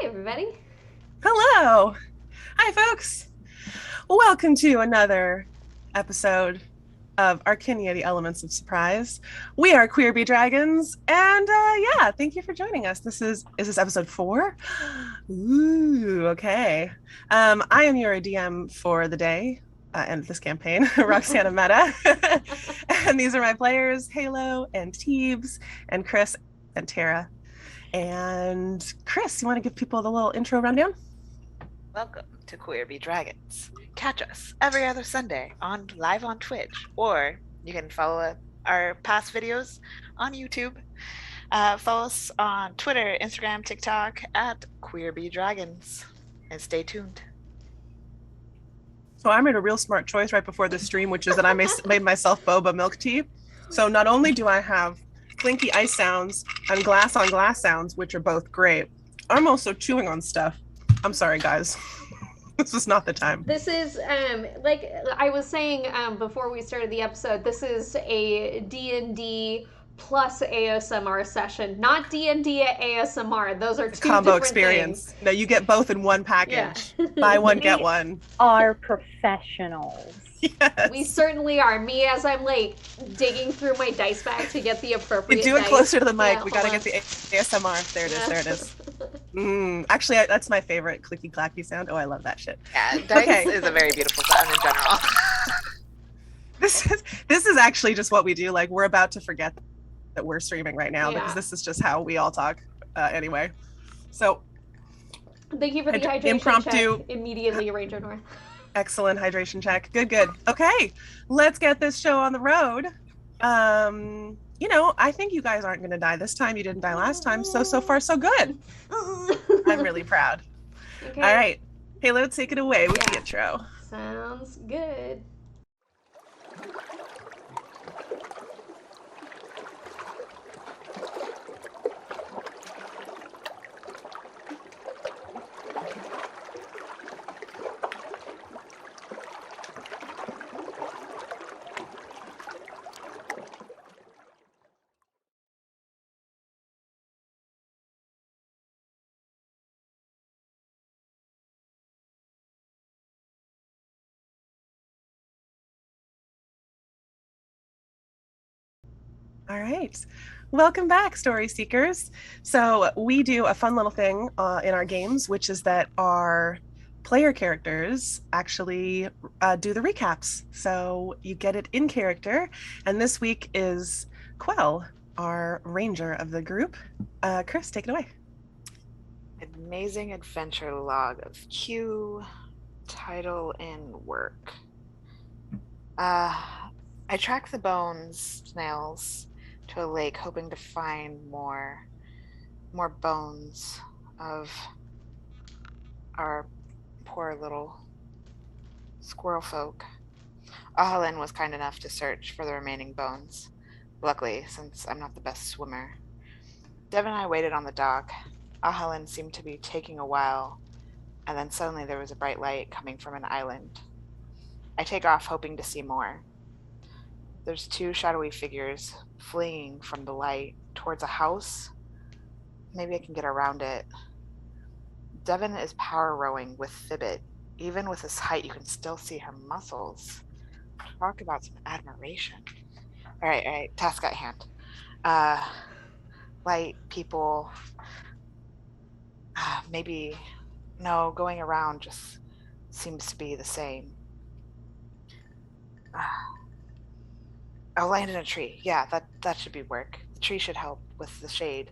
everybody. Hello. Hi, folks. Welcome to another episode of Arkinia, the Elements of Surprise. We are Queer Bee Dragons, and yeah, thank you for joining us. Is this episode 4? Ooh, okay. I am your DM for the day and this campaign, Roxana Meta. And these are my players, Halo and Teebs and Chris and Tara. And Chris, you want to give people the little intro rundown? Welcome to Queer Bee Dragons. Catch us every other Sunday live on Twitch, or you can follow our past videos on YouTube. Follow us on Twitter, Instagram, TikTok at Queer Bee Dragons, and stay tuned. So I made a real smart choice right before the stream, which is that I made myself boba milk tea. So not only do I have clinky ice sounds and glass on glass sounds, which are both great, I'm also chewing on stuff. I'm sorry, guys. This is not the time. This is like I was saying before we started the episode. This is a D&D plus ASMR session, not D&D ASMR. Those are two Combo different experience. things. No, you get both in one package. Yeah. Buy one, get We one. Are professionals. Yes. We certainly are. Me, as I'm like digging through my dice bag to get the appropriate. Do it dice. closer to the mic. Yeah, We gotta hold get the on. ASMR. There it is. There it is. Actually, that's my favorite clicky clacky sound. Oh, I love that shit. Yeah, dice Okay. is a very beautiful sound in general. This is actually just what we do. Like, we're about to forget that we're streaming right now because Yeah. this is just how we all talk anyway. So Thank you for the hydration impromptu check. Immediately, Ranger North. excellent hydration check. Good. Okay, let's get this show on the road. I think you guys aren't gonna die this time. You didn't die last time, so far so good. I'm really proud. Okay. All right, Halo, take it away with the Yeah. intro. Sounds good. All right. Welcome back, Story Seekers. So we do a fun little thing in our games, which is that our player characters actually do the recaps. So you get it in character. And this week is Quell, our ranger of the group. Chris, take it away. Amazing adventure log of Q, title, and work. I track the bones, snails, to a lake, hoping to find more bones of our poor little squirrel folk. Ahalin was kind enough to search for the remaining bones. Luckily, since I'm not the best swimmer. Dev and I waited on the dock. Ahalin seemed to be taking a while, and then suddenly there was a bright light coming from an island. I take off, hoping to see more. There's two shadowy figures fleeing from the light towards a house. Maybe I can get around it. Devin is power rowing with Fibbit. Even with his height, you can still see her muscles. Talk about some admiration. All right, task at hand. Light, people. Maybe, no, going around just seems to be the same. I'll land in a tree. Yeah, that should be work. The tree should help with the shade.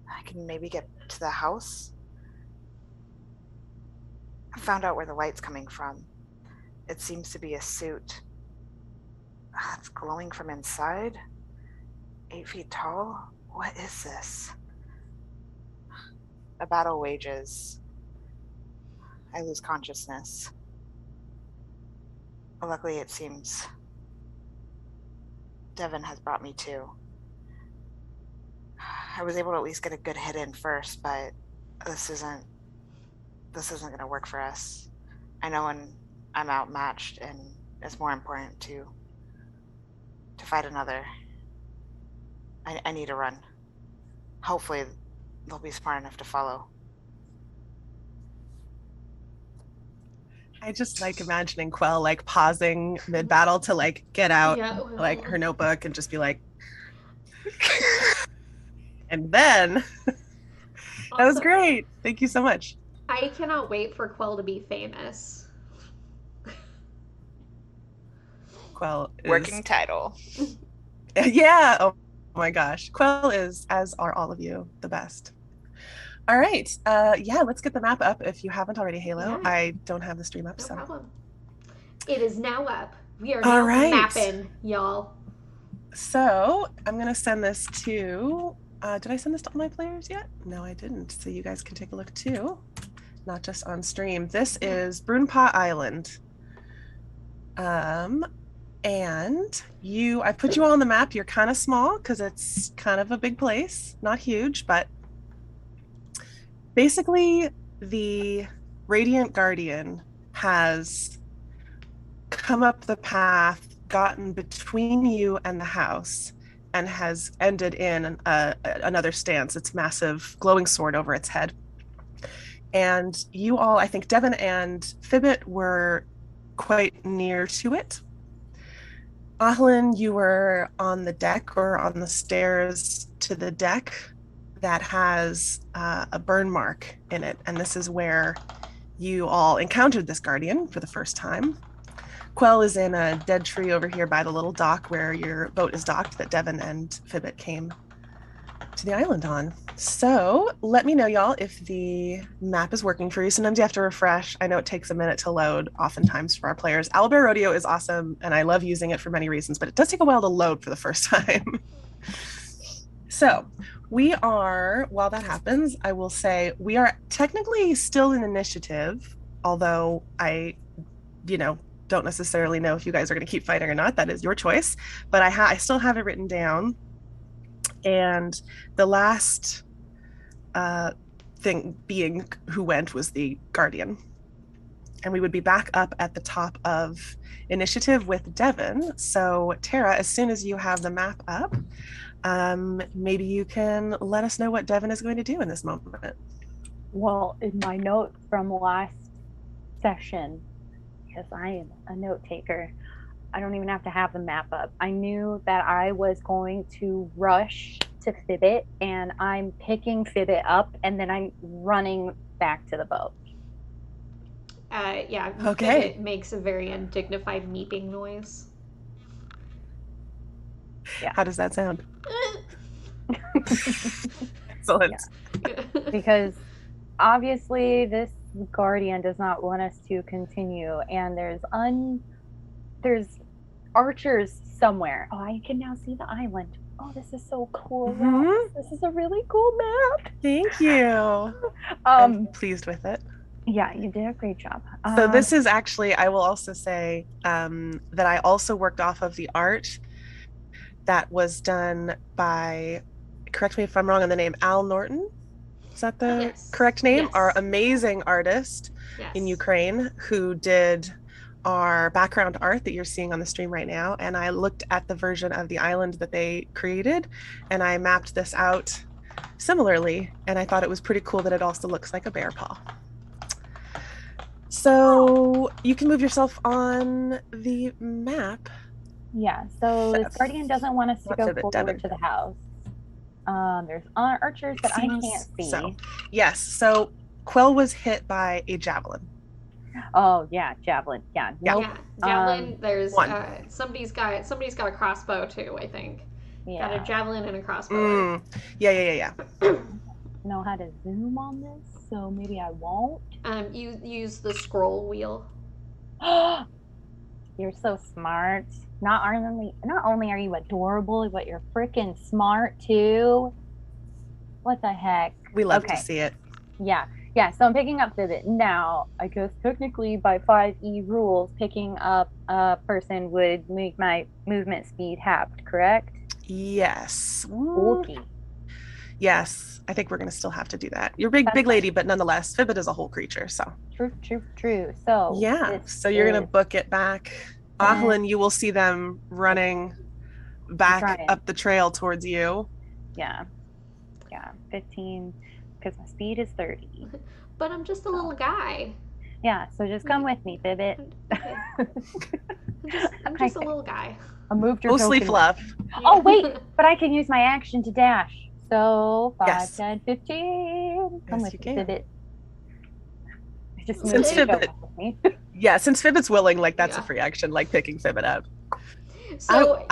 I can maybe get to the house. I found out where the light's coming from. It seems to be a suit. It's glowing from inside. 8 feet tall. What is this? A battle wages. I lose consciousness. Luckily, it seems Devin has brought me to. I was able to at least get a good hit in first, but this isn't going to work for us. I know when I'm outmatched, and it's more important to fight another. I need to run. hopefully they'll be smart enough to follow. I just like imagining Quell like pausing mid-battle to like get out like her notebook and just be like, and then that was great. Thank you so much. I cannot wait for Quell to be famous. Quell is Working title. Yeah. Oh my gosh. Quell is, as are all of you, the best. All right. Yeah, let's get the map up if you haven't already, Halo. Yeah. I don't have the stream up, No so. problem. It is now up. We are All now right. mapping, y'all. So I'm going to send this to, did I send this to all my players yet? No, I didn't. So you guys can take a look too, not just on stream. This is Brunpa Island. And I put you all on the map. You're kind of small because it's kind of a big place. Not huge, but basically the Radiant Guardian has come up the path, gotten between you and the house, and has ended in another stance. Its massive glowing sword over its head. And you all, I think Devin and Fibbit were quite near to it. Ahlin, you were on the deck or on the stairs to the deck that has a burn mark in it. And this is where you all encountered this guardian for the first time. Quell is in a dead tree over here by the little dock where your boat is docked that Devin and Fibbit came to the island on. So let me know, y'all, if the map is working for you. Sometimes you have to refresh. I know it takes a minute to load oftentimes for our players. Owlbear Rodeo is awesome, and I love using it for many reasons, but it does take a while to load for the first time. So we are, while that happens, I will say we are technically still in initiative, although I, don't necessarily know if you guys are going to keep fighting or not. That is your choice, but I still have it written down. And the last thing being who went was the Guardian. And we would be back up at the top of initiative with Devin. So Tara, as soon as you have the map up, maybe you can let us know what Devin is going to do in this moment. Well, in my note from last session, because I am a note taker, I don't even have to have the map up. I knew that I was going to rush to Fibbit, and I'm picking Fibbit up, and then I'm running back to the boat. Yeah. Okay. It makes a very undignified meeping noise. Yeah. How does that sound? Excellent. Yeah. Because obviously this guardian does not want us to continue, and there's archers somewhere. Oh, I can now see the island. Oh, this is so cool. Mhm. This is a really cool map. Thank you. I'm pleased with it. Yeah, you did a great job. So this is actually, I will also say that I also worked off of the art that was done by, correct me if I'm wrong on the name, Al Norton. Is that the correct name? Yes. Our amazing artist in Ukraine who did our background art that you're seeing on the stream right now. And I looked at the version of the island that they created, and I mapped this out similarly. And I thought it was pretty cool that it also looks like a bear paw. So you can move yourself on the map. Yeah, so this guardian doesn't want us to go forward to the house. There's archers that I can't see. So, yes, so Quell was hit by a javelin. Oh yeah, javelin. Yeah, nope. Yeah, javelin. There's somebody's got a crossbow too. I think. Yeah. Got a javelin and a crossbow. Yeah. Know how to zoom on this, so maybe I won't. You use the scroll wheel. You're so smart. Not only are you adorable, but you're freaking smart too. What the heck? We love to see it. Yeah. So I'm picking up Vivid. Now, I guess technically by 5E rules, picking up a person would make my movement speed halved, correct? Yes. Okay. Yes, I think we're going to still have to do that. You're big lady, but nonetheless, Fibbit is a whole creature, so. True. So yeah, so you're going to book it back. Ahlin, you will see them running back up the trail towards you. Yeah. Yeah, 15, because my speed is 30. But I'm just a little guy. Yeah, so just come with me, Fibbit. Okay. I'm just a little guy. I moved your Mostly token. fluff. Oh, wait, but I can use my action to dash. So 5, Yes. 10, 15. Come Yes, with you me, can. Fibbit. I just Since moved your Fibbit- token with me. Yeah, since Fibbit's willing, like that's Yeah. a free action, like picking Fibbit up. So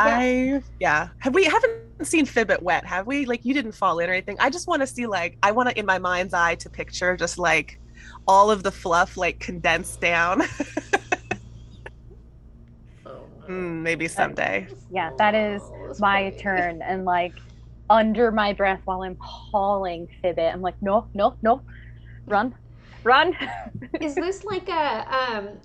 We haven't seen Fibbit wet, have we? Like you didn't fall in or anything. I just want to see I want to in my mind's eye to picture just like all of the fluff like condensed down. Oh, no. Maybe someday. Yeah, that is my turn. And like under my breath while I'm hauling Fibbit, I'm like, no, run. Is this like a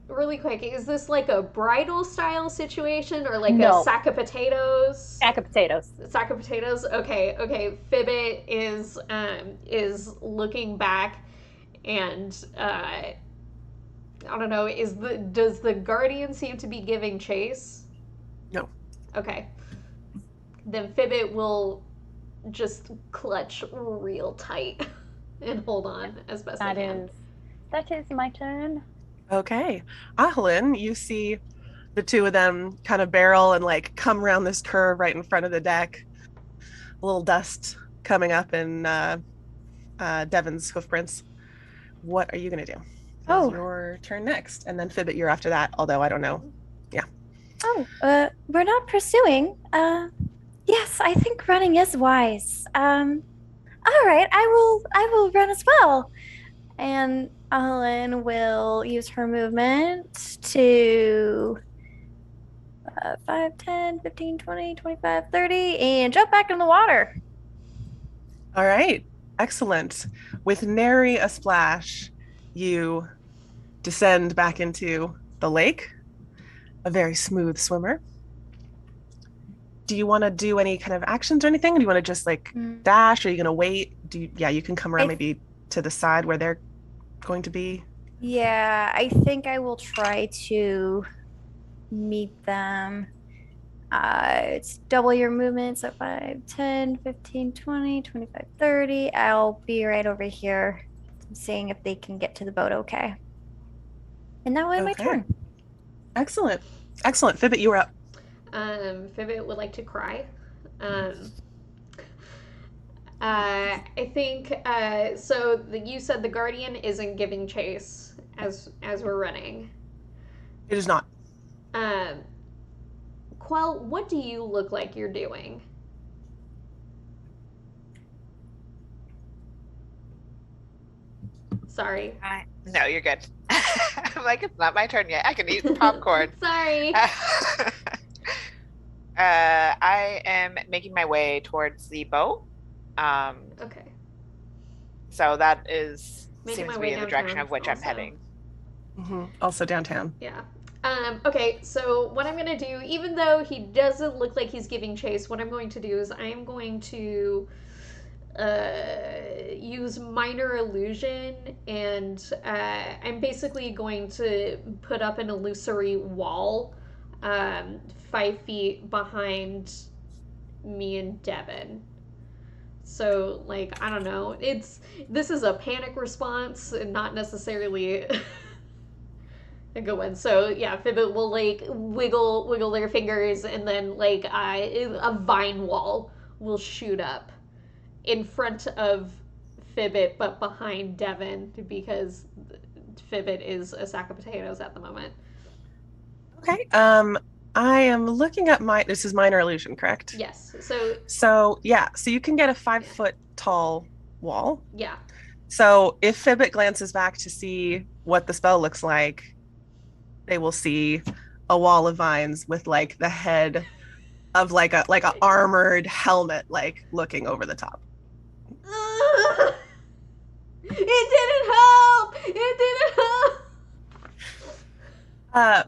really quick? Is this like a bridal style situation or like No. a sack of potatoes? Sack of potatoes. Sack of potatoes. Okay. Fibbit is looking back, and I don't know. Does the guardian seem to be giving chase? No. Okay. Then Fibbit will just clutch real tight and hold on as best I can. That is my turn. Okay. Ahlin, you see the two of them kind of barrel and like come around this curve right in front of the deck. A little dust coming up in Devon's hoofprints. What are you going to do? Oh. It's your turn next. And then Fibbit, you're after that, although I don't know. Yeah. Oh, we're not pursuing. Yes, I think running is wise. All right, I will run as well. And Alan will use her movement to 5, 10, 15, 20, 25, 30, and jump back in the water. All right. Excellent. With nary a splash, you descend back into the lake. A very smooth swimmer. Do you want to do any kind of actions or anything? Or do you want to just like dash? Or are you going to wait? You can come around maybe to the side where they're going to be. Yeah, I think I will try to meet them. It's double your movement, so 5, 10, 15, 20, 25, 30. I'll be right over here seeing if they can get to the boat okay. And that will end my turn. Excellent. Fibbit, you were up. Fibbit would like to cry. I think so. You said the guardian isn't giving chase as we're running. It is not. Quell, what do you look like you're doing? Sorry. No, you're good. I'm like, it's not my turn yet. I can eat popcorn. Sorry. I am making my way towards the boat. Okay. So that is Making seems my to way be in the direction downtown of which I'm also. heading. Mm-hmm. Also downtown. Yeah. Okay, so what I'm going to do, even though he doesn't look like he's giving chase, what I'm going to do is I'm going to use minor illusion, and I'm basically going to put up an illusory wall 5 feet behind me and Devin. So, like, I don't know. This is a panic response and not necessarily a good one. So, yeah, Fibbit will, like, wiggle their fingers, and then, like, a vine wall will shoot up in front of Fibbit, but behind Devin, because Fibbit is a sack of potatoes at the moment. Okay. I am looking at this is minor illusion, correct? Yes. So you can get a 5 foot tall wall. Yeah. So if Fibbit glances back to see what the spell looks like, they will see a wall of vines with like the head of like a armored helmet, like looking over the top. It didn't help.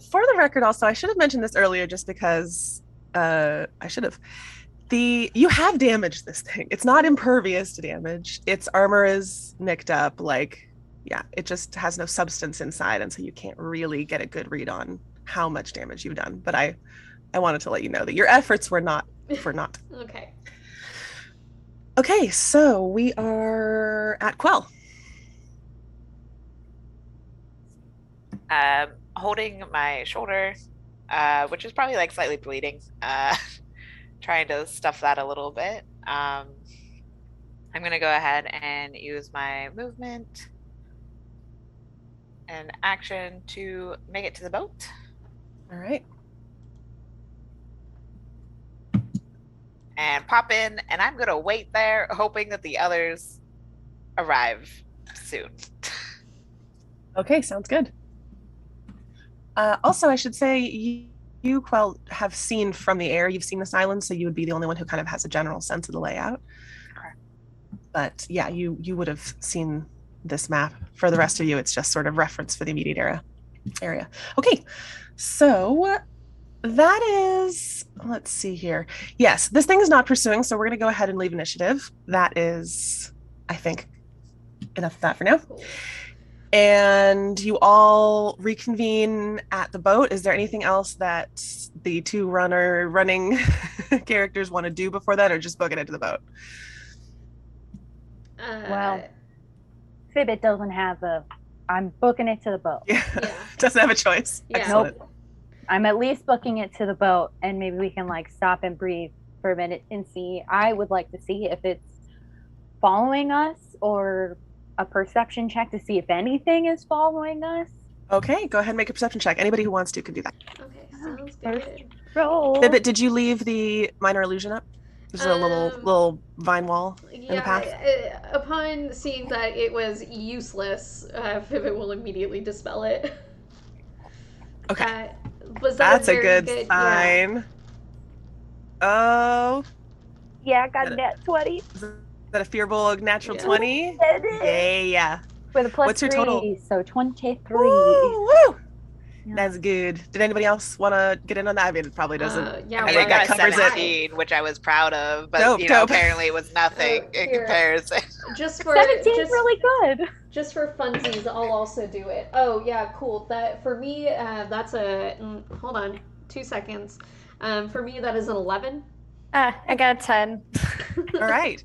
For the record, also, I should have mentioned this earlier just because I should have. You have damaged this thing. It's not impervious to damage. Its armor is nicked up. Like, yeah, it just has no substance inside, and so you can't really get a good read on how much damage you've done. But I wanted to let you know that your efforts were not for naught. Okay. Okay, so we are at Quell. Holding my shoulder, which is probably like slightly bleeding, trying to stuff that a little bit. I'm gonna go ahead and use my movement and action to make it to the boat. All right. And pop in, and I'm gonna wait there, hoping that the others arrive soon. Okay, sounds good. Also, I should say you, Quell, have seen from the air. You've seen this island, so you would be the only one who kind of has a general sense of the layout. Okay. But yeah, you would have seen this map. For the rest of you, it's just sort of reference for the immediate area. Okay, so that is, let's see here. Yes, this thing is not pursuing, so we're going to go ahead and leave initiative. That is, I think, enough of that for now. Cool. And you all reconvene at the boat. Is there anything else that the two running characters want to do before that, or just book it into the boat? Well, Fibbit doesn't have I'm booking it to the boat. Yeah, Yeah. doesn't have a choice. Yeah. Excellent. Nope. I'm at least booking it to the boat, and maybe we can like stop and breathe for a minute and see. I would like to see if it's following us, or a perception check to see if anything is following us. Okay, go ahead and make a perception check. Anybody who wants to can do that. Okay, sounds First good. roll. Fibbit, did you leave the minor illusion up? There's a little vine wall in the path. Upon seeing that it was useless, Vivid will immediately dispel it. Okay. Was that That's a very good sign. Oh, Yeah, I got a net 20 is that a fearful natural Yeah. 20? Yeah. with a plus What's your 3, total? so 23. Woo, woo. Yeah. That's good. Did anybody else want to get in on that? I mean, it probably doesn't. Yeah, I think that got a covers it. 17, which I was proud of, but Dope, you know, dope. apparently it was nothing in Here. comparison. Just for 17 just, really good. just for funsies, I'll also do it. Oh yeah, cool. That for me, that's a hold on, 2 seconds. For me, that is an 11. I got a 10. All right.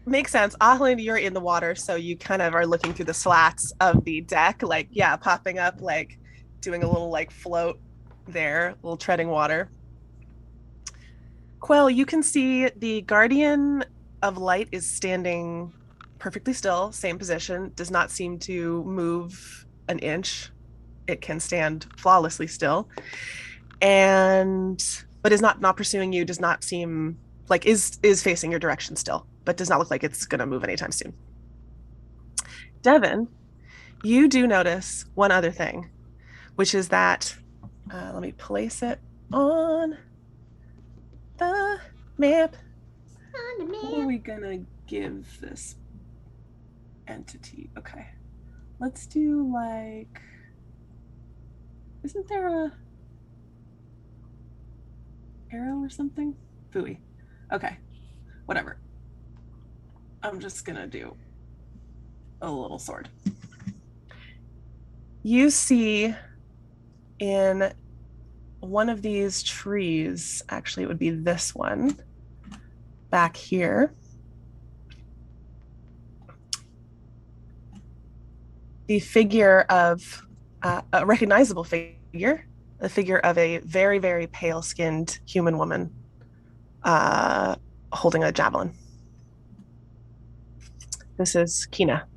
Makes sense. Ahlin, you're in the water, so you kind of are looking through the slats of the deck, like, yeah, popping up, like doing a little like float there, a little treading water. Quell, you can see the Guardian of Light is standing perfectly still, same position, does not seem to move an inch. It can stand flawlessly still. But is not pursuing you, does not seem like is facing your direction still, but does not look like it's gonna move anytime soon. Devin, you do notice one other thing, which is that let me place it on the map. What are we gonna give this entity? Okay, let's do like, isn't there a arrow or something? Phooey. Okay, whatever. I'm just gonna do a little sword. You see in one of these trees, actually it would be this one back here, the figure of a recognizable figure, the figure of a very, very pale-skinned human woman holding a javelin. This is Kina,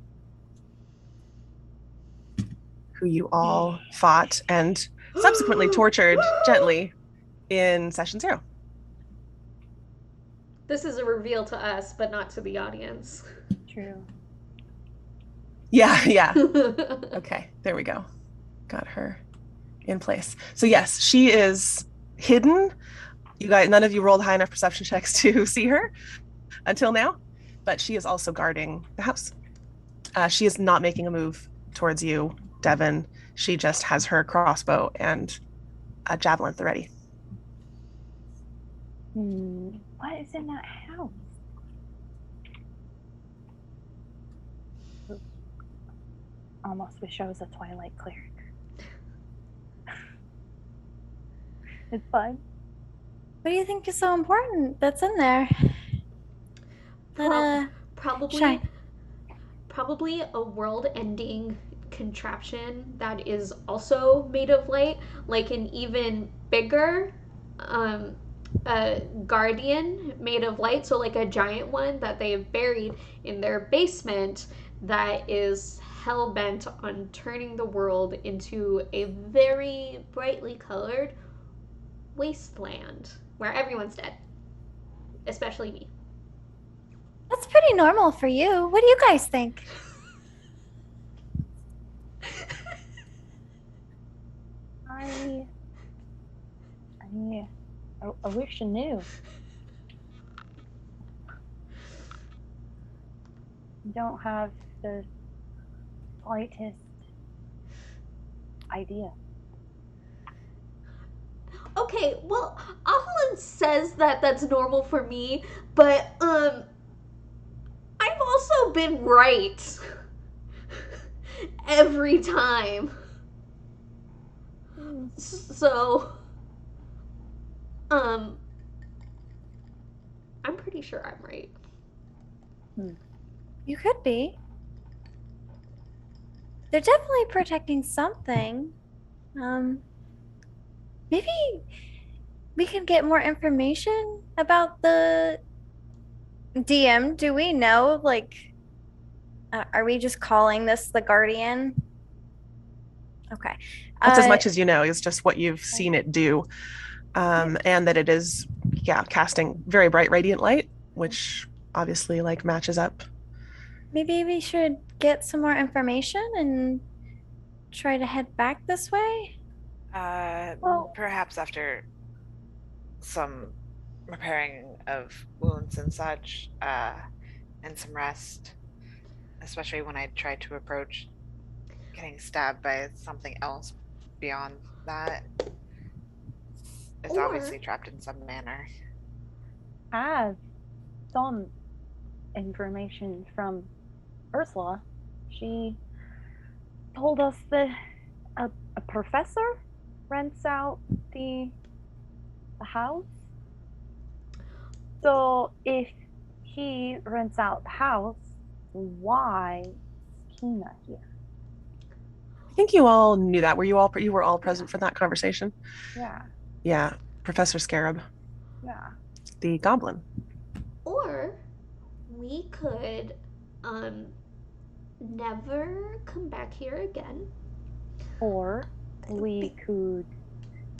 who you all fought and subsequently tortured gently in session 0. This is a reveal to us, but not to the audience. True. Yeah. Okay, there we go. Got her in place. So yes, she is hidden. You guys, none of you rolled high enough perception checks to see her until now, but she is also guarding the house. She is not making a move towards you, Devin. She just has her crossbow and a javelin at the ready. What is in that house? Almost wish I was a Twilight cleric. It's fine. What do you think is so important that's in there? But Probably, shine. probably a world-ending contraption that is also made of light, like an even bigger um, guardian made of light, so like a giant one that they have buried in their basement that is hell bent on turning the world into a very brightly colored wasteland where everyone's dead, especially me. That's pretty normal for you. What do you guys think? I, I wish I knew. Don't have the slightest idea. Okay, well, Ahlin says that that's normal for me, but I've also been right every time. So um I'm pretty sure I'm right. You could be. They're definitely protecting something. Maybe we can get more information about the DM. Do we know, like, are we just calling this the Guardian? Okay. That's as much as you know, is just what you've seen it do. And that it is, casting very bright radiant light, which obviously like matches up. Maybe we should get some more information and try to head back this way. Well- Perhaps after some repairing of wounds and such, and some rest, especially when I tried to approach getting stabbed by something else beyond that. It's Or- obviously trapped in some manner. I have some information from Ursula. She told us that a professor rents out the house. So if he rents out the house, why is Kina here? I think you all knew that. You were all present for that conversation? Yeah, Yeah, Professor Scarab, yeah. the goblin. Or we could never come back here again. Or we could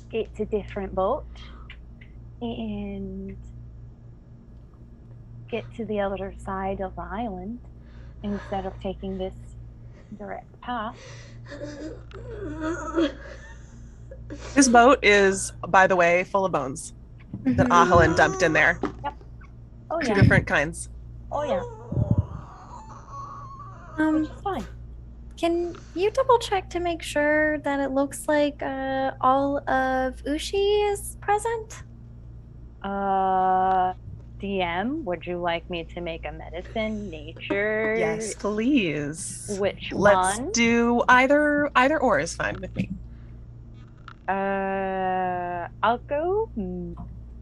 get a different boat and get to the other side of the island instead of taking this direct path. This boat is, by the way, full of bones that Ahalin dumped in there. Oh Two yeah. different kinds. Oh yeah. Which is fine. Can you double check to make sure that it looks like all of Ushi is present? DM, would you like me to make a medicine, nature? Yes, please. Which Let's one? do either or is fine with me. I'll go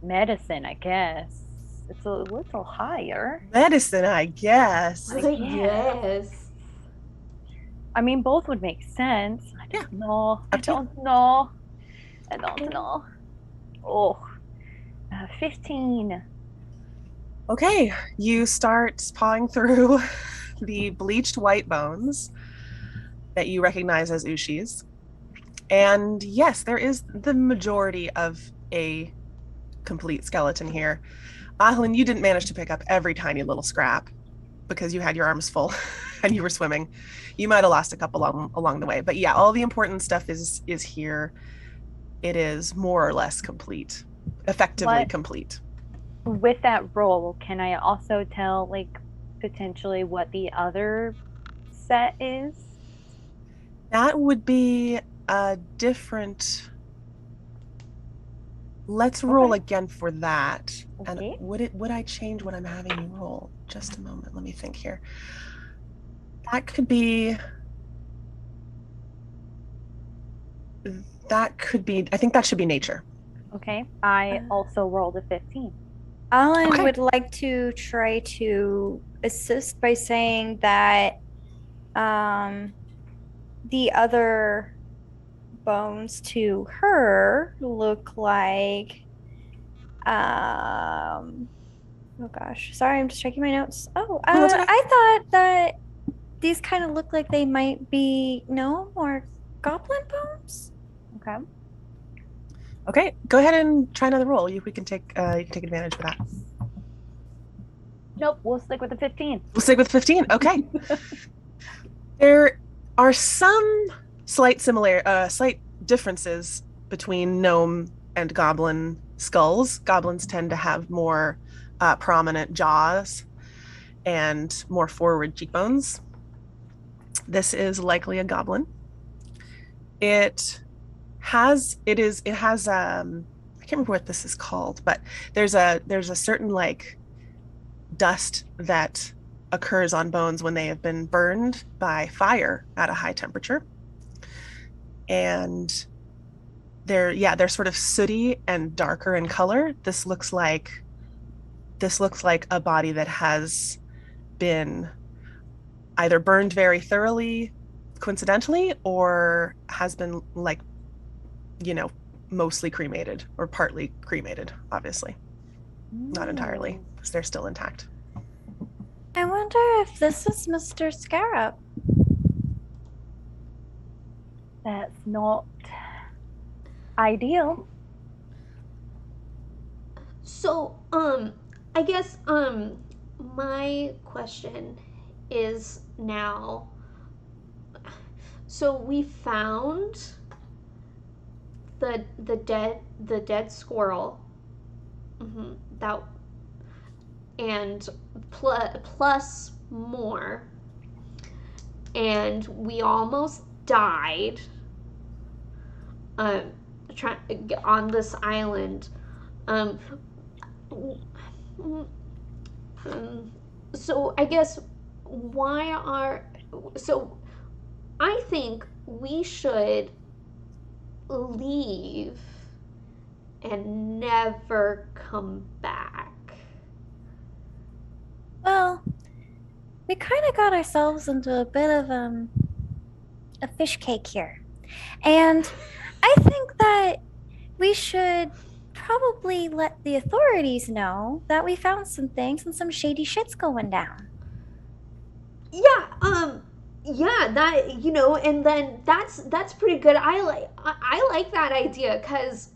medicine, I guess. It's a little higher. Medicine, I guess. Yes. I mean, both would make sense. I don't know. I Up to you. don't know. I don't know. Oh, 15. Okay, you start pawing through the bleached white bones that you recognize as Ushi's. And yes, there is the majority of a complete skeleton here. Ahlin, you didn't manage to pick up every tiny little scrap because you had your arms full and you were swimming. You might have lost a couple along the way. But yeah, all the important stuff is here. It is more or less complete, effectively complete. With that roll, can I also tell, like, potentially what the other set is? That would be a different. Let's roll again for that. Okay. And would I change what I'm having you roll? Just a moment. Let me think here. That could be. I think that should be nature. Okay. I also rolled a 15. Alan Okay. would like to try to assist by saying that the other bones to her look like oh gosh, sorry, I'm just checking my notes. No, that's okay. I thought that these kind of look like they might be gnome or goblin bones. Okay. Okay, go ahead and try another roll. You can take advantage of that. Nope, we'll stick with the 15. We'll stick with 15. Okay. There are some slight differences between gnome and goblin skulls. Goblins tend to have more prominent jaws and more forward cheekbones. This is likely a goblin. It has I can't remember what this is called, but there's a certain like dust that occurs on bones when they have been burned by fire at a high temperature. And they're sort of sooty and darker in color. This looks like a body that has been either burned very thoroughly coincidentally or has been like, mostly cremated or partly cremated, obviously. Not entirely, because they're still intact. I wonder if this is Mr. Scarab. That's not ideal. So, I guess, my question is now, so we found the dead squirrel, that, and plus more, and we almost died on this island. So I guess so I think we should leave and never come back. Well, we kind of got ourselves into a bit of a fish cake here. And I think that we should probably let the authorities know that we found some things and some shady shit's going down. Yeah, that, and then that's pretty good. I like that idea, cuz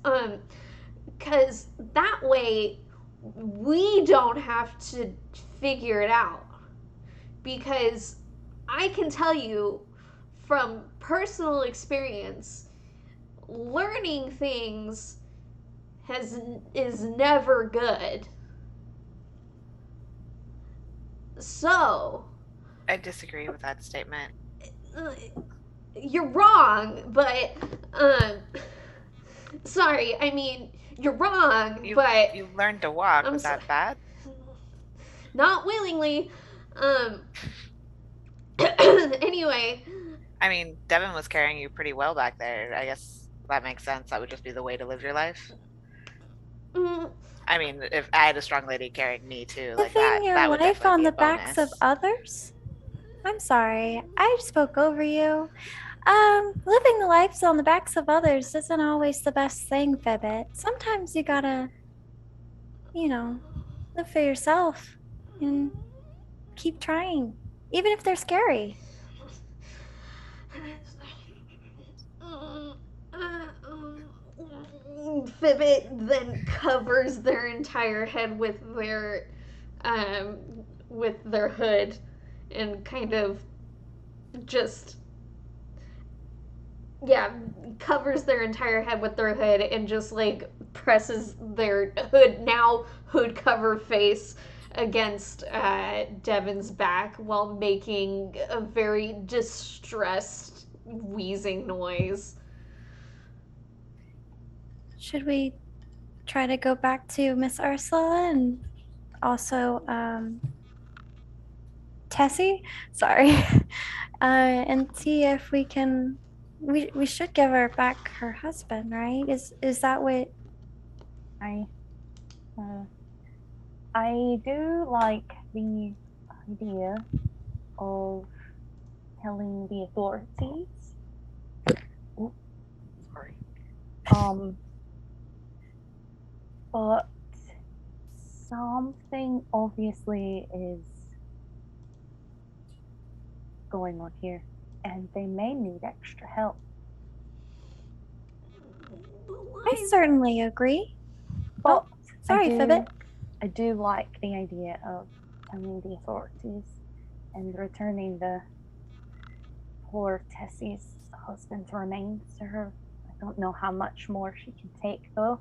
that way we don't have to figure it out, because I can tell you from personal experience, learning things is never good. So I disagree with that statement. You're wrong, but sorry, I mean, you're wrong, but you learned to walk. Was that bad? Not willingly. Anyway, I mean, Devin was carrying you pretty well back there. I guess that makes sense. That would just be the way to live your life. I mean, if I had a strong lady carrying me too, like living your would life on definitely be the a backs of bonus. others? I'm sorry, I spoke over you. Living the lives on the backs of others isn't always the best thing, Fibbit. Sometimes you gotta, live for yourself and keep trying, even if they're scary. Fibbit then covers their entire head with their hood, and kind of just covers their entire head with their hood, and just like presses their hood cover face against Devin's back while making a very distressed wheezing noise. Should we try to go back to Miss Ursula and also Tessie? Sorry. And see if we can. We should give her back her husband, right? Is that what? I do like the idea of telling the authorities. Ooh, sorry. But something obviously is going on here, and they may need extra help. I certainly agree. But Sorry, Fibbit. I do like the idea of telling the authorities and returning the poor Tessie's husband's remains to her. I don't know how much more she can take, though.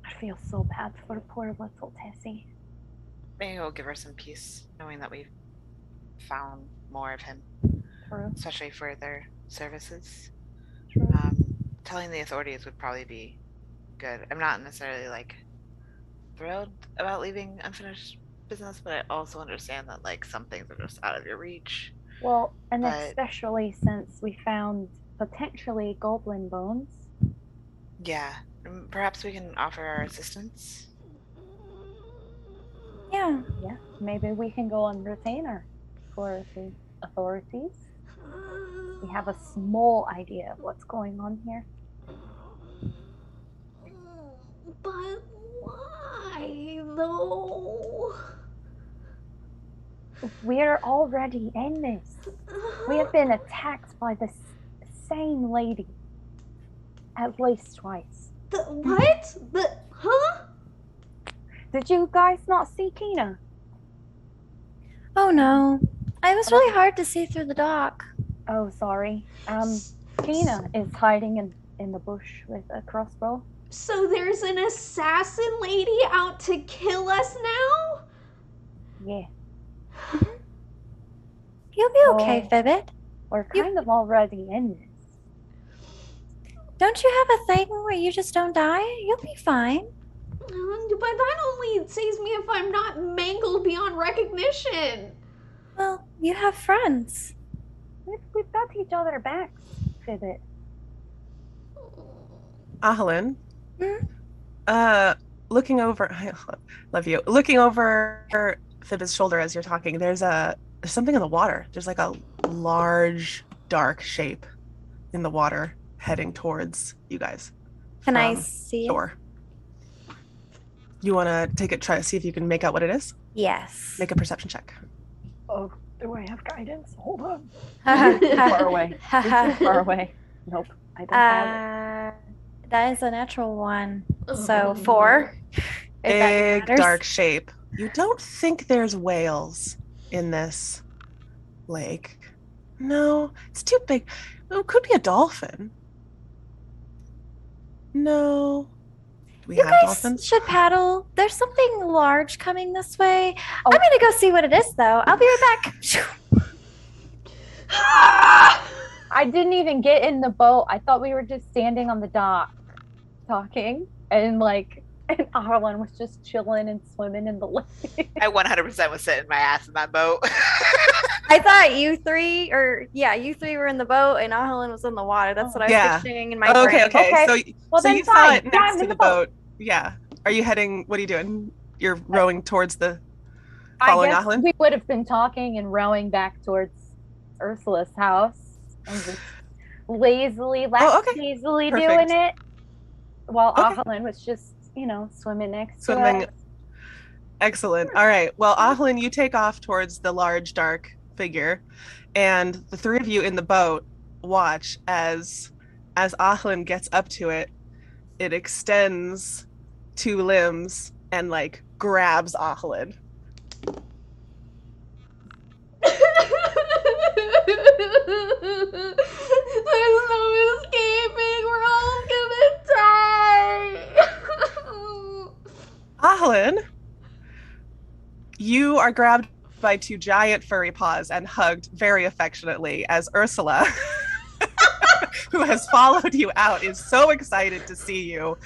I feel so bad for poor little Tessie. Maybe we'll give her some peace, knowing that we've found more of him, True. especially for their services. True. Telling the authorities would probably be good. I'm not necessarily like thrilled about leaving unfinished business, but I also understand that like some things are just out of your reach. Well, and But- especially since we found potentially goblin bones. Yeah, perhaps we can offer our assistance. Yeah. Yeah, maybe we can go on retainer for the authorities. We have a small idea of what's going on here. But why, though? We're already in this. We have been attacked by the same lady at least twice. The what? Huh? Did you guys not see Kina? Oh no. It was really hard to see through the dock. Oh, sorry. Kina is hiding in the bush with a crossbow. So there's an assassin lady out to kill us now? Yeah, You'll be okay, Oh. Fibbit. we're kind of already in this. Don't you have a thing where you just don't die? You'll be fine. But that only saves me if I'm not mangled beyond recognition. Well, you have friends. We've got each other backs, Fibbit. Ahalin, Hmm? looking over, I love you. Looking over Fibbit's shoulder as you're talking, there's something in the water. There's like a large, dark shape in the water heading towards you guys. Can I from see it? shore. You want to take it, try to see if you can make out what it is? Yes. Make a perception check. Oh, do I have guidance? Hold on. Far Far away. Far away. Nope, I don't have That is a natural one. So Oh. 4. If that Big, matters. dark shape. You don't think there's whales in this lake. No, it's too big. It could be a dolphin. No. Do we You have guys dolphins? should paddle. There's something large coming this way. Oh. I'm gonna go see what it is, though. I'll be right back. I didn't even get in the boat. I thought we were just standing on the dock talking, and Arlen was just chilling and swimming in the lake. I 100% was sitting my ass in that boat. I thought you three were in the boat and Ahalin was in the water. That's what I was Yeah. picturing in my Okay, brain. okay. Okay. So, Well, so then you saw fine. it Yeah, next I'm to in the the boat. boat. Yeah. Are you heading? What are you doing? You're rowing towards the. I Following guess Ahlin? we would have been talking and rowing back towards Ursula's house and just lazily, lazily Perfect. doing it, while Okay. Ahlin was just, swimming next Swimming. to us. Excellent. All right. Well, Ahlin, you take off towards the large, dark figure, and the three of you in the boat watch as Ahlin gets up to it. It extends two limbs and grabs Ahlin. There's no escaping. We're all gonna die. Ahlin, you are grabbed by two giant furry paws and hugged very affectionately as Ursula, who has followed you out, is so excited to see you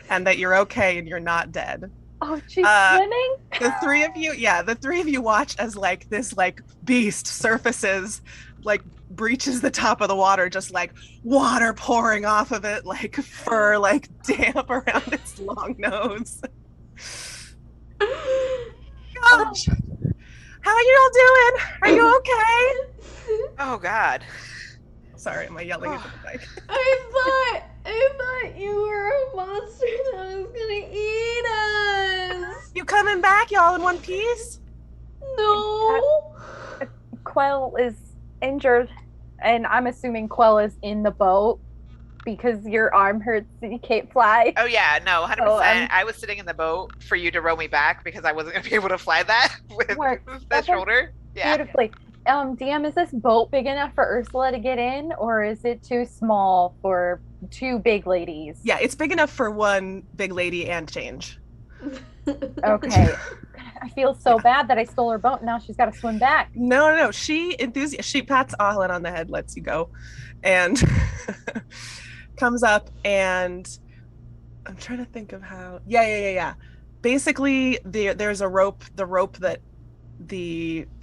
and that you're okay and you're not dead. Oh, she's Uh, swimming? the three of you watch as like this like beast surfaces, like breaches the top of the water, just like water pouring off of it, like fur, like damp around its long nose. Gosh, how are you all doing? Are you okay? Oh God. Sorry, am I yelling into the mic? I thought you were a monster that was gonna eat us. You coming back, y'all in one piece? No. Quell is injured, and I'm assuming Quell is in the boat because your arm hurts and you can't fly. Oh yeah, no, 100%. Oh, I was sitting in the boat for you to row me back because I wasn't gonna be able to fly that with Work. the That works shoulder. Yeah. Beautifully. DM, is this boat big enough for Ursula to get in, or is it too small for two big ladies? Yeah, it's big enough for one big lady and change. Okay. I feel so bad that I stole her boat. Now she's got to swim back. No. She pats Ahlin on the head, lets you go, and comes up, and I'm trying to think of how. Yeah. Basically, there's a rope. The rope that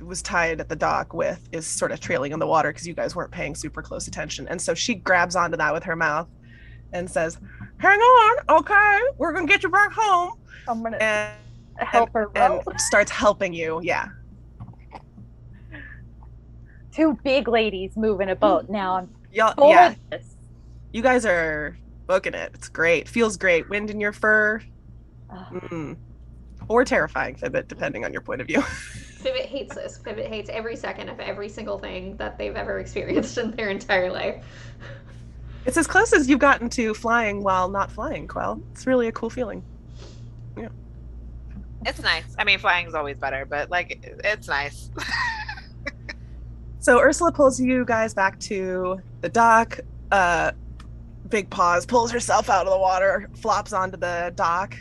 was tied at the dock with is sort of trailing in the water because you guys weren't paying super close attention, and so she grabs onto that with her mouth and says, "Hang on, okay, we're gonna get you back home." I'm going to And help her row. and starts helping you. Yeah. Two big ladies moving a boat. Now I'm Y'all, full yeah, of this. you guys are booking it. It's great. Feels great. Wind in your fur. Ugh. Or terrifying, Fibbit, depending on your point of view. Fibbit hates this. Fibbit hates every second of every single thing that they've ever experienced in their entire life. It's as close as you've gotten to flying while not flying, Quell. It's really a cool feeling. Yeah. It's nice. I mean, flying's always better, but like, it's nice. So Ursula pulls you guys back to the dock. Big Paws pulls herself out of the water, flops onto the dock.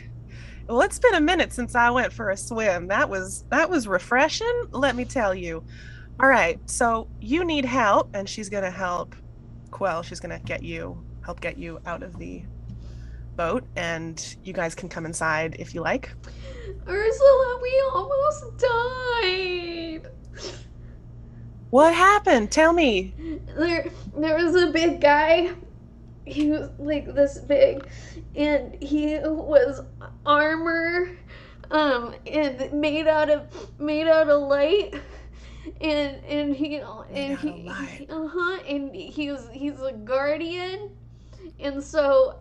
Well, it's been a minute since I went for a swim. That was refreshing, let me tell you. All right, so you need help, and she's gonna help Quell. She's gonna help get you out of the boat, and you guys can come inside if you like. Ursula, we almost died. What happened? Tell me. There was a big guy. He was like this big, and he was armor, and made out of light, and he's a guardian, and so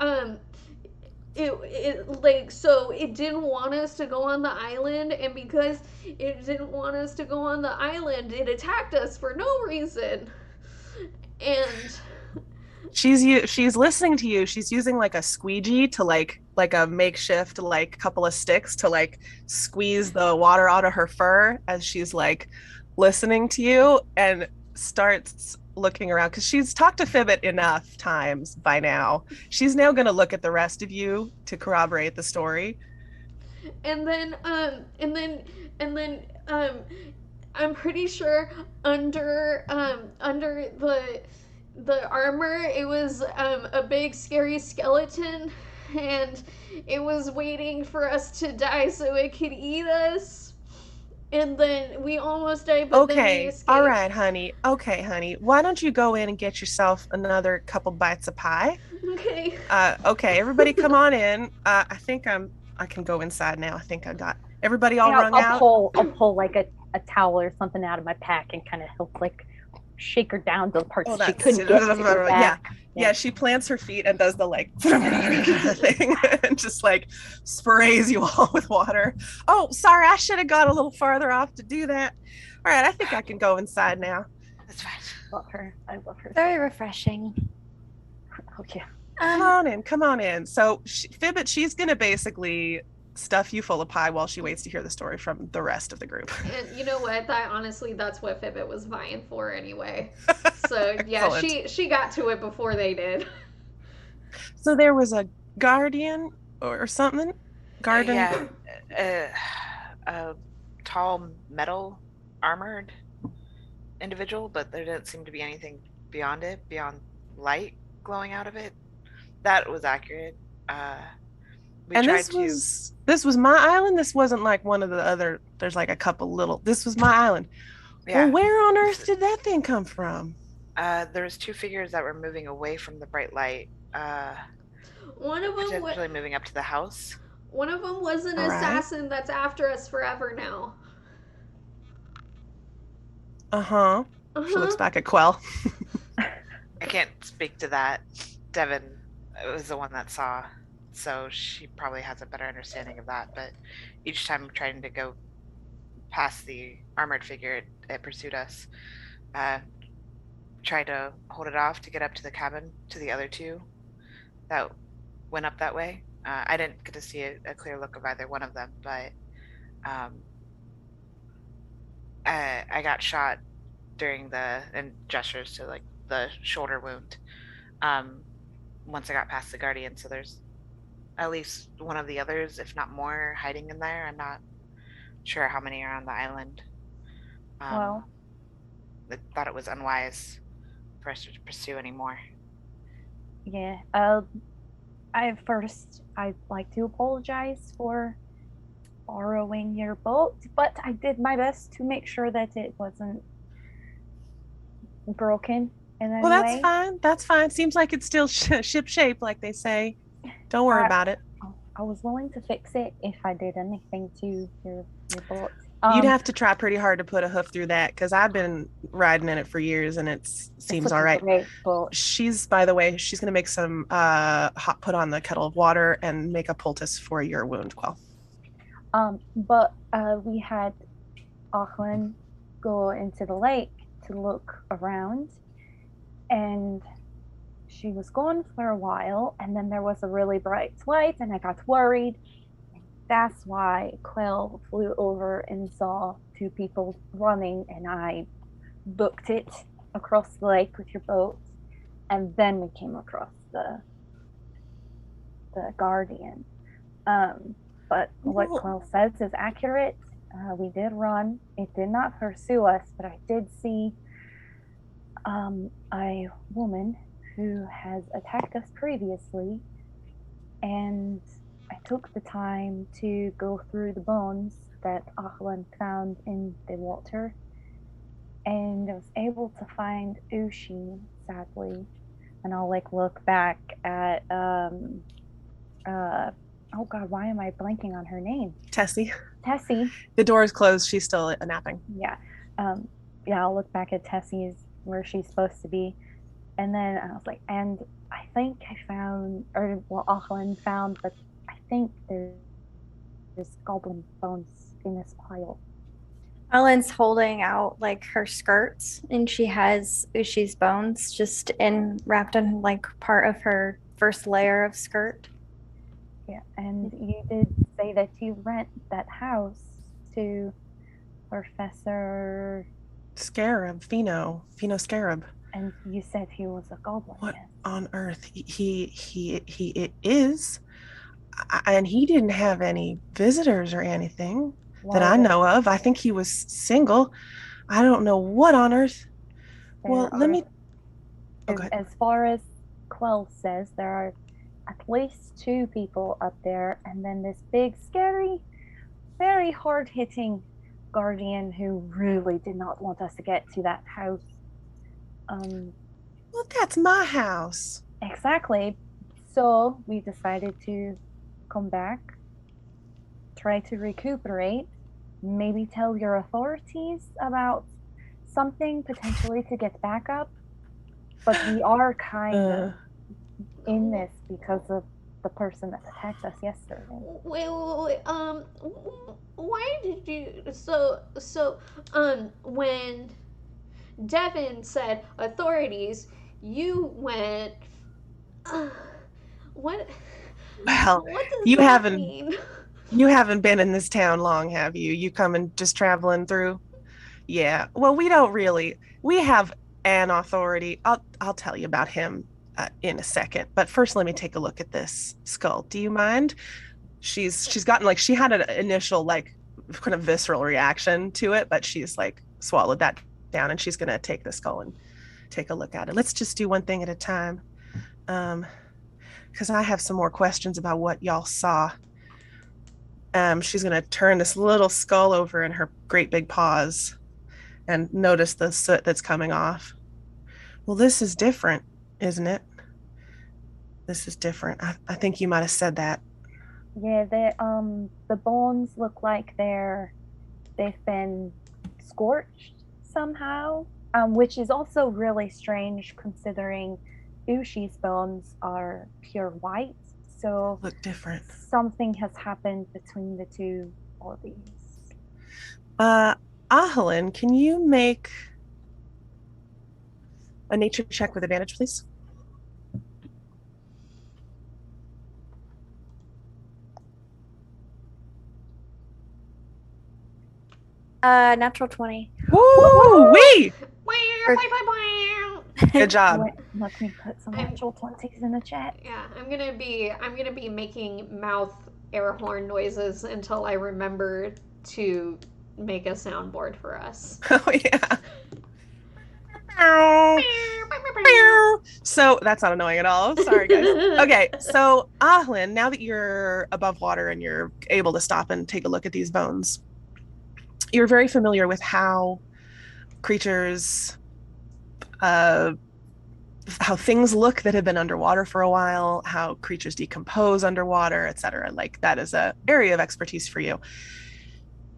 it didn't want us to go on the island, and because it didn't want us to go on the island, it attacked us for no reason, and. She's listening to you. She's using like a squeegee to like a makeshift like couple of sticks to like squeeze the water out of her fur as she's like listening to you, and starts looking around because she's talked to Fibbit enough times by now. She's now going to look at the rest of you to corroborate the story. And then I'm pretty sure under the armor, it was a big scary skeleton, and it was waiting for us to die so it could eat us. And then we almost died, but then we escaped. All right, honey. Okay, honey. Why don't you go in and get yourself another couple bites of pie? Okay. Okay, everybody come on in. I think I can go inside now. I think I got everybody all wrung out. I'll pull like a towel or something out of my pack and kind of help like shake her down to the parts she couldn't get to the back. Yeah, she plants her feet and does the like thing and just like sprays you all with water. Oh, sorry, I should have got a little farther off to do that. All right, I think I can go inside now. That's fine. I love her. Very refreshing. Oh yeah. Come on in. So Fibbit, she's gonna basically stuff you full of pie while she waits to hear the story from the rest of the group. And you know what? That's what Fibbit was vying for anyway. So yeah, she got to it before they did. So there was a guardian or something? Yeah, a tall metal armored individual, but there didn't seem to be anything beyond light glowing out of it. That was accurate. We And tried this was my island. This wasn't like one of the other. There's like a couple little. This was my island. yeah. Well, where on earth did that thing come from? There was two figures that were moving away from the bright light, One of them, potentially moving up to the house. one of them was an All right. assassin that's after us forever now. Uh-huh. Uh She looks huh. back at Quell. I can't speak to that. Devin was the one that saw, so she probably has a better understanding of that. But each time trying to go past the armored figure, it pursued us. Tried to hold it off to get up to the cabin to the other two that went up that way. I didn't get to see a clear look of either one of them, but I got shot during and gestures to like the shoulder wound. Once I got past the guardian, so there's at least one of the others, if not more, hiding in there. I'm not sure how many are on the island. Well, I thought it was unwise for us to pursue anymore. yeah. I'd like to apologize for borrowing your boat, but I did my best to make sure that it wasn't broken in any Well, that's way. fine. That's fine. Seems like it's still ship shape, like they say. Don't worry about it. I was willing to fix it if I did anything to your boat. You'd have to try pretty hard to put a hoof through that, because I've been riding in it for years and it seems it's all right. Great boat. By the way, she's going to make some hot, put on the kettle of water and make a poultice for your wound, Quell. But we had Auckland go into the lake to look around, and she was gone for a while, and then there was a really bright light, and I got worried. That's why Quell flew over and saw two people running, and I booked it across the lake with your boat, and then we came across the guardian. But what Quell says is accurate. We did run. It did not pursue us, but I did see a woman who has attacked us previously, and I took the time to go through the bones that Achlan found in the water, and I was able to find Ushi, sadly. And I'll look back at oh god, why am I blanking on her name? Tessie. The door is closed. She's still napping. Yeah. I'll look back at Tessie's where she's supposed to be. And then I was like, and I think I found, Auckland found, but I think there's goblin bones in this pile. Ellen's holding out her skirts, and she has Ushi's bones just wrapped in part of her first layer of skirt. Yeah, and you did say that you rent that house to Professor Scarab, Pheno Scarab. And you said he was a goblin. What on earth? He is, and he didn't have any visitors or anything that I know of. I think he was single. I don't know what on earth. Well, let me. Okay. As far as Quell says, there are at least two people up there, and then this big, scary, very hard-hitting guardian who really did not want us to get to that house. Well, that's my house. Exactly. So we decided to come back, try to recuperate, maybe tell your authorities about something potentially to get back up. But we are kind of in this because of the person that attacked us yesterday. Wait. Why did you? When Devin said authorities, you went. What? Well, what does you that haven't. mean? You haven't been in this town long, have you? You coming just traveling through? Yeah. Well, we don't really. We have an authority. I'll tell you about him in a second. But first, let me take a look at this skull. Do you mind? She's gotten she had an initial kind of visceral reaction to it, but she's swallowed that down, and she's gonna take the skull and take a look at it. Let's just do one thing at a time. because I have some more questions about what y'all saw. She's going to turn this little skull over in her great big paws and notice the soot that's coming off. Well, this is different, isn't it? This is different. I think you might have said that. Yeah, the bones look like they've been scorched somehow, which is also really strange considering Ushi's bones are pure white. So Look different. something has happened between the two bodies. Ahalin, can you make a nature check with advantage, please? Natural 20. Woo! Wee! Good job. Let me put some natural 20s in the chat. Yeah, I'm gonna be making mouth air horn noises until I remember to make a soundboard for us. Oh yeah. So that's not annoying at all. Sorry, guys. Okay, so Ahlin, now that you're above water and you're able to stop and take a look at these bones, you're very familiar with how creatures, how things look that have been underwater for a while, how creatures decompose underwater, etc. Like that is an area of expertise for you.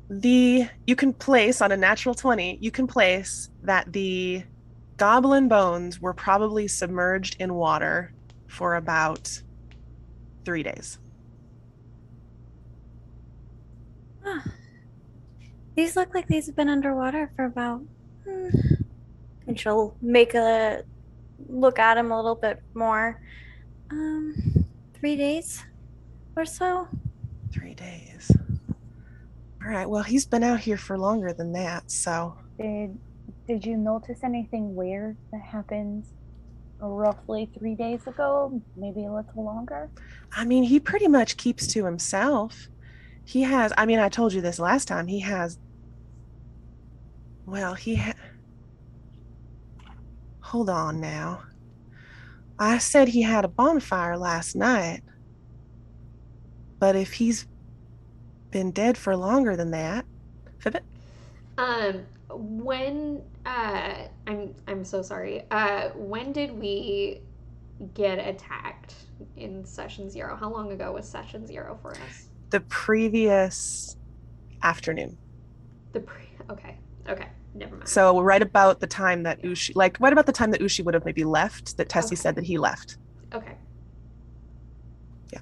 You can place on a natural 20, you can place that the goblin bones were probably submerged in water for about 3 days. Huh. These look like these have been underwater for about... And she'll make a look at him a little bit more. 3 days or so. 3 days. All right, well, he's been out here for longer than that, so... Did you notice anything weird that happened roughly 3 days ago? Maybe a little longer? I mean, he pretty much keeps to himself. He has, I mean, I told you this last time, he has... Well, Hold on now. I said he had a bonfire last night. But if he's been dead for longer than that... Fibbit? When I'm so sorry. When did we get attacked in session 0? How long ago was session 0 for us? The previous afternoon. Okay, never mind. So right about the time that Ushi, like right about the time that Ushi would have maybe left, that Tessie said that he left. Okay. Yeah.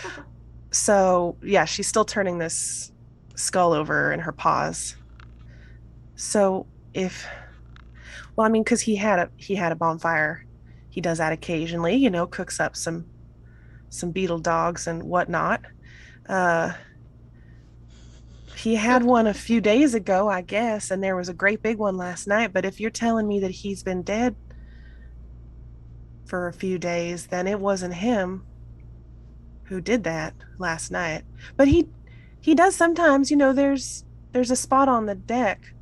Okay. So yeah, she's still turning this skull over in her paws. So well, I mean, because he had a bonfire, he does that occasionally, you know, cooks up some beetle dogs and whatnot. He had one a few days ago, I guess, and there was a great big one last night. But if you're telling me that he's been dead for a few days, then it wasn't him who did that last night. But he does sometimes, you know, there's a spot on the deck.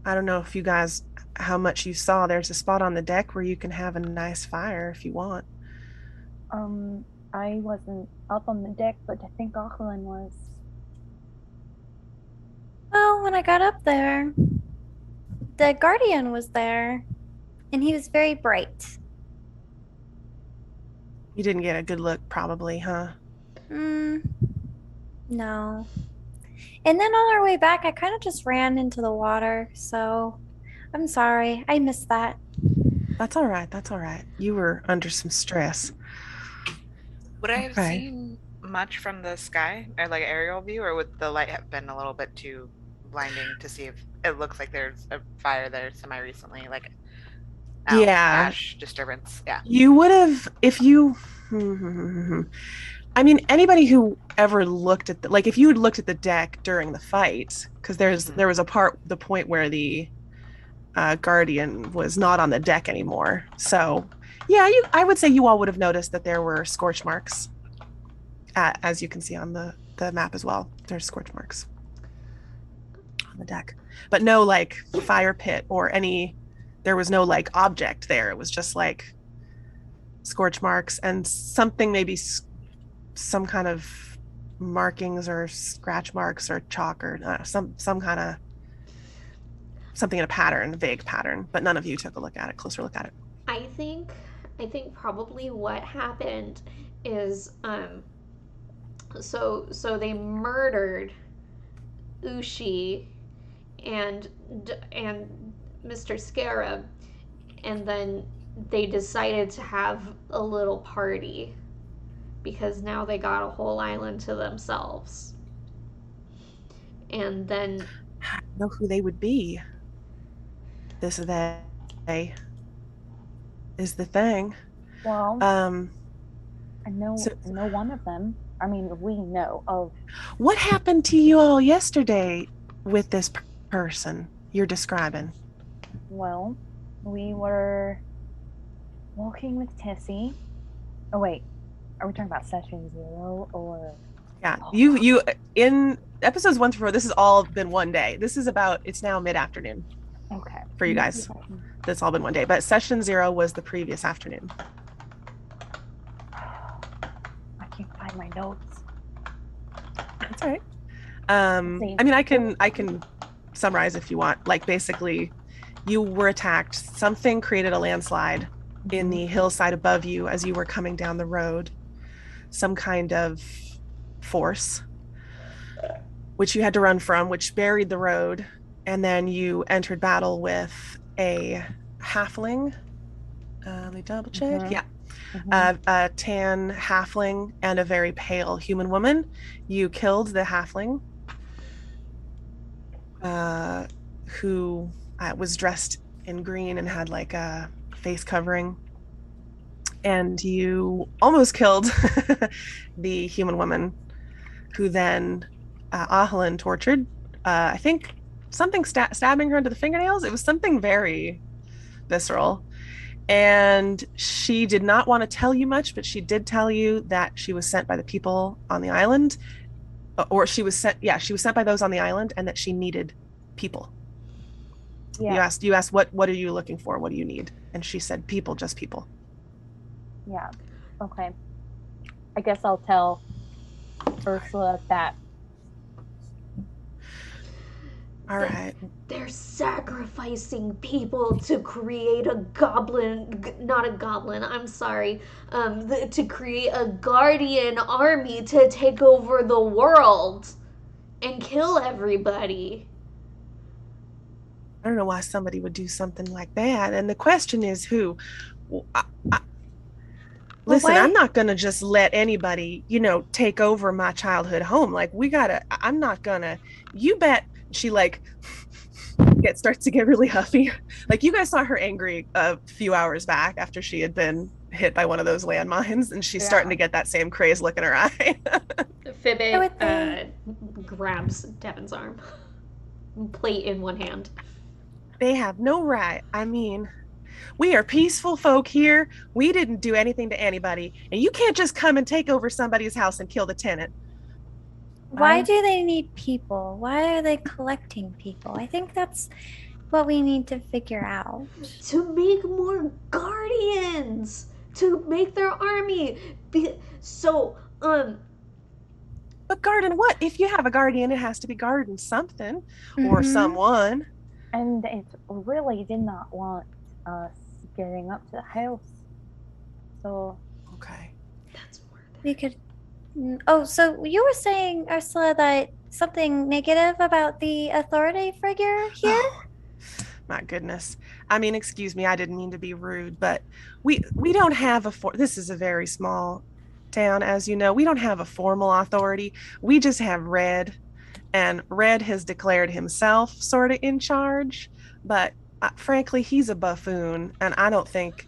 I don't know if you guys, how much you saw, there's a spot on the deck where you can have a nice fire if you want. I wasn't up on the deck, but I think Auckland was. Well, when I got up there, the guardian was there, and he was very bright. You didn't get a good look, probably, huh? No. And then on our way back, I kind of just ran into the water, so I'm sorry. I missed that. That's all right. That's all right. You were under some stress. Would I have seen much from the sky, or like aerial view, or would the light have been a little bit too blinding to see if it looks like there's a fire there semi-recently, like ash disturbance? Yeah. You would have, if you... I mean, anybody who ever looked at if you had looked at the deck during the fight, because there was the point where the guardian was not on the deck anymore. So, yeah, I would say you all would have noticed that there were scorch marks, as you can see on the map as well. There's scorch marks on the deck, but no like fire pit or there was no like object there. It was just like scorch marks and something, maybe some kind of markings or scratch marks or chalk or some kind of something in a pattern, vague pattern, but none of you took a look at it, closer look at it. I think probably what happened is so they murdered Ushi and Mr. Scarab, and then they decided to have a little party because now they got a whole island to themselves. And then I don't know who they would be. This they is the thing. Well, I know so, one of them. I mean, we know of. What happened to you all yesterday with this person you're describing? Well, we were walking with Tessie. Oh wait, are we talking about session 0 or? Yeah, you in episodes 1 through 4. This has all been one day. This is it's now mid-afternoon. Okay. For you guys, that's all been one day. But session 0 was the previous afternoon. I can't find my notes. That's all right. I mean, I can summarize if you want. Like, basically, you were attacked. Something created a landslide in the hillside above you as you were coming down the road. Some kind of force, which you had to run from, which buried the road. And then you entered battle with a halfling. Let me double check. Mhm. Yeah. Mhm. A tan halfling and a very pale human woman. You killed the halfling, who was dressed in green and had like a face covering. And you almost killed the human woman, who then Ahlin tortured. I think something stabbing her into the fingernails. It was something very visceral. And she did not want to tell you much, but she did tell you that she was sent by the people on the island, or she was sent by those on the island, and that she needed people. Yeah. You asked what are you looking for? What do you need? And she said people, just people. Yeah. Okay. I guess I'll tell Ursula that. All right. They're sacrificing people to create a goblin, not a goblin, I'm sorry, to create a guardian army to take over the world and kill everybody. I don't know why somebody would do something like that. And the question is who? Listen, I'm not going to just let anybody, take over my childhood home. Like, I'm not going to, you bet. She starts to get really huffy. Like, you guys saw her angry a few hours back after she had been hit by one of those landmines, and she's starting to get that same crazed look in her eye. Fibbe grabs Devin's arm, plate in one hand. They have no right. I mean, we are peaceful folk here. We didn't do anything to anybody, and you can't just come and take over somebody's house and kill the tenant. Why do they need people? Why are they collecting people? I think that's what we need to figure out. To make more guardians, to make their army. But guarding what? If you have a guardian, it has to be guarding something or someone. And it really did not want us getting up to the house. So. Okay. That's worth it. We could. Oh, so you were saying, Ursula, that something negative about the authority figure here? Oh, my goodness. I mean, excuse me, I didn't mean to be rude, but we don't have this is a very small town, as you know. We don't have a formal authority. We just have Red, and Red has declared himself sort of in charge, but frankly, he's a buffoon, and I don't think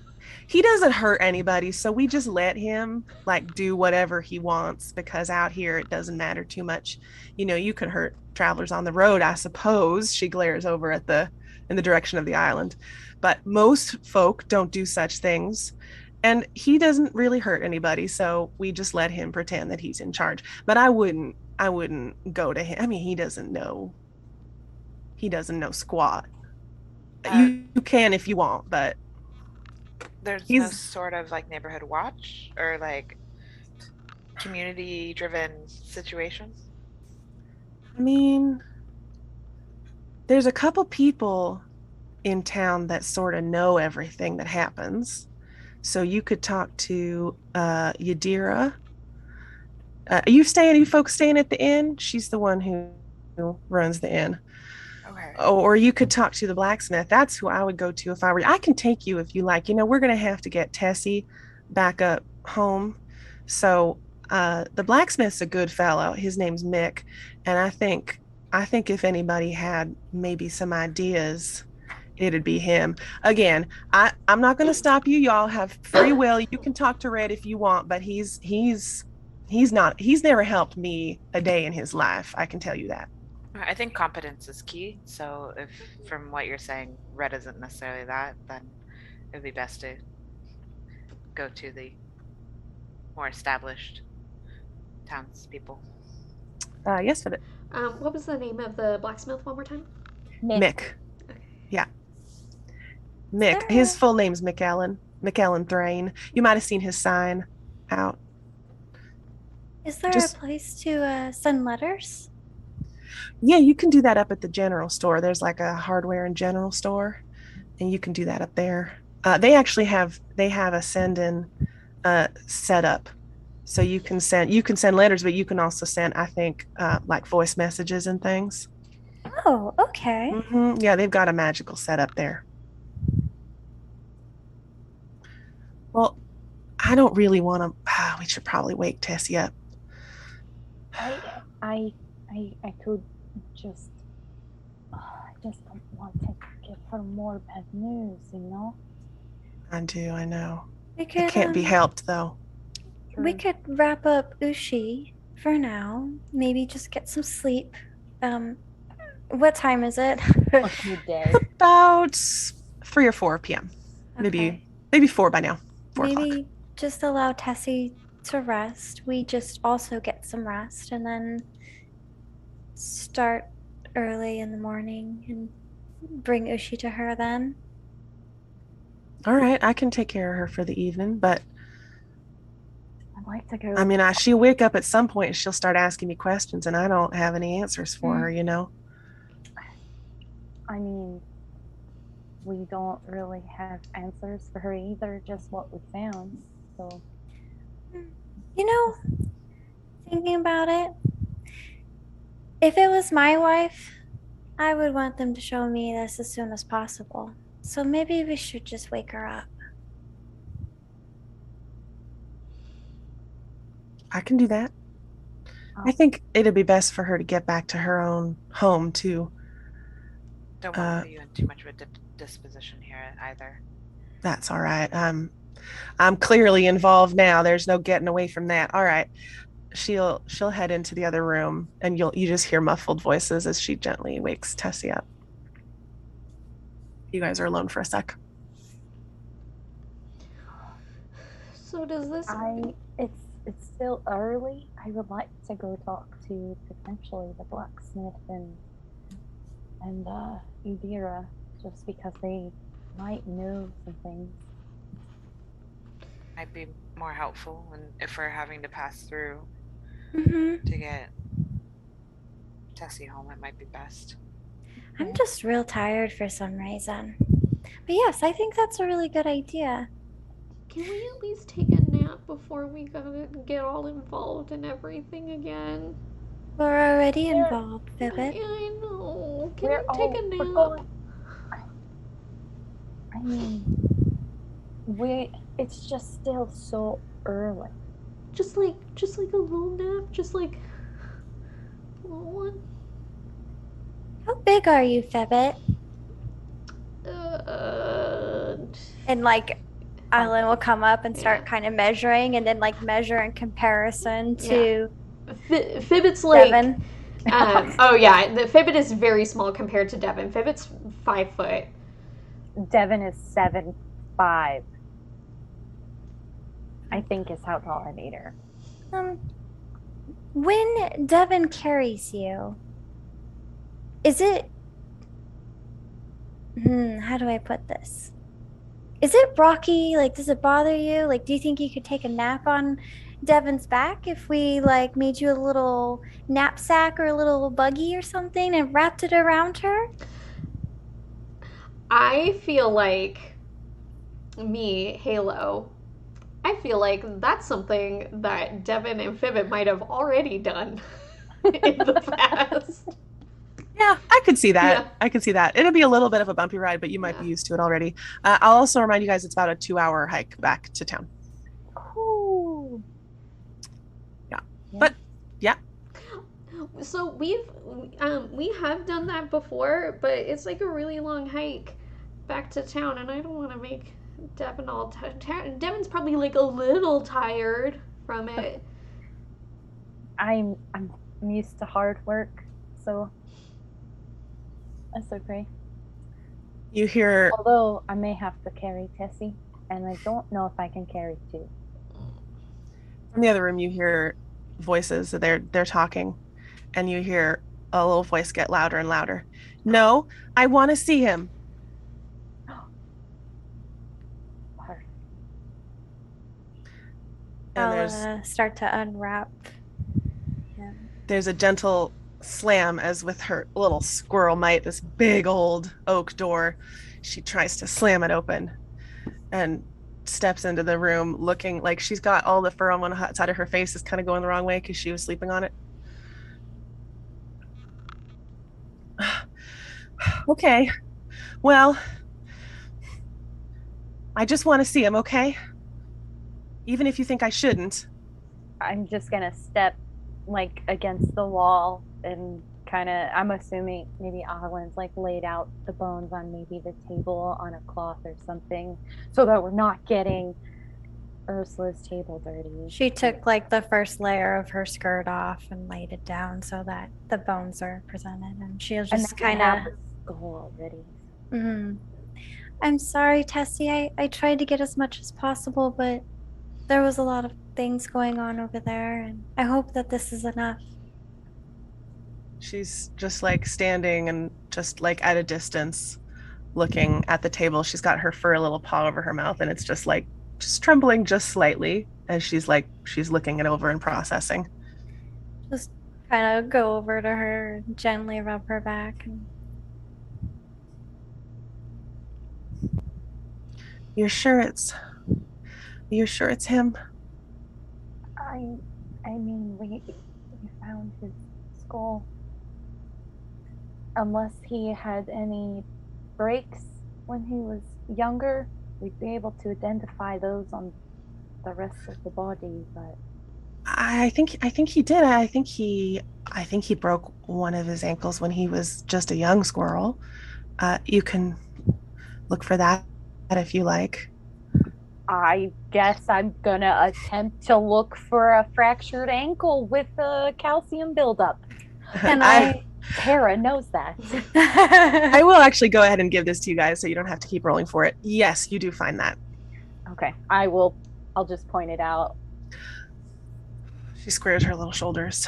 he doesn't hurt anybody, so we just let him do whatever he wants, because out here it doesn't matter too much. You could hurt travelers on the road, I suppose. She glares over in the direction of the island, but most folk don't do such things, and he doesn't really hurt anybody, so we just let him pretend that he's in charge. But I wouldn't go to him. I mean, he doesn't know squat. You can if you want, but there's no He's, sort of like neighborhood watch or like community driven situation? I mean, there's a couple people in town that sort of know everything that happens. So you could talk to Yadira. Are you folks staying at the inn? She's the one who runs the inn. Okay. Oh, or you could talk to the blacksmith. That's who I would go to if I were you. I can take you if you like. We're gonna have to get Tessie back up home. So the blacksmith's a good fellow. His name's Mick. And I think if anybody had maybe some ideas, it'd be him. Again, I'm not gonna stop you. Y'all have free will. You can talk to Red if you want, but he's never helped me a day in his life. I can tell you that. I think competence is key. So if from what you're saying, red isn't necessarily that, then it would be best to go to the more established townspeople. Yes, for the What was the name of the blacksmith one more time? Mick. Okay. Yeah. Mick. His full name's McAllen. McAllen Thrain. You might have seen his sign out. Is there Just a place to send letters? yeah, you can do that up at the general store. There's like a hardware and general store, and you can do that up there. They have a send in set up. So you can send letters, but you can also send, I think, like voice messages and things. Oh, okay. Yeah, they've got a magical setup there. Well, I don't really want to. We should probably wake Tessie up. I could just. I just don't want to give her more bad news, you know? I do, I know. We It could can't be helped, though. we could wrap up Ushi for now. Maybe just get some sleep. What time is it? Lucky day. About 3 or 4 p.m. Okay. Maybe 4 by now. 4 o'clock. Maybe just allow Tessie to rest. We just also get some rest and then start early in the morning and bring Ushi to her then. All right, I can take care of her for the evening, but I'd like to go. I mean, she'll wake up at some point and she'll start asking me questions, and I don't have any answers for her, I mean, we don't really have answers for her either, just what we found. So, Thinking about it, if it was my wife, I would want them to show me this as soon as possible. So maybe we should just wake her up. I can do that. I think it'd be best for her to get back to her own home, too. Don't want to put you in too much of a disposition here either. That's all right. I'm clearly involved now. There's no getting away from that. All right. She'll head into the other room, and you just hear muffled voices as she gently wakes Tessie up. You guys are alone for a sec. So does this? it's still early. I would like to go talk to potentially the blacksmith and Udira, just because they might know some things. Might be more helpful if we're having to pass through Mm-hmm. to get Tessie home. It might be best. I'm just real tired for some reason. But yes, I think that's a really good idea. Can we at least take a nap before we gotta get all involved in everything again? We're already involved, Vivid. I know. Can we take a nap? I mean, it's just still so early. Just like a little nap, just like a little one. How big are you, Fibbit? And like, Alan will come up and start kind of measuring, and then like measure in comparison to Fibbit's like Devin. the Fibbit is very small compared to Devin. Fibbit's 5 foot. Devin is 7'5". I think is how tall I made her. When Devin carries you, is it? How do I put this? Is it rocky? Like, does it bother you? Like, do you think you could take a nap on Devin's back if we like made you a little knapsack or a little buggy or something and wrapped it around her? I feel like Halo, I feel like that's something that Devin and Fibbit might have already done in the past. Yeah, I could see that. Yeah. I could see that. It'll be a little bit of a bumpy ride, but you might Yeah. be used to it already. I'll also remind you guys it's about a 2-hour hike back to town. Cool. But yeah, So we have done that before, but it's like a really long hike back to town, and I don't want to make Devin all Devin's probably like a little tired from it. I'm used to hard work, so that's okay. you hear Although I may have to carry Tessie, and I don't know if I can carry two. from the other room, you hear voices. They're talking, and you hear a little voice get louder and louder. No, I want to see him. And I'll start to unwrap him. there's a gentle slam as with her little squirrel might, this big old oak door. She tries to slam it open and steps into the room looking like she's got all the fur on one side of her face is kind of going the wrong way because she was sleeping on it. Okay, well, I just want to see him, okay? Even if you think I shouldn't. I'm just gonna step like against the wall and kind of, I'm assuming maybe Alan's like laid out the bones on maybe the table on a cloth or something so that we're not getting Ursula's table dirty. She took like the first layer of her skirt off and laid it down so that the bones are presented, and she'll And just then we kind of. have the skull already. I'm sorry, Tessie. I tried to get as much as possible, but there was a lot of things going on over there, and I hope that this is enough. She's just like standing and just like at a distance looking at the table. She's got her fur little paw over her mouth, and it's just like just trembling just slightly as she's looking it over and processing. Just kind of go over to her and gently rub her back. And You're sure it's him? I mean, we found his skull. Unless he had any breaks when he was younger, we'd be able to identify those on the rest of the body. But I think he did. I think he broke one of his ankles when he was just a young squirrel. You can look for that if you like. I guess I'm gonna attempt to look for a fractured ankle with a calcium buildup. And Tara knows that. I will actually go ahead and give this to you guys so you don't have to keep rolling for it. Yes, you do find that. Okay, I'll just point it out. She squares her little shoulders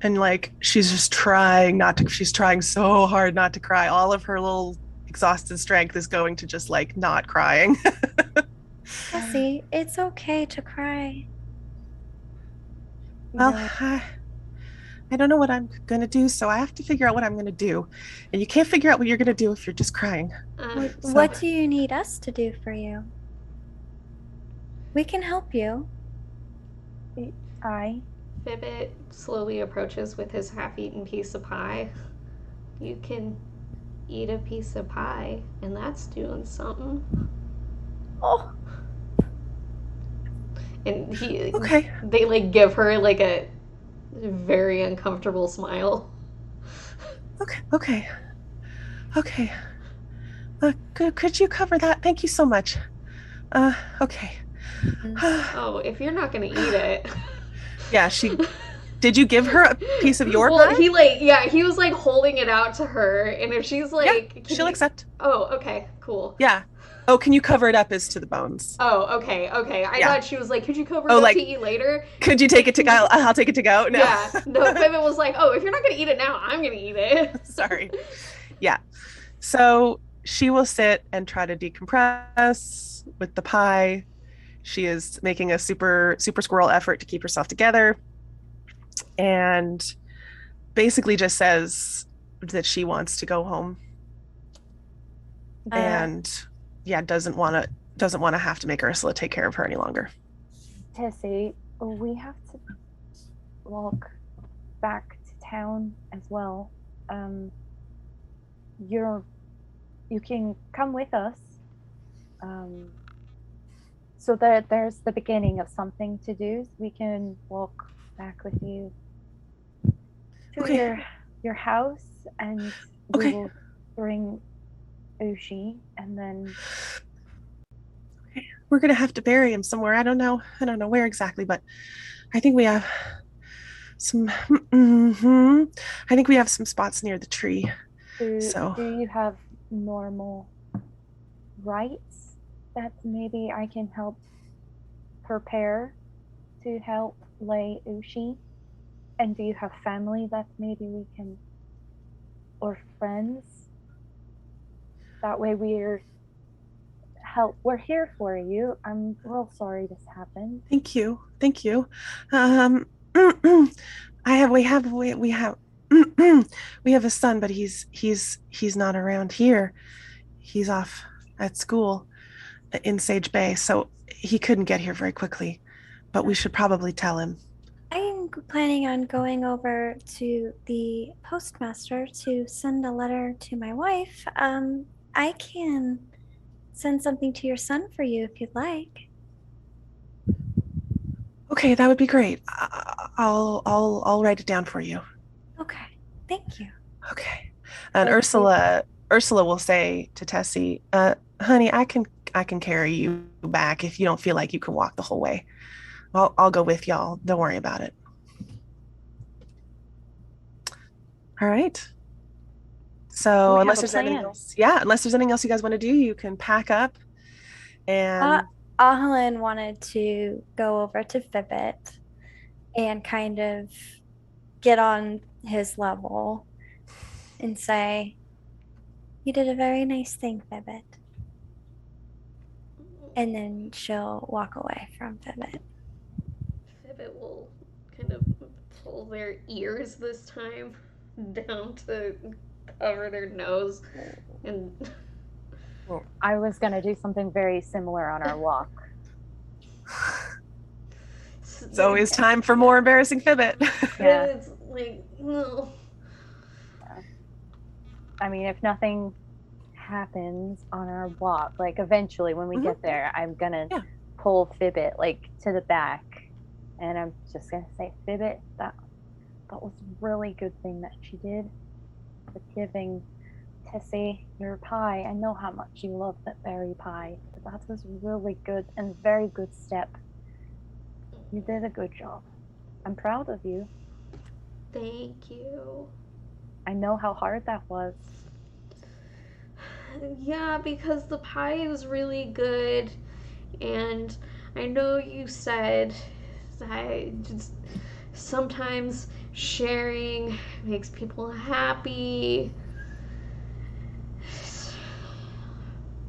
and like she's just trying she's trying so hard not to cry. All of her little exhausted strength is going to just like not crying. Tessie, it's okay to cry. Well, I don't know what I'm going to do, so I have to figure out what I'm going to do. And you can't figure out what you're going to do if you're just crying. What do you need us to do for you? We can help you. Fibbit slowly approaches with his half-eaten piece of pie. You can eat a piece of pie, and that's doing something. Oh. And Okay. they like give her like a very uncomfortable smile. Okay. Could you cover that? Thank you so much. Okay. Oh, if you're not gonna eat it. Yeah, did you give her a piece of your well, pie? he was like holding it out to her, and if she's like, yeah, she'll accept. Oh, okay, cool. Yeah. Oh, can you cover it up as to the bones? Oh, okay. I thought she was like, could you cover it Oh, up like, to eat later? Could you take it to go? I'll take it to go. No. Yeah. No, Pippin was like, oh, if you're not gonna eat it now, I'm gonna eat it. Sorry. Yeah. So she will sit and try to decompress with the pie. She is making a super squirrel effort to keep herself together, and basically just says that she wants to go home, and yeah, doesn't want to have to make Ursula take care of her any longer. Tessie, we have to walk back to town as well. You can come with us. So there's the beginning of something to do. We can walk back with you to Okay. your house, and we Okay. will bring Ushi, and then We're gonna have to bury him somewhere. I don't know where exactly, but I think we have some. I think we have some spots near the tree. So do you have normal rights that maybe I can help prepare to help lay Ushi? And do you have family that maybe we can, or friends? That way we're here for you. I'm real sorry this happened. thank you. We have we have a son, but he's not around here. He's off at school in Sage Bay, so he couldn't get here very quickly. But we should probably tell him. I'm planning on going over to the postmaster to send a letter to my wife. I can send something to your son for you if you'd like. Okay, that would be great. I'll write it down for you. Okay, thank you. Okay. And Thank you. Ursula will say to Tessie, honey, I can carry you back if you don't feel like you can walk the whole way. I'll go with y'all. Don't worry about it. All right. So We unless have a there's anything plan. else, unless there's anything else you guys want to do, you can pack up and Ahlin wanted to go over to Fibbit and kind of get on his level and say, "You did a very nice thing, Fibbit." And then she'll walk away from Fibbit. Fibbit will kind of pull their ears this time down to cover their nose, and I was gonna do something very similar on our walk. it's always time for more embarrassing Fibbit. Yeah. It's like, no. I mean, if nothing happens on our walk, like eventually when we get there, I'm gonna pull Fibbit like to the back, and I'm just gonna say, Fibbit, that was a really good thing that she did for giving Tessie your pie. I know how much you love that berry pie, but that was really good and very good step. You did a good job. I'm proud of you. Thank you. I know how hard that was. Yeah, because the pie is really good, and I know you said that just sometimes sharing makes people happy.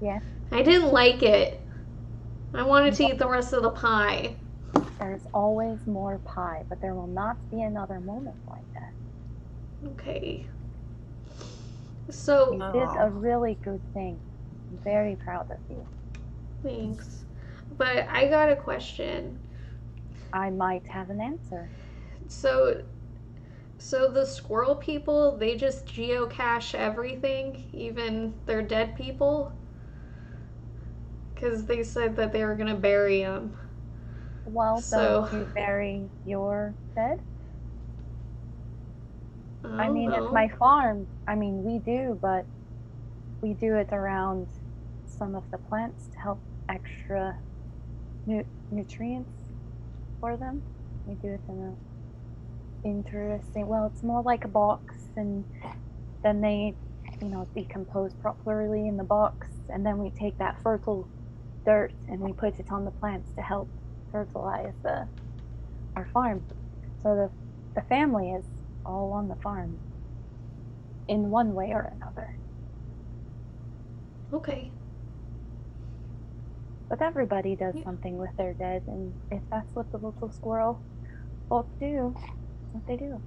Yeah. I didn't like it. I wanted to eat the rest of the pie. There's always more pie, but there will not be another moment like that. Okay. So, You did a really good thing. I'm very proud of you. thanks. But I got a question. I might have an answer. So the squirrel people, they just geocache everything, even their dead people? Because they said that they were going to bury them. Well, So- don't you bury your dead? I mean, know. it's my farm. I mean, we do, but we do it around some of the plants to help extra nutrients for them. We do it in a interesting, well, it's more like a box, and then they, decompose properly in the box, and then we take that fertile dirt and we put it on the plants to help fertilize our farm. So the family is all on the farm in one way or another. Okay. But everybody does Yeah. something with their dead, and if that's what the little squirrel folks do, that's what they do.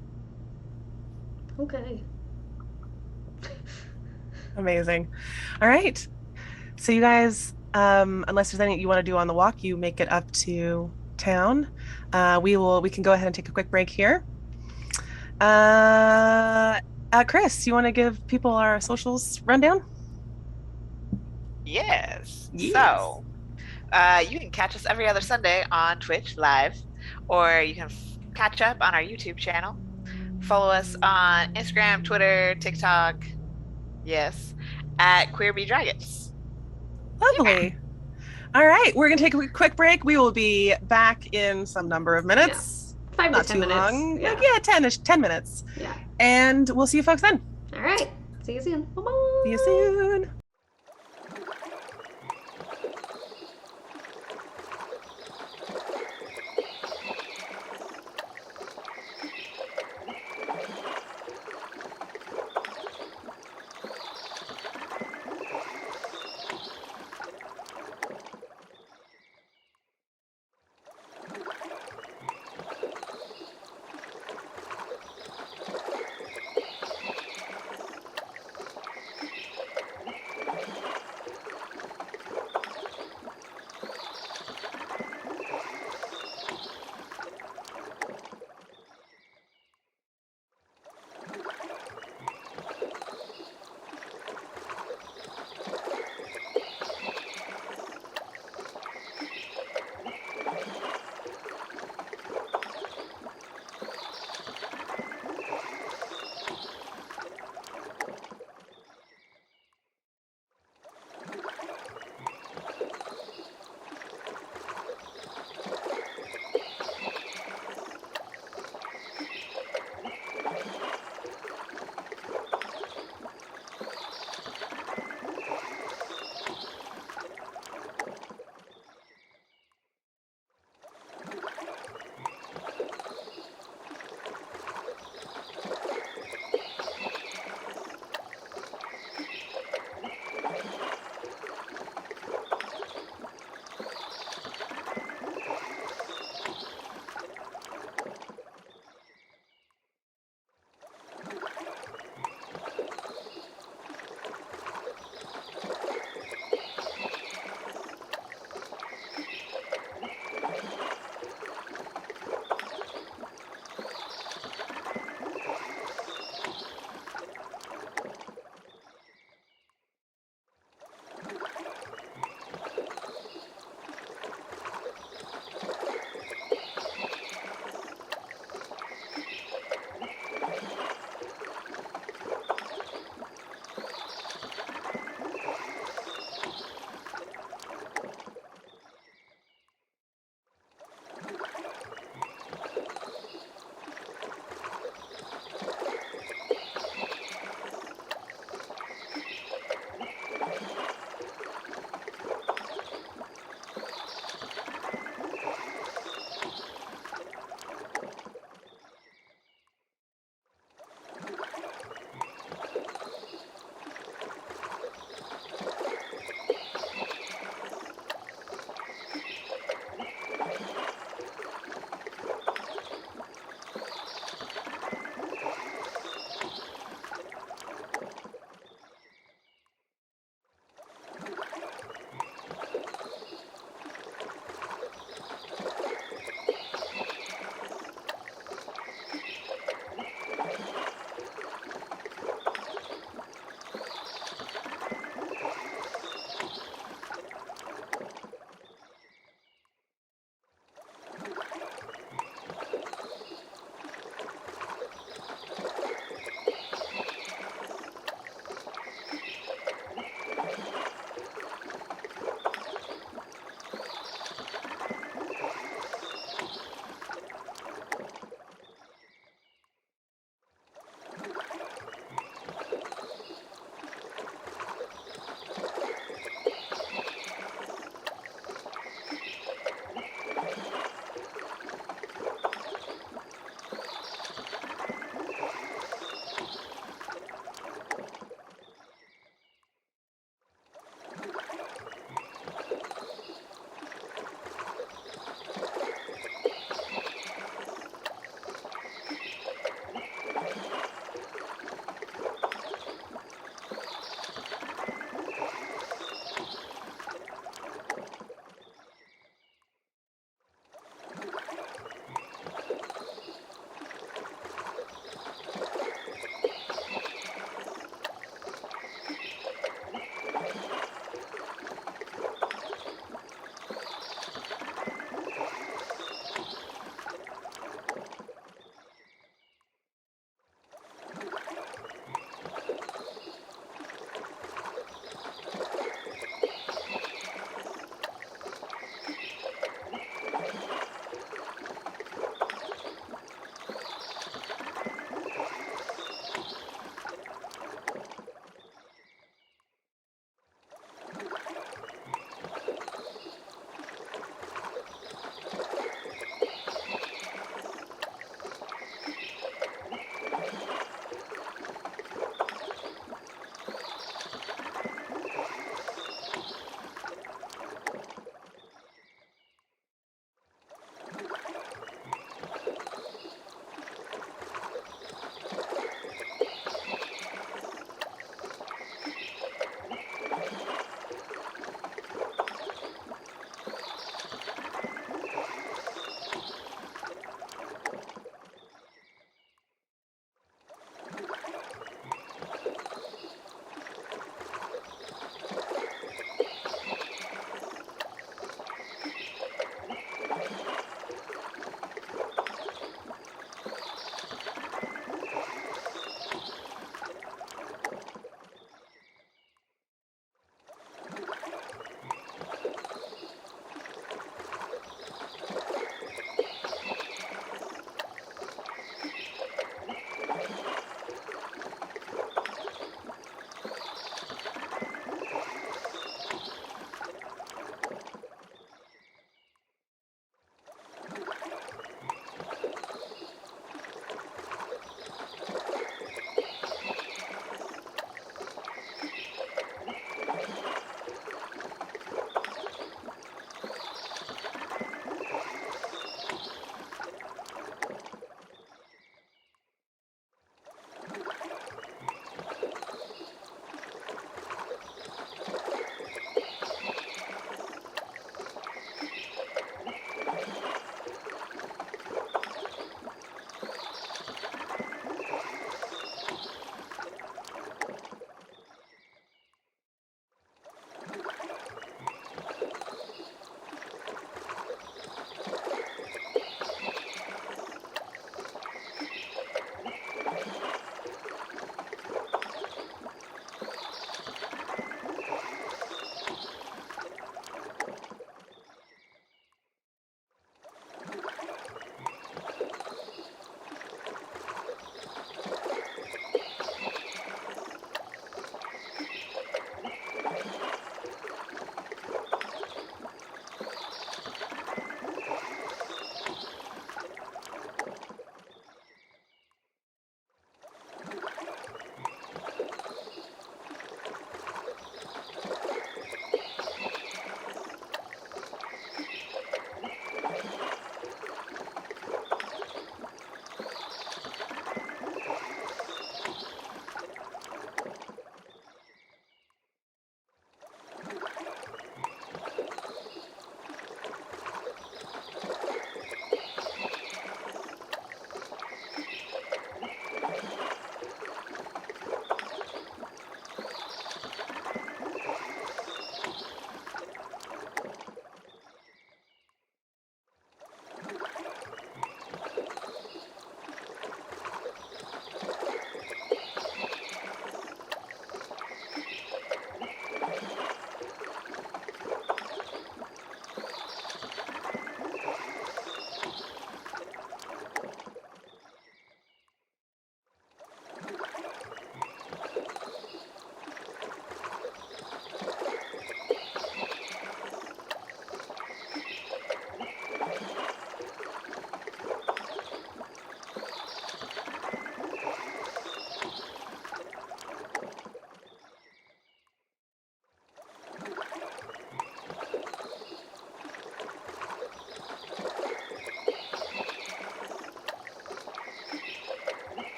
Okay. Amazing. All right. So you guys, unless there's anything you want to do on the walk, you make it up to town. We can go ahead and take a quick break here. Chris, you want to give people our socials rundown? Yes. Yes. So, you can catch us every other Sunday on Twitch live, or you can catch up on our YouTube channel. Follow us on Instagram, Twitter, TikTok. Yes, at Queer Bee Dragons. Lovely. All right, we're gonna take a quick break. We will be back in some number of minutes. 5 Not to 10 too minutes. long. Yeah. Like, yeah, 10-ish, 10 minutes. Yeah. And we'll see you folks then. All right. See you soon. Bye-bye. See you soon.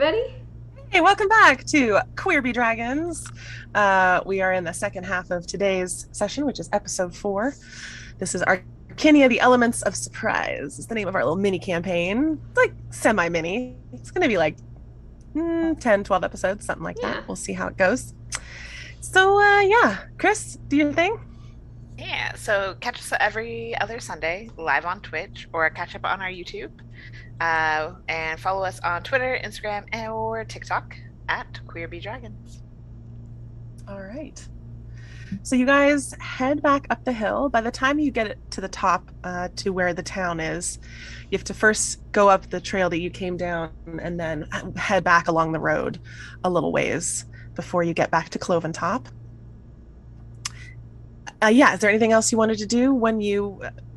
everybody. Hey, welcome back to Queer Bee Dragons. We are in the second half of today's session, which is episode 4. This is Arkinia, the Elements of Surprise. It's the name of our little mini campaign. It's like semi-mini. It's going to be like 10, 12 episodes, something like Yeah. that. We'll see how it goes. So, Chris, do your thing. Yeah, so catch us every other Sunday live on Twitch or catch up on our YouTube. And follow us on Twitter, Instagram, or TikTok at Queer Bee Dragons. All right. So you guys head back up the hill. By the time you get it to the top, to where the town is, you have to first go up the trail that you came down and then head back along the road a little ways before you get back to Cloven Top. Is there anything else you wanted to do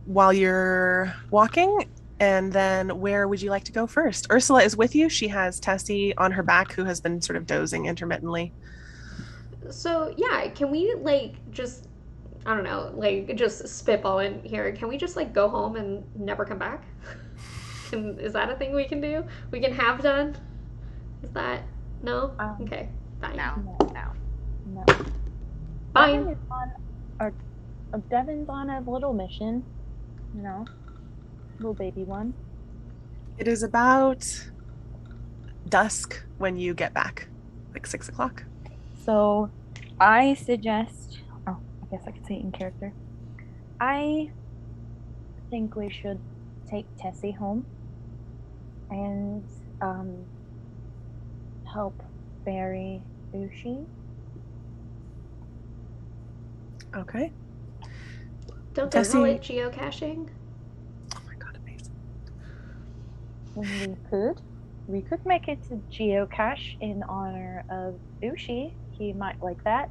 while you're walking? And then where would you like to go first? Ursula is with you. She has Tessie on her back, who has been sort of dozing intermittently. So yeah, can we just, I don't know, just spitball in here? Can we just go home and never come back? Is that a thing we can do? We can have done? Is that no? Okay, fine. No. Fine. Devin's on a little mission, little baby one. It is about dusk when you get back, like 6 o'clock. So I suggest, I guess I could say it in character. I think we should take Tessie home and help bury Ushi. Okay. Don't they Tessie- call it geocaching? Oh my god, amazing. We could make it a geocache in honor of Ushi. He might like that.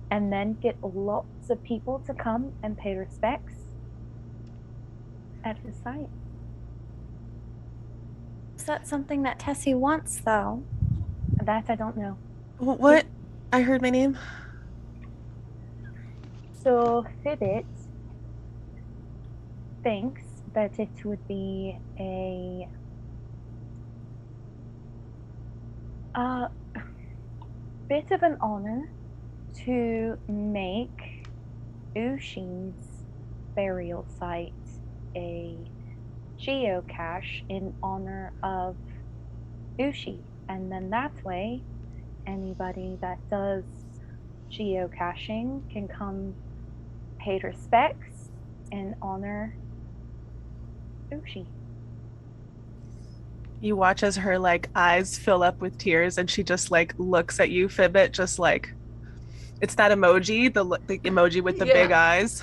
And then get lots of people to come and pay respects at his site. Is that something that Tessie wants, though? That I don't know. What? I heard my name. So Fibbit thinks that it would be a bit of an honor to make Ushi's burial site a geocache in honor of Ushi. And then that way, anybody that does geocaching can come pay respects and honor Ushi. You watch as her eyes fill up with tears, and she just looks at you, Fibbit, just it's that emoji, the emoji with the big eyes.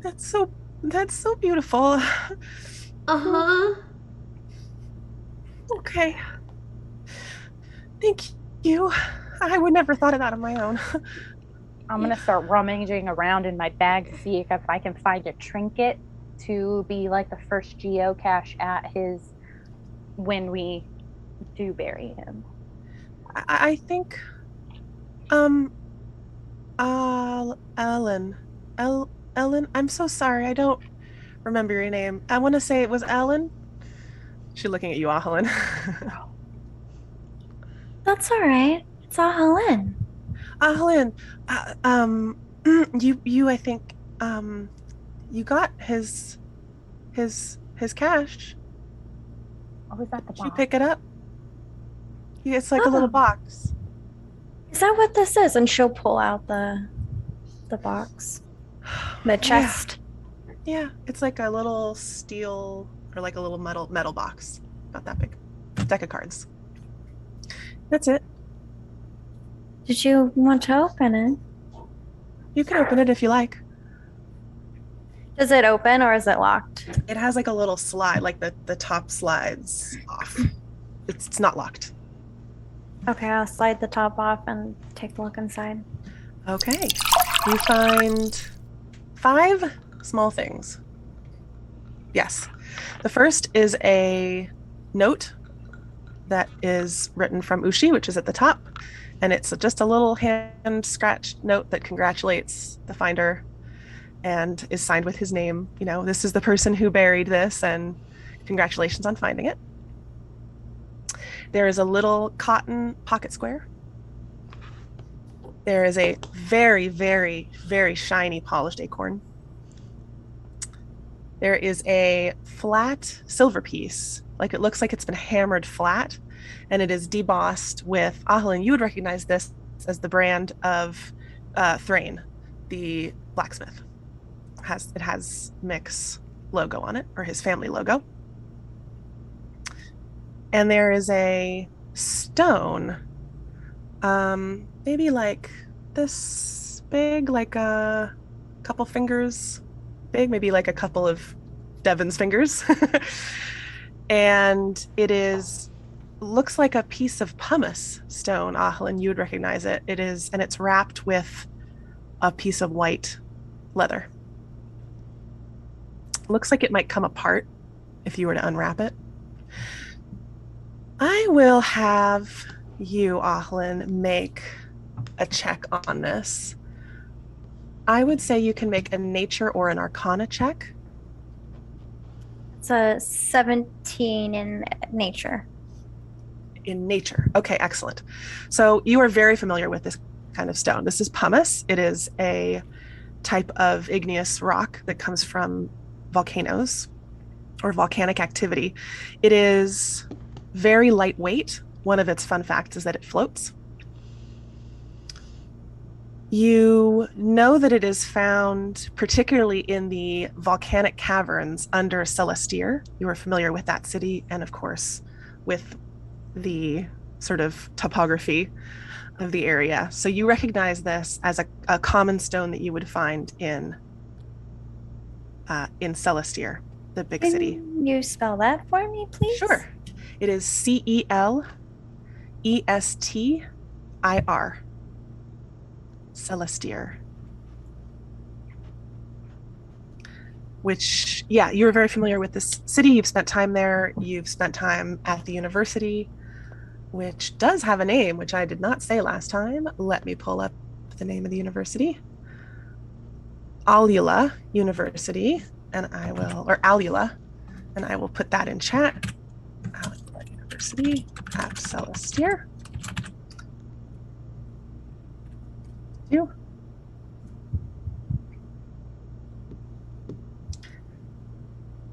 That's so beautiful. Uh-huh. Okay. Thank you. I would never thought of that on my own. I'm gonna start rummaging around in my bag to see if I can find a trinket to be the first geocache at his when we do bury him. I think Ellen, I'm so sorry, I don't remember your name. I want to say it was Ellen. She's looking at you, Ahalin. That's all right. It's all Helen. Ahalin, you I think you got his cash. Oh, is that the Did you box? pick it up? It's like a little box. Is that what this is? And she'll pull out the box. The chest. Yeah, it's like a little steel or like a little metal box. About that big. Deck of cards. That's it. Did you want to open it? You can open it if you like. Does it open or is it locked? It has like a little slide, like the top slides off. It's not locked. Okay, I'll slide the top off and take a look inside. Okay. You find 5 small things. Yes. The first is a note that is written from Ushi, which is at the top. And it's just a little hand-scratched note that congratulates the finder and is signed with his name. This is the person who buried this, and congratulations on finding it. There is a little cotton pocket square. There is a very, very, very shiny polished acorn. There is a flat silver piece, like it looks like it's been hammered flat, and it is debossed with Ahlin. You would recognize this as the brand of Thrain, the blacksmith. It has Mick's logo on it, or his family logo. And there is a stone, maybe like this big, like a couple fingers big, maybe like a couple of Devon's fingers. And looks like a piece of pumice stone, Ahlin. You would recognize it. It is, and it's wrapped with a piece of white leather. Looks like it might come apart if you were to unwrap it. I will have you, Ahlin, make a check on this. I would say you can make a nature or an arcana check. It's a 17 in nature. In nature. Okay, excellent. So you are very familiar with this kind of stone. This is pumice. It is a type of igneous rock that comes from volcanoes or volcanic activity. It is very lightweight. One of its fun facts is that it floats. You know that it is found particularly in the volcanic caverns under Celestier. You are familiar with that city and, of course, with the sort of topography of the area. So you recognize this as a common stone that you would find in Celestier, the big city. Can you spell that for me, please? Sure. It is Celestir. Celestier. Which, yeah, you're very familiar with this city. You've spent time there. You've spent time at the university, which does have a name, which I did not say last time. Let me pull up the name of the university. Alula University, and I will, or Alula, and I will put that in chat. Alula University at Celestier.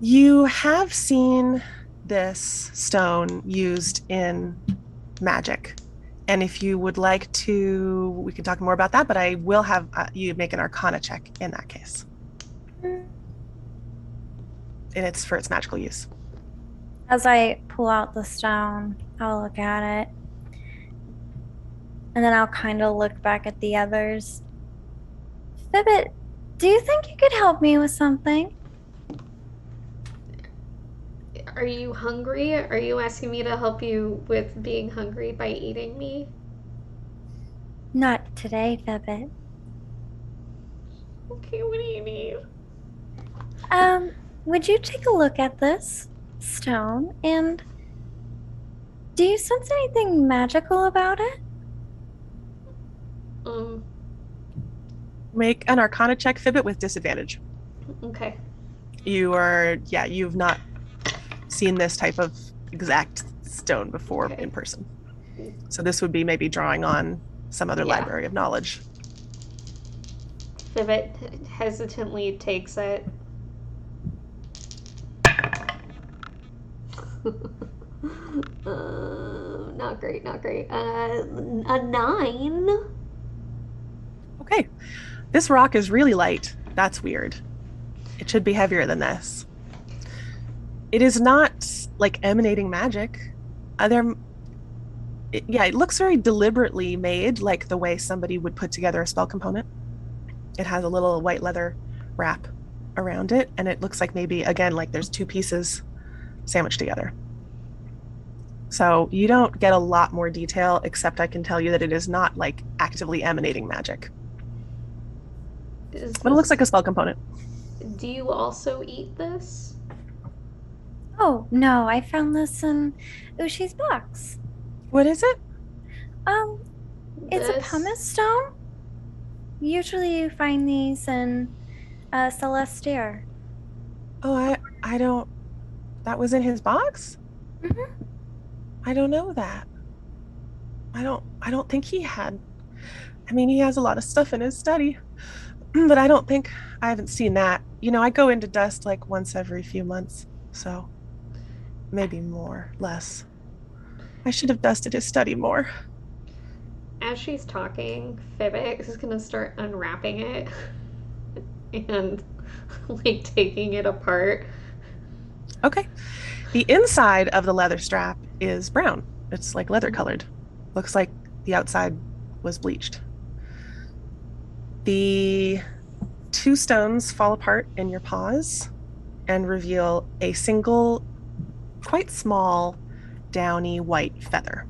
You have seen this stone used in magic. And if you would like to, we can talk more about that, but I will have you make an arcana check in that case. And it's for its magical use. As I pull out the stone, I'll look at it. And then I'll kind of look back at the others. Fibbit, do you think you could help me with something? Are you hungry? Are you asking me to help you with being hungry by eating me? Not today, Fibbit. Okay, what do you need? Would you take a look at this stone and do you sense anything magical about it? Make an arcana check, Fibbit, with disadvantage. Okay. You've not seen this type of exact stone before in person. So this would be maybe drawing on some other library of knowledge. Fibbit hesitantly takes it. Not great, not great. A 9. Okay. This rock is really light. That's weird. It should be heavier than this. It is not like emanating magic. It looks very deliberately made, like the way somebody would put together a spell component. It has a little white leather wrap around it, and it looks like maybe, again, like there's two pieces sandwiched together. So you don't get a lot more detail, except I can tell you that it is not like actively emanating magic. But it looks like a spell component. Do you also eat this? Oh, no, I found this in Ushi's box. What is it? It's a pumice stone. Usually you find these in Celestier. Oh, I don't... That was in his box? Mm-hmm. I don't know that. I don't think he had. I mean, he has a lot of stuff in his study, but I haven't seen that. I go into dust like once every few months, so maybe more, less. I should have dusted his study more. As she's talking, Fibix is gonna start unwrapping it and like taking it apart. Okay. The inside of the leather strap is brown. It's like leather colored. Looks like the outside was bleached. The 2 stones fall apart in your paws and reveal a single, quite small, downy white feather.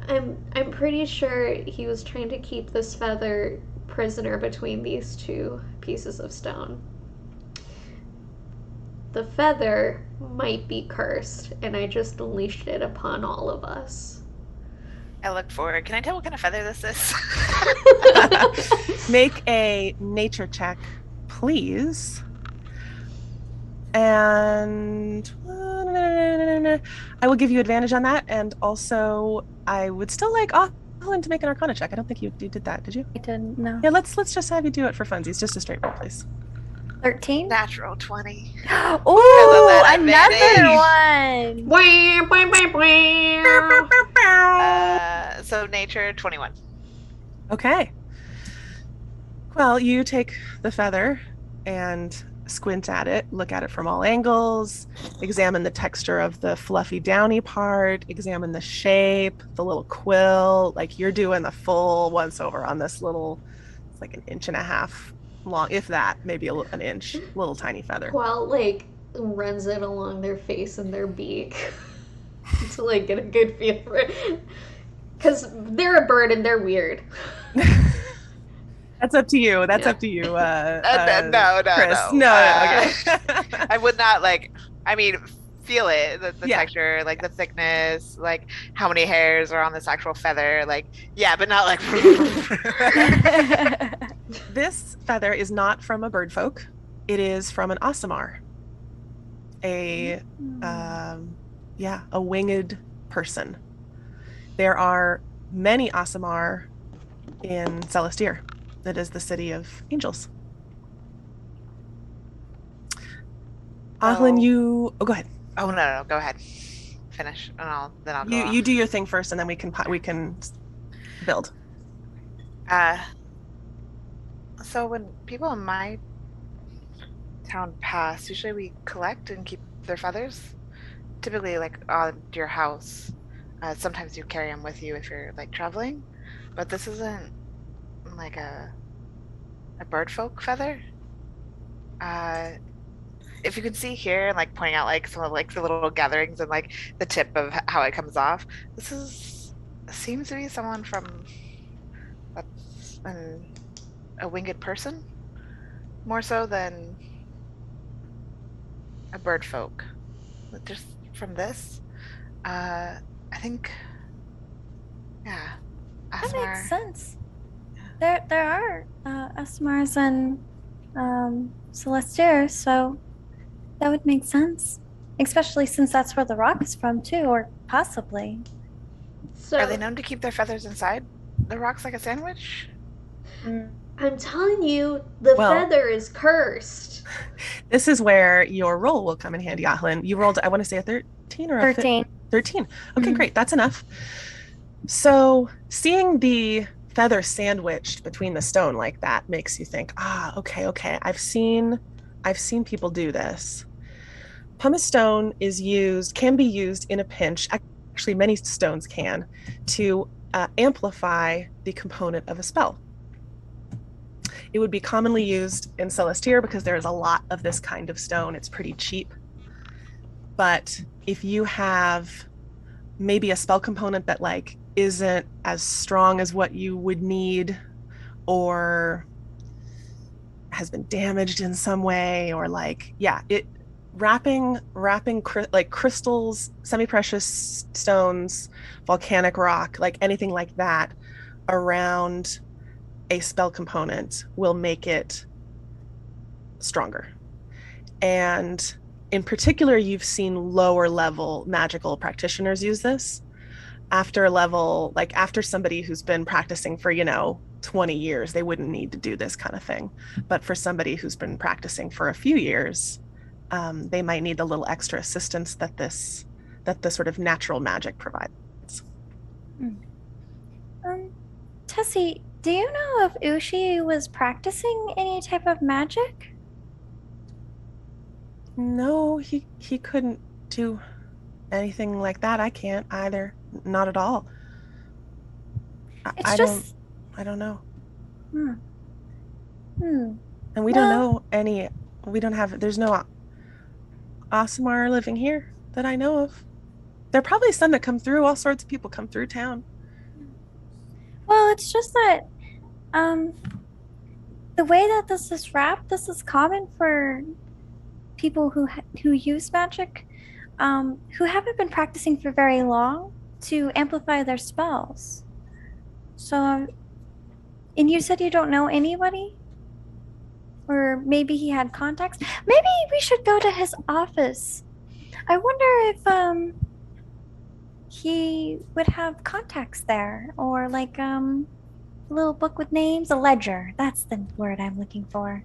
I'm pretty sure he was trying to keep this feather prisoner between these 2 pieces of stone. The feather might be cursed, and I just unleashed it upon all of us. I look forward. Can I tell what kind of feather this is? Make a nature check, please. And I will give you advantage on that. And also, I would still like Alan to make an Arcana check. I don't think you did that, did you? I didn't know. Yeah, let's just have you do it for funsies. Just a straight roll, please. 13. Natural 20. Oh, another advantage. one. So nature 21. Okay. Well, you take the feather and squint at it, look at it from all angles, examine the texture of the fluffy downy part, examine the shape, the little quill. Like you're doing the full once over on this little, it's like 1.5 inches long, if that, maybe an inch, little tiny feather. Well, like runs it along their face and their beak to like get a good feel for it. Because they're a bird and they're weird. That's up to you. That's up to you. No, Chris. no. Okay. I would not feel it, the texture, like the thickness, like how many hairs are on this actual feather, but not like. This feather is not from a bird folk. It is from an Aasimar, a winged person. There are many Aasimar in Celestir. That is the city of angels. Ahlin, go ahead. Oh no, go ahead. Finish, and then I'll go. You do your thing first, and then we can build. So when people in my town pass, usually we collect and keep their feathers. Typically, like on your house. Sometimes you carry them with you if you're like traveling, but this isn't like a bird folk feather. If you can see here and like pointing out like some of like the little gatherings and like the tip of how it comes off, seems to be someone from a winged person, more so than a bird folk. Just from this, I think, yeah, That Aasimar. makes sense. There are Aasimars and Celestir, so that would make sense. Especially since that's where the rock is from too, or possibly. So Are they known to keep their feathers inside the rocks like a sandwich? I'm telling you, the feather is cursed. This is where your roll will come in handy, Ahlin. You rolled, I want to say a 13 or a 13. 13. Okay, great. That's enough. So seeing the feather sandwiched between the stone like that makes you think, okay. I've seen people do this. Pumice stone can be used in a pinch. Actually, many stones can, to amplify the component of a spell. It would be commonly used in Celestir because there is a lot of this kind of stone. It's pretty cheap. But if you have maybe a spell component that like isn't as strong as what you would need, or has been damaged in some way, or wrapping like crystals, semi-precious stones, volcanic rock, like anything like that around a spell component will make it stronger. And in particular, you've seen lower level magical practitioners use this. After a level, like after somebody who's been practicing for, 20 years, they wouldn't need to do this kind of thing. But for somebody who's been practicing for a few years, they might need a little extra assistance that the sort of natural magic provides. Tessie, do you know if Ushi was practicing any type of magic? No, he couldn't do anything like that. I can't either. Not at all. It's I just. I don't know. Hmm. Hmm. And we don't know any. We don't have. There's no Asimar living here that I know of. There are probably some that come through. All sorts of people come through town. Well, it's just that, the way that this is wrapped, this is common for people who use magic, who haven't been practicing for very long to amplify their spells. So, and you said you don't know anybody? Or maybe he had contacts? Maybe we should go to his office. I wonder if, he would have contacts there, or like a little book with names, a ledger. That's the word I'm looking for.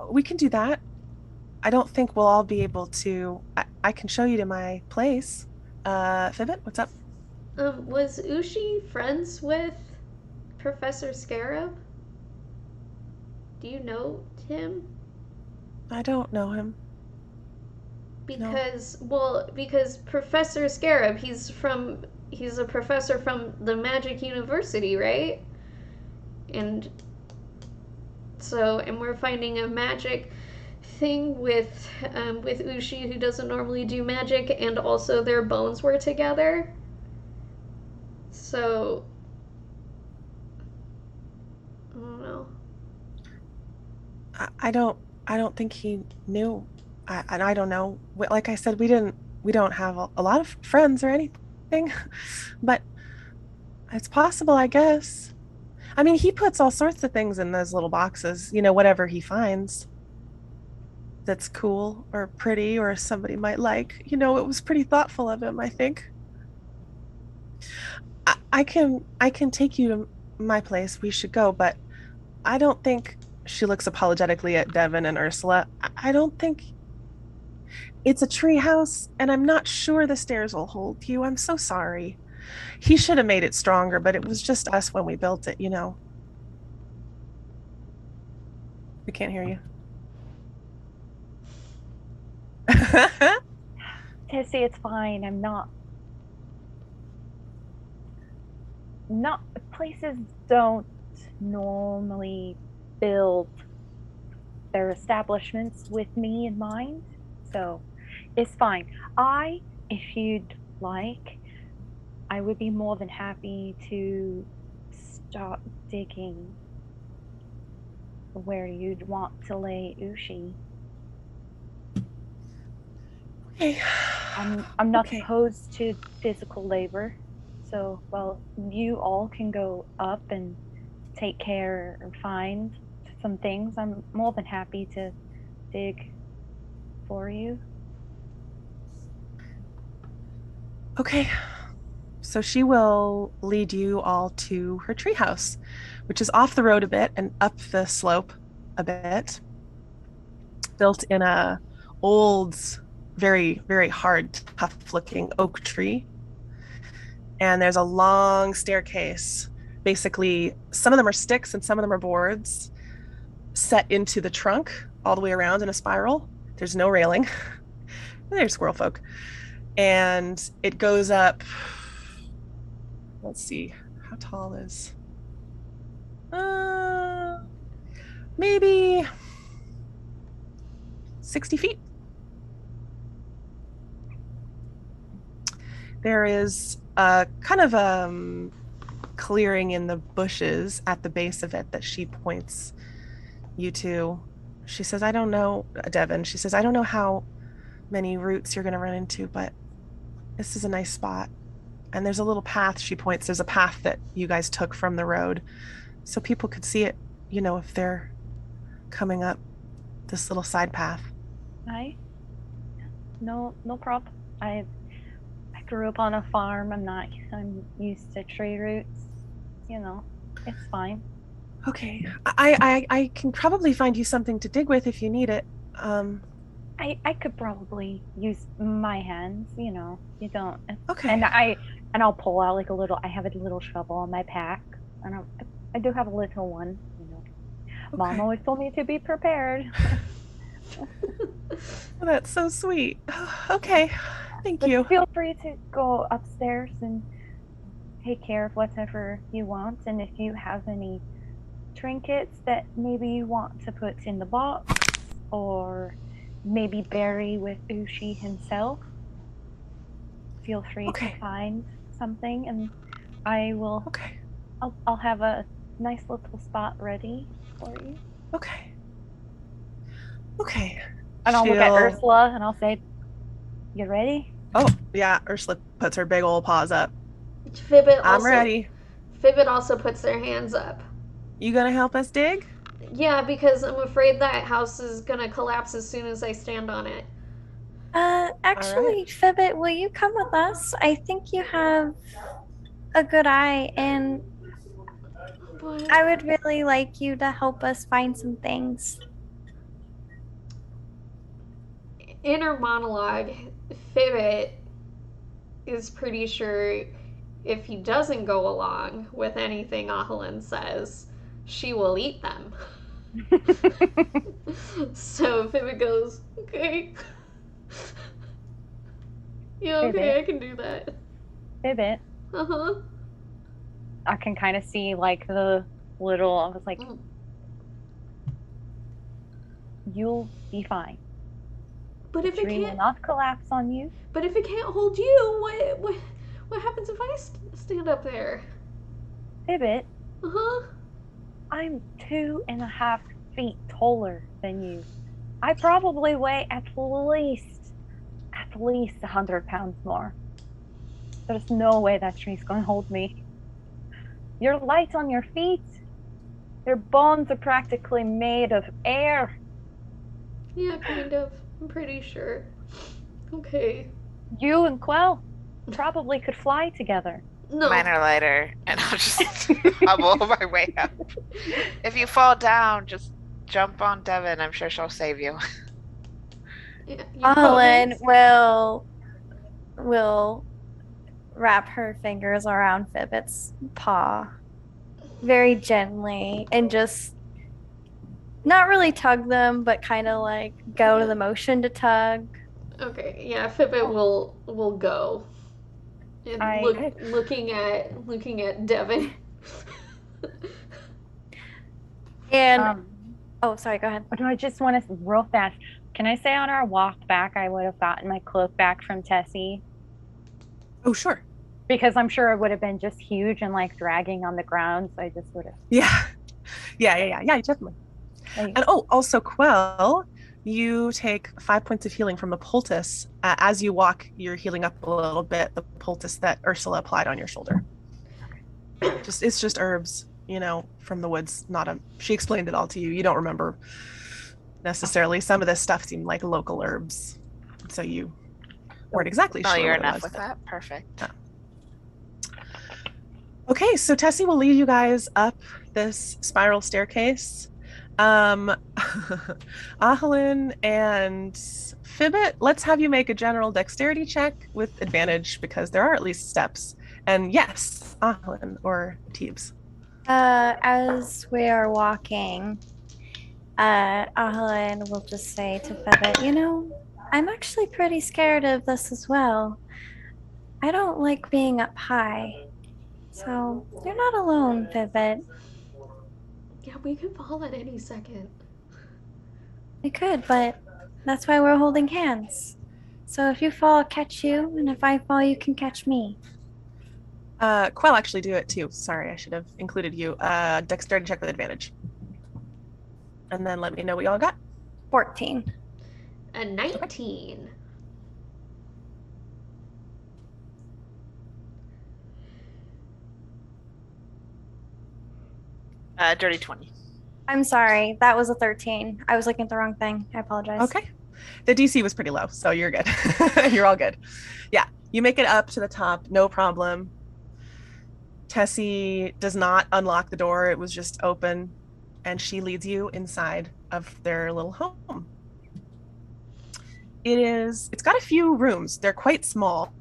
We can do that. I don't think we'll all be able to. I can show you to my place. Fibbit, what's up? Was Ushi friends with Professor Scarab? Do you know him? I don't know him. Because Professor Scarab, he's a professor from the Magic University, right? And we're finding a magic thing with Ushi, who doesn't normally do magic, and also their bones were together. So I don't know. I don't think he knew. I don't know. Like I said, we don't have a lot of friends or anything, but it's possible, I guess. I mean, he puts all sorts of things in those little boxes, whatever he finds that's cool or pretty or somebody might like. It was pretty thoughtful of him, I think. I can take you to my place. We should go, but I don't think. She looks apologetically at Devin and Ursula. I don't think it's a tree house, and I'm not sure the stairs will hold you. I'm so sorry. He should have made it stronger, but it was just us when we built it, We can't hear you. Tessie, it's fine. I'm not. Places don't normally build their establishments with me in mind, so it's fine. If you'd like, I would be more than happy to start digging where you'd want to lay Ushi. Okay. I'm not opposed to physical labor, so while you all can go up and take care or find some things, I'm more than happy to dig for you. Okay. So she will lead you all to her treehouse, which is off the road a bit and up the slope a bit. Built in a old, very, very hard, tough-looking oak tree. And there's a long staircase. Basically, some of them are sticks and some of them are boards set into the trunk all the way around in a spiral. There's no railing. They're squirrel folk. And it goes up, let's see, how tall is, maybe 60 feet. There is a kind of clearing in the bushes at the base of it that she points you to. She says, I don't know, Devin, she says, I don't know how many roots you're going to run into, but this is a nice spot. And there's a little path, she points, there's a path that you guys took from the road so people could see it, if they're coming up. this little side path. No problem. I grew up on a farm. I'm used to tree roots. You know, it's fine. Okay. I can probably find you something to dig with if you need it. I could probably use my hands, you know. You don't. Okay. And I'll pull out like a little. I have a little shovel in my pack, and I do have a little one. You know, Mom Okay. always told me to be prepared. Oh, that's so sweet. Okay. Thank But you. feel free to go upstairs and take care of whatever you want. And if you have any trinkets that maybe you want to put in the box, or maybe bury with Ushi himself, feel free to find something, and I will. Okay. I'll have a nice little spot ready for you. Okay. Okay. And I'll look at Ursula and I'll say, "You ready?" Oh, yeah. Ursula puts her big old paws up. I'm ready. Fibbit also puts their hands up. You gonna help us dig? Yeah, because I'm afraid that house is gonna collapse as soon as I stand on it. Actually, Fibbit, will you come with us? I think you have a good eye, and But I would really like you to help us find some things. inner monologue, Fibbit is pretty sure if he doesn't go along with anything Ahalin says, she will eat them. So Fibbit goes, okay. Yeah, okay, Fibbit. I can do that. Fibbit. Uh-huh. I can kind of see like the little. I was like, "You'll be fine. But if the it tree will can't, not collapse on you." but if it can't hold you, what happens if I stand up there? Fibbit, Uh-huh. I'm 2.5 feet taller than you. I probably weigh at least 100 pounds more. There's no way that tree's gonna hold me. You're light on your feet. Your bones are practically made of air. Yeah, kind of. I'm pretty sure. Okay. You and Quell probably could fly together. No. Mine are lighter, and I'll just hobble my way up. If you fall down, just jump on Devin. I'm sure she'll save you. Yeah, you Ahalin promise? will wrap her fingers around Fibbit's paw very gently and just not really tug them, but kind of like go to the motion to tug. Okay, yeah, Fibbit will go. And looking at Devin. And oh, sorry, go ahead. I just want to real fast. Can I say on our walk back, I would have gotten my cloak back from Tessie? Oh, sure. Because I'm sure it would have been just huge and like dragging on the ground. So I just would have. Yeah, definitely. And also Quell, you take 5 points of healing from the poultice. As you walk, you're healing up a little bit, the poultice that Ursula applied on your shoulder. It's just herbs, you know, from the woods. She explained it all to you. You don't remember necessarily. Some of this stuff seemed like local herbs, so you weren't exactly sure. You're enough with that. Perfect. Yeah. Okay, so Tessie will lead you guys up this spiral staircase. Ahalin and Fibbit, let's have you make a general dexterity check with advantage because there are at least steps. And yes, Ahalin or Teebs. As we are walking, Ahalin will just say to Fibbit, you know, I'm actually pretty scared of this as well. I don't like being up high. So you're not alone, Fibbit. Yeah, we could fall at any second. We could, but that's why we're holding hands. So if you fall, I'll catch you, and if I fall, you can catch me. Quell actually do it too. Sorry, I should have included you. Dexterity check with advantage. And then let me know what y'all got. 14. A 19. Dirty 20. I'm sorry. That was a 13. I was looking at the wrong thing. I apologize. Okay. The DC was pretty low, so you're good. You're all good. Yeah, you make it up to the top, no problem. Tessie does not unlock the door. It was just open, and she leads you inside of their little home. It's got a few rooms. They're quite small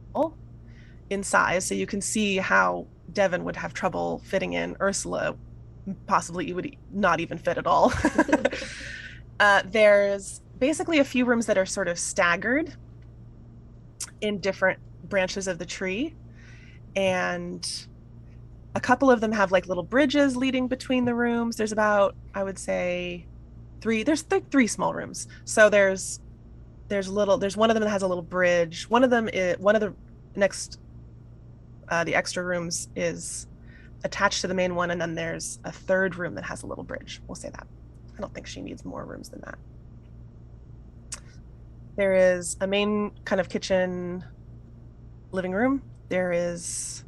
in size, so you can see how Devin would have trouble fitting in. Ursula possibly would not even fit at all. There's basically a few rooms that are sort of staggered in different branches of the tree, and a couple of them have like little bridges leading between the rooms. There's about, I would say, there's three small rooms. So there's one of them that has a little bridge. One of the extra rooms is attached to the main one, and then there's a third room that has a little bridge. We'll say that. I don't think she needs more rooms than that. There is a main kind of kitchen living room. There is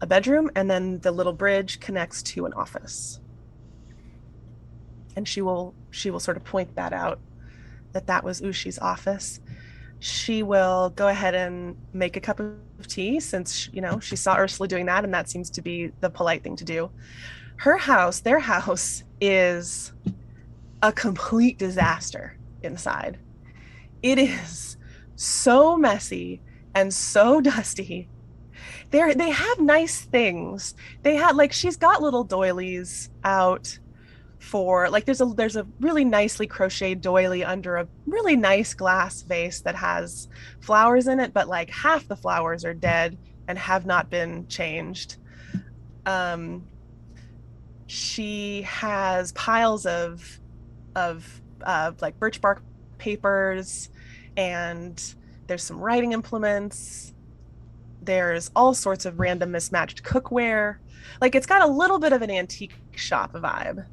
a bedroom, and then the little bridge connects to an office. And she will sort of point that out, that was Ushi's office. She will go ahead and make a cup of tea, since she saw Ursula doing that, and that seems to be the polite thing to do. Their house is a complete disaster inside. It is so messy and so dusty. They have nice things. They had, like, she's got little doilies out for, like, there's a really nicely crocheted doily under a really nice glass vase that has flowers in it, but like half the flowers are dead and have not been changed. She has piles of like birch bark papers, and there's some writing implements. There's all sorts of random mismatched cookware. Like, it's got a little bit of an antique shop vibe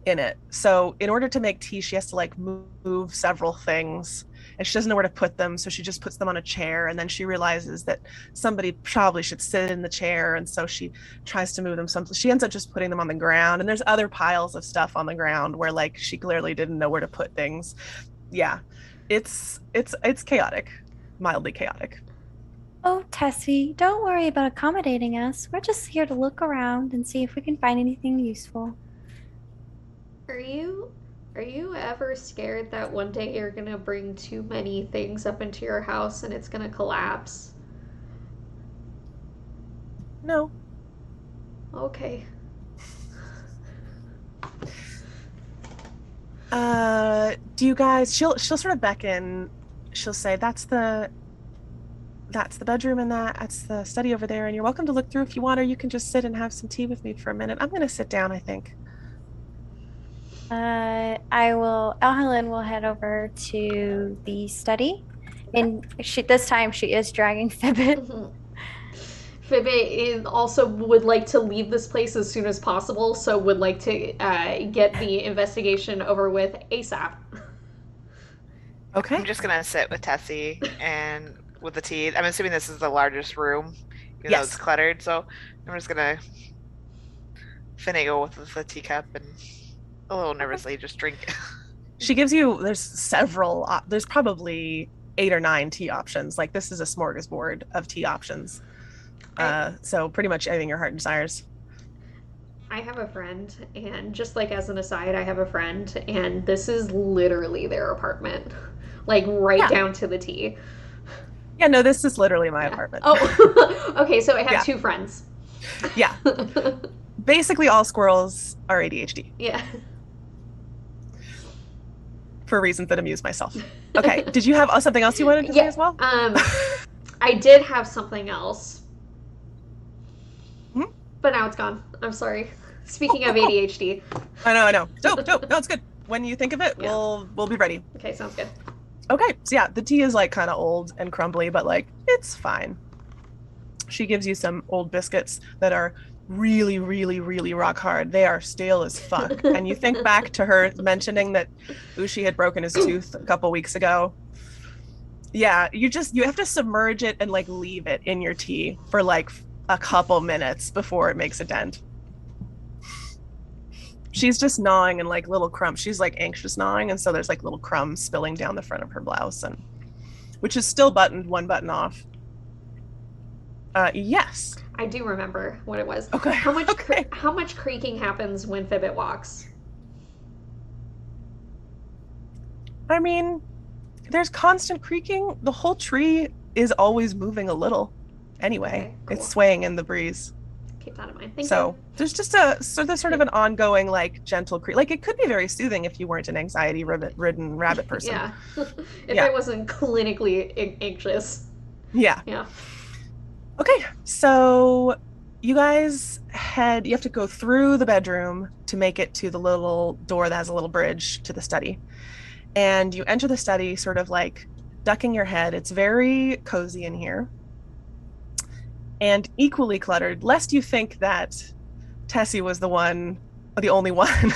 in it. So in order to make tea, she has to like move several things, and she doesn't know where to put them, so she just puts them on a chair, and then she realizes that somebody probably should sit in the chair, and so she tries to move them. She ends up just putting them on the ground, and there's other piles of stuff on the ground where, like, she clearly didn't know where to put things. Yeah, it's chaotic, mildly chaotic. Oh, Tessie, don't worry about accommodating us. We're just here to look around and see if we can find anything useful. Are you ever scared that one day you're gonna bring too many things up into your house and it's gonna collapse? No. Okay. Do you guys, she'll sort of beckon. She'll say, that's the bedroom, and that's the study over there, and you're welcome to look through if you want, or you can just sit and have some tea with me for a minute. I'm gonna sit down, I think. Helen will head over to the study, and this time she is dragging Fibbit. Mm-hmm. Fibbit also would like to leave this place as soon as possible, so would like to get the investigation over with ASAP. Okay. I'm just gonna sit with Tessie and with the tea. I'm assuming this is the largest room, even Yes. though it's cluttered. So I'm just gonna finagle with the teacup and a little nervously just drink. She gives you, there's probably 8 or 9 tea options. Like, this is a smorgasbord of tea options. So pretty much anything your heart desires. I have a friend, and just like as an aside, I have a friend, and this is literally their apartment. Like, right down to the T. Yeah, no, this is literally my apartment. Oh, okay, so I have 2 friends. Yeah. Basically all squirrels are ADHD. Yeah. For reasons that amuse myself. Okay, did you have something else you wanted to say as well? I did have something else. But now it's gone. I'm sorry. Speaking of ADHD. I know. Dope. No, it's good. When you think of it, we'll be ready. Okay, sounds good. Okay, so yeah, the tea is like kind of old and crumbly, but like, it's fine. She gives you some old biscuits that are really, really, really rock hard. They are stale as fuck. And you think back to her mentioning that Ushi had broken his tooth a couple weeks ago. Yeah, you have to submerge it and like leave it in your tea for like a couple minutes before it makes a dent. she's just gnawing and like little crumbs. She's like anxious gnawing, and so there's like little crumbs spilling down the front of her blouse, and which is still buttoned, one button off. Yes. I do remember what it was. Okay. How much creaking happens when Fibbit walks? I mean, there's constant creaking. The whole tree is always moving a little. Anyway, Okay, cool. It's swaying in the breeze. Keep that in mind. Thank So you. there's just there's sort of an ongoing like gentle creak. Like it could be very soothing if you weren't an anxiety-ridden rabbit person. Yeah. If Yeah. I wasn't clinically anxious. Yeah. Yeah. Okay, so you guys you have to go through the bedroom to make it to the little door that has a little bridge to the study. And you enter the study sort of like ducking your head. It's very cozy in here and equally cluttered, lest you think that Tessie was the only one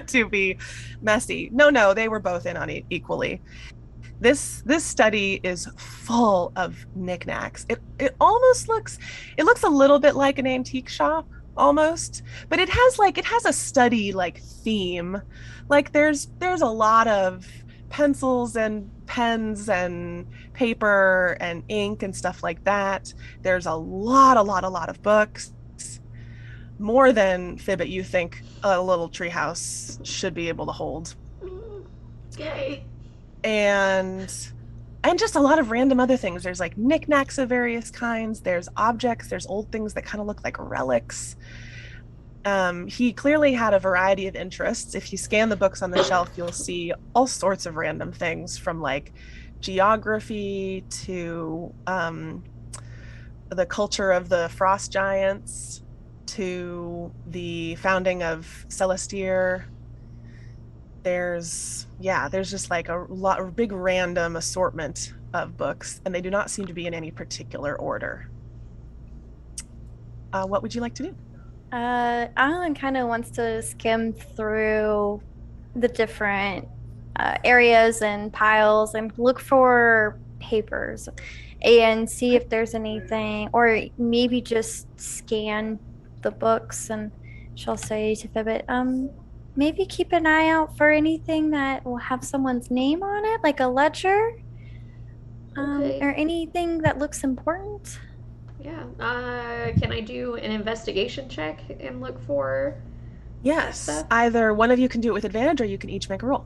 to be messy. No, they were both in on it equally. This study is full of knickknacks. It looks a little bit like an antique shop almost, but it has a study like theme. Like there's a lot of pencils and pens and paper and ink and stuff like that. There's a lot of books. More than Fibbit you think a little treehouse should be able to hold. Yay. And just a lot of random other things. There's like knickknacks of various kinds. There's objects. There's old things that kind of look like relics. He clearly had a variety of interests. If you scan the books on the shelf, you'll see all sorts of random things from like geography to the culture of the frost giants to the founding of Celestier. There's just like a big random assortment of books, and they do not seem to be in any particular order. What would you like to do? Alan kind of wants to skim through the different areas and piles and look for papers and see if there's anything, or maybe just scan the books. And she'll say to Fibbit, maybe keep an eye out for anything that will have someone's name on it, like a ledger, Okay. or anything that looks important. Yeah. Can I do an investigation check and look for Yes. stuff? Either one of you can do it with advantage, or you can each make a roll.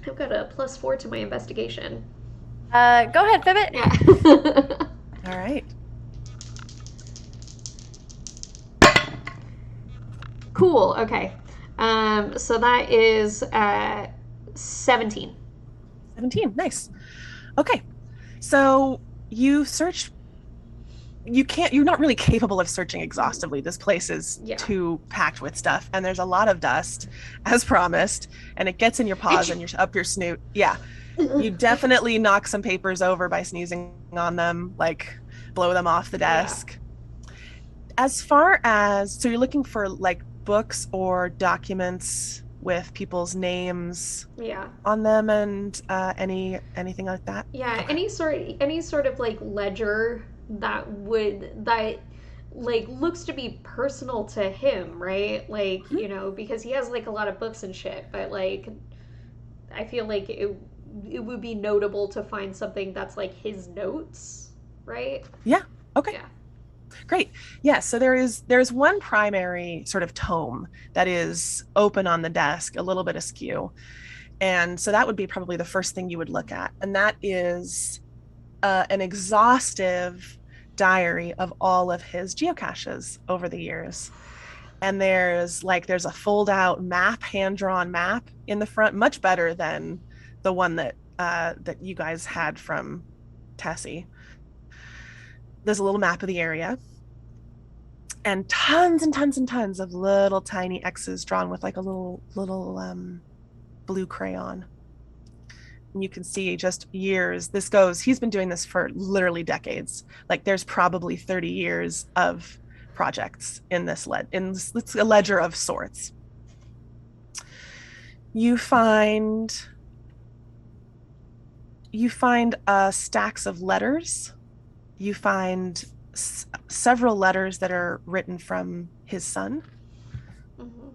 I've got a +4 to my investigation. Go ahead, Fibbit. Yeah. All right. Cool. Okay. So that is 17. 17. Nice. Okay. So you search. You're not really capable of searching exhaustively. This place is too packed with stuff, and there's a lot of dust, as promised, and it gets in your paws and you're up your snoot. Yeah. You definitely knock some papers over by sneezing on them, like blow them off the desk. Yeah. As far as, so you're looking for like books or documents with people's names on them, and anything like that? Yeah, okay. any sort of like ledger that like looks to be personal to him, right? Like, mm-hmm. You know, because he has like a lot of books and shit, but like I feel like it would be notable to find something that's like his notes, right? Yeah. Okay. Yeah. Great. Yeah, so there's one primary sort of tome that is open on the desk, a little bit askew. And so that would be probably the first thing you would look at. And that is an exhaustive diary of all of his geocaches over the years. And there's a fold out map, hand-drawn map in the front, much better than the one that you guys had from Tessie. There's a little map of the area, and tons and tons and tons of little tiny X's drawn with like a little blue crayon. And you can see just years. He's been doing this for literally decades. Like there's probably 30 years of projects in this it's a ledger of sorts. You find stacks of letters. You find several letters that are written from his son. Mm-hmm.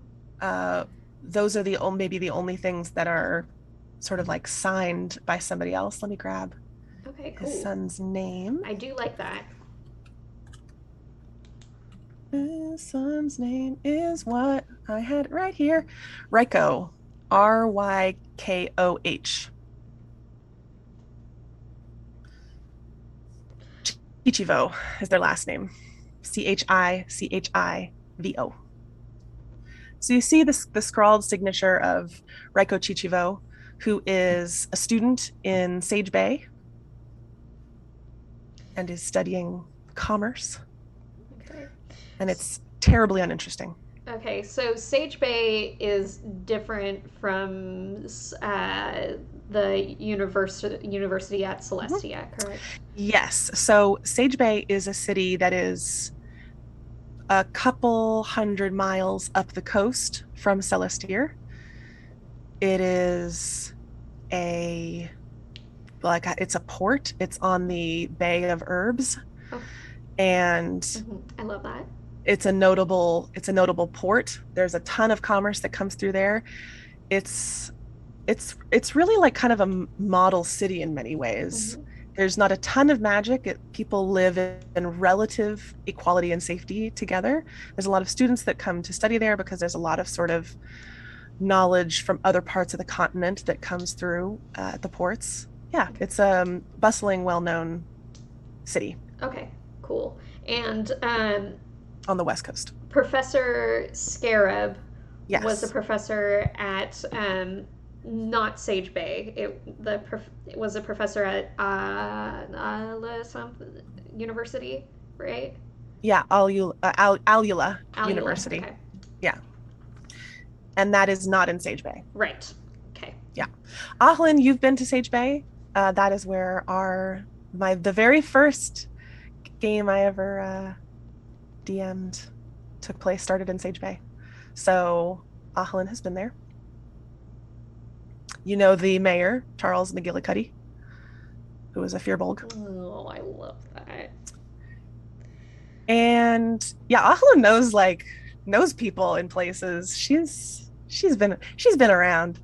those are maybe the only things that are sort of like signed by somebody else. Let me grab Okay, his cool. son's name. I do like that. His son's name is what? I had it right here. Rykoh. Rykoh. Chichivo is their last name. Chichivo. So you see the scrawled signature of Rykoh Chichivo, who is a student in Sage Bay and is studying commerce. Okay. And it's terribly uninteresting. Okay, so Sage Bay is different from the university at Celestia, correct? Yes. So Sage Bay is a city that is a couple 100 miles up the coast from Celestia. It is it's a port. It's on the Bay of Herbs. Oh. And I love that. It's a notable port. There's a ton of commerce that comes through there. It's really like kind of a model city in many ways. There's not a ton of magic. People live in relative equality and safety together. There's a lot of students that come to study there because there's a lot of sort of knowledge from other parts of the continent that comes through at the ports. Yeah, it's a bustling, well-known city. Okay, cool. And on the West Coast. Professor Scarab was a Yes. professor at not Sage Bay. It was a professor at University, right? Yeah, Alula University. Okay. Yeah. And that is not in Sage Bay. Right. Okay. Yeah. Ahlin, you've been to Sage Bay. That is where the very first game I ever DM'd started in Sage Bay. So Ahlin has been there. You know the mayor, Charles McGillicuddy, who was a Firbolg. Oh, I love that. And yeah, Ahlin knows people in places. She's been around.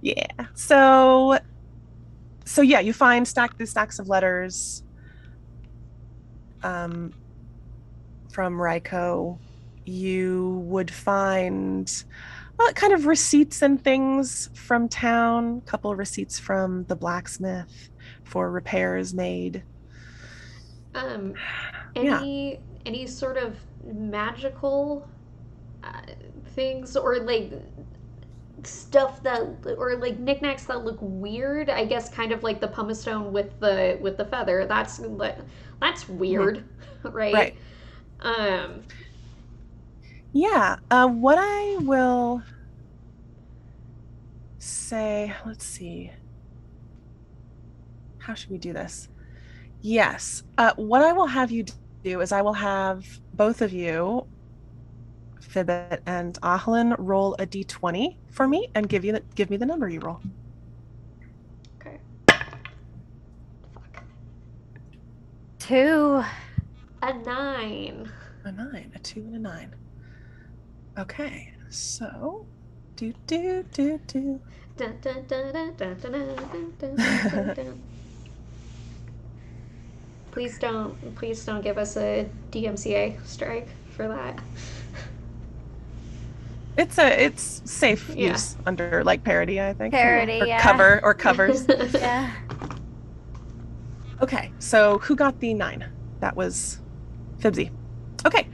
Yeah. So yeah, you find these stacks of letters from Rykoh. You would find kind of receipts and things from town, a couple of receipts from the blacksmith for repairs made. Any sort of magical things or like stuff or like knickknacks that look weird? I guess kind of like the pumice stone with the feather. That's weird, right? Yeah. What I will say, let's see. How should we do this? Yes. What I will have you do is I will have both of you, Fibbit and Ahlin, roll a d20 for me and give me the number you roll. Okay. Fuck. 2. A 9. A 9, a 2 and a 9. Okay, so do. Dun, dun, dun, dun, dun, dun, dun, dun, dun, dun. Please don't give us a DMCA strike for that. It's safe use under like parody, I think. Parody, or yeah. cover or covers. Yeah. Okay, so who got the 9? That was Fibsy. Okay,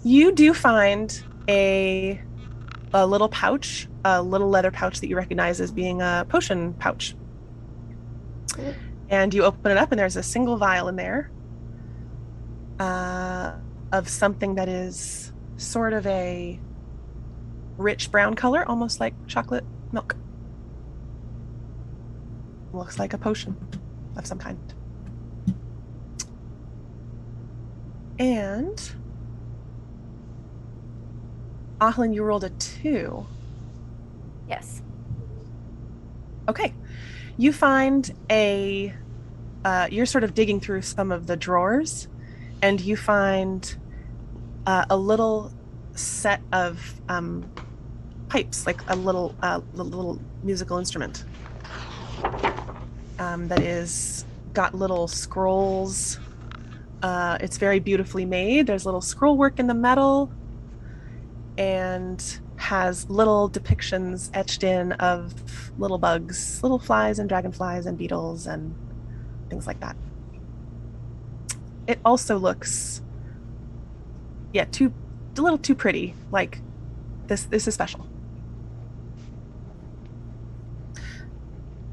you do find a little pouch, a little leather pouch that you recognize as being a potion pouch. And you open it up and there's a single vial in there of something that is sort of a rich brown color, almost like chocolate milk. Looks like a potion of some kind. And Ahlin, you rolled a 2. Yes. Okay. You find you're sort of digging through some of the drawers and you find a little set of pipes, like a little musical instrument that is got little scrolls. It's very beautifully made. There's little scroll work in the metal and has little depictions etched in of little bugs, little flies and dragonflies and beetles and things like that. It also looks, a little too pretty. Like this is special.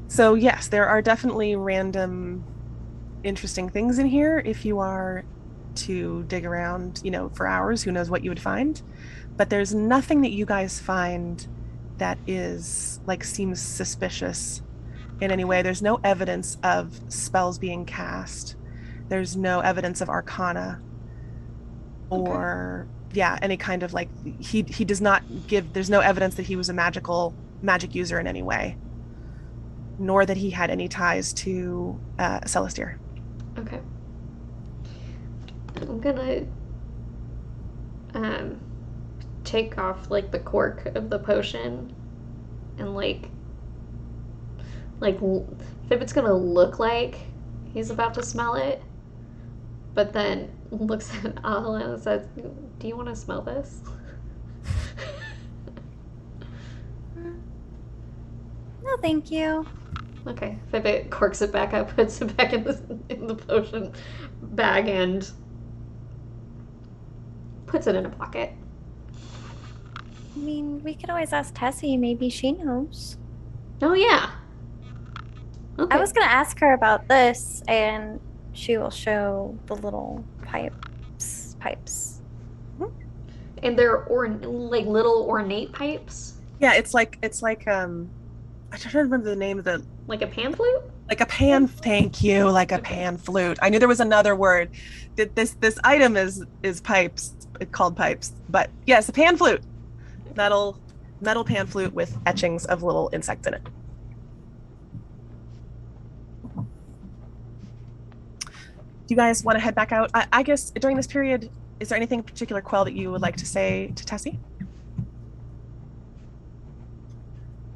So yes, there are definitely random interesting things in here if you are to dig around, for hours. Who knows what you would find. But there's nothing that you guys find that is seems suspicious in any way. There's no evidence of spells being cast. There's no evidence of arcana or any kind of he does not give. There's no evidence that he was a magic user in any way, nor that he had any ties to Celestir. Okay. I'm gonna take off the cork of the potion and Fibbit's gonna look like he's about to smell it, but then looks at Alan and says, "Do you want to smell this?" No, thank you. Okay. Fibbit corks it back up, puts it back in the potion bag, and puts it in a pocket. I mean, we could always ask Tessie. Maybe she knows. Oh, yeah. Okay. I was going to ask her about this, and she will show the little pipes. And they're little ornate pipes? Yeah, it's like I'm trying to remember the name of the... Like a pan flute? Like a pan, thank you, like a pan flute. I knew there was another word. This item is pipes, called pipes. But yes, a pan flute. Metal pan flute with etchings of little insects in it. Do you guys want to head back out? I guess during this period, is there anything in particular, Quell, that you would like to say to Tessie?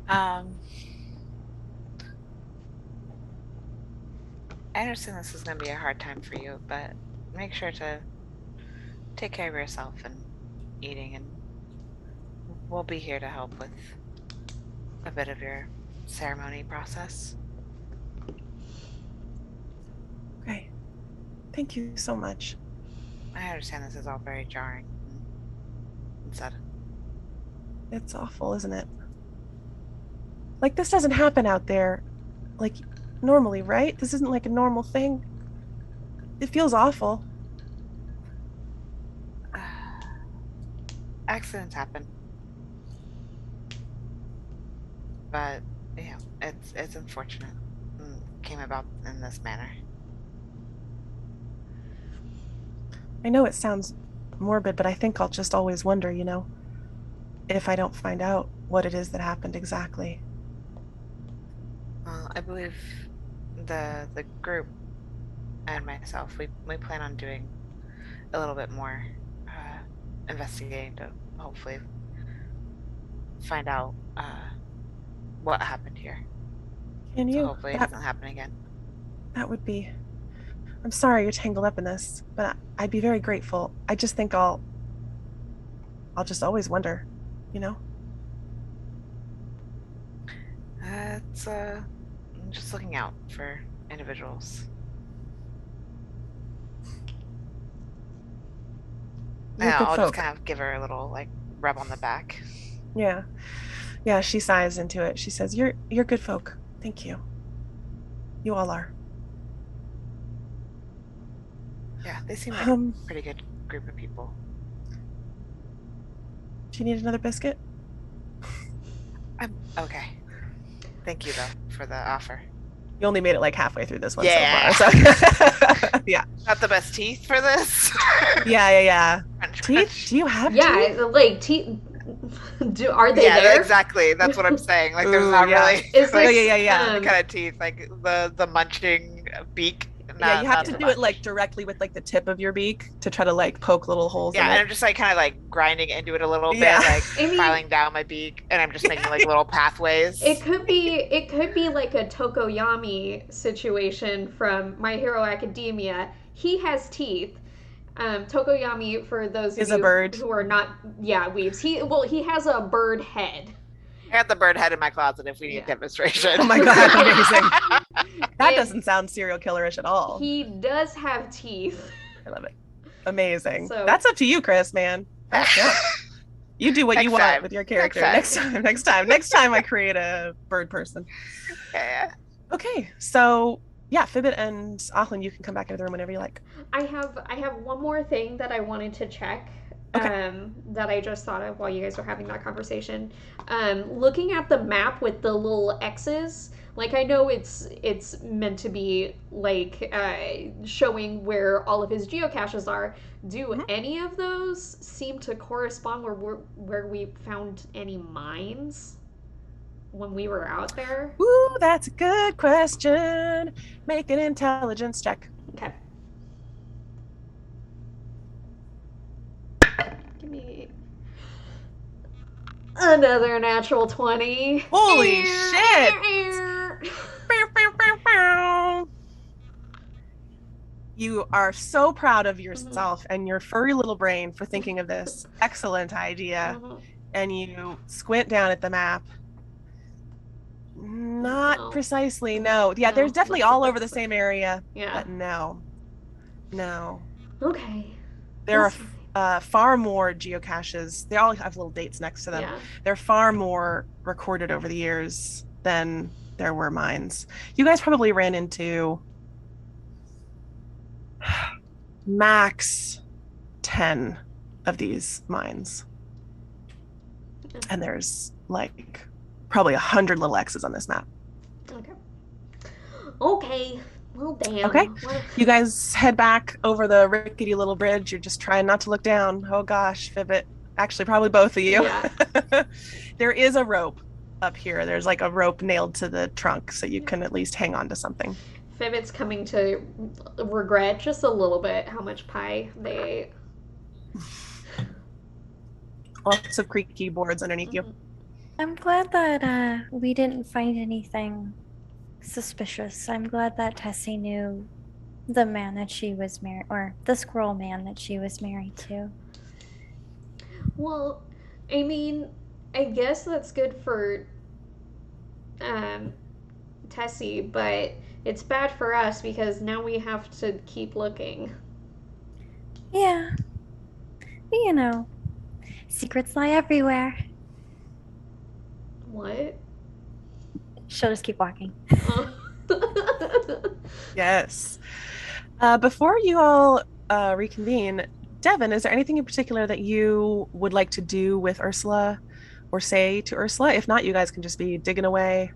I understand this is going to be a hard time for you, but make sure to take care of yourself and eating, and we'll be here to help with a bit of your ceremony process. Okay. Thank you so much. I understand this is all very jarring and sudden. It's awful, isn't it? This doesn't happen out there, normally, right? This isn't a normal thing. It feels awful. Accidents happen. But, it's unfortunate. It came about in this manner. I know it sounds morbid, but I think I'll just always wonder, if I don't find out what it is that happened exactly. I believe the group and myself, we plan on doing a little bit more investigating to hopefully find out what happened here. Can you? So hopefully it doesn't happen again. That would be... I'm sorry you're tangled up in this, but I'd be very grateful. I just think I'll just always wonder, It's just looking out for individuals. I'll just kind of give her a little rub on the back. Yeah, she sighs into it. She says, "You're good folk. Thank you. You all are." Yeah, they seem like a pretty good group of people. Do you need another biscuit? I'm okay. Thank you, though, for the offer. You only made it halfway through this one so far. So. Yeah. Not the best teeth for this? Yeah. Crunch, Teeth? crunch. Do you have teeth? Teeth. Are they there? Yeah, exactly. That's what I'm saying. There's not really Is the this, kind of teeth, the munching beak Yeah, you have not to too do it much. like directly with like the tip of your beak to try to like poke little holes Yeah, in and it. I'm just like kind of like grinding into it a little Yeah. bit, like I mean, filing down my beak, and I'm just making like little pathways. it could be like a Tokoyami situation from My Hero Academia. He has teeth. Tokoyami, for those of Is a you bird. who are not, yeah, weebs. He has a bird head. I got the bird head in my closet if we need Yeah. demonstration. Oh my God, amazing. That And doesn't sound serial killerish at all. he does have teeth. I love it. Amazing. So That's up to you, Chris, man. Yeah. You do what you Next want time. with your character. Next Next time I create a bird person. Yeah. Okay, so yeah, Fibbit and Auckland, you can come back into the room whenever you like. I have one more thing that I wanted to check. Okay. That I just thought of while you guys were having that conversation. Looking at the map with the little X's, like I know it's meant to be like showing where all of his geocaches are. Do any of those seem to correspond where we found any mines when we were out there? Ooh, that's a good question. Make an intelligence check. Okay. Give me another natural 20. Holy shit! You are so proud of yourself and your furry little brain for thinking of this excellent idea. And you squint down at the map. Not No. precisely, no. Yeah, No, there's definitely that's- all over the that's- same area. Yeah. But no. Okay. There That's are far more geocaches. They all have little dates next to them. Yeah. There are far more recorded over the years than there were mines. You guys probably ran into max 10 of these mines. And there's like probably 100 little X's on this map. Okay. Okay. Well, damn. Okay. Well, You guys head back over the rickety little bridge. You're just trying not to look down. Oh gosh, Fibbit. Actually, probably both of you. Yeah. There is a rope up here. There's like a rope nailed to the trunk, so you can at least hang on to something. Fibbit's coming to regret just a little bit how much pie they ate. Lots of creaky boards underneath you. I'm glad that we didn't find anything suspicious. I'm glad that Tessie knew the man that she was married, or the squirrel man that she was married to. Well, I mean, I guess that's good for Tessie, but it's bad for us because now we have to keep looking. Yeah. You know, secrets lie everywhere. What? She'll just keep walking. Yes. Before you all reconvene, Devin, is there anything in particular that you would like to do with Ursula or say to Ursula? If not, you guys can just be digging away.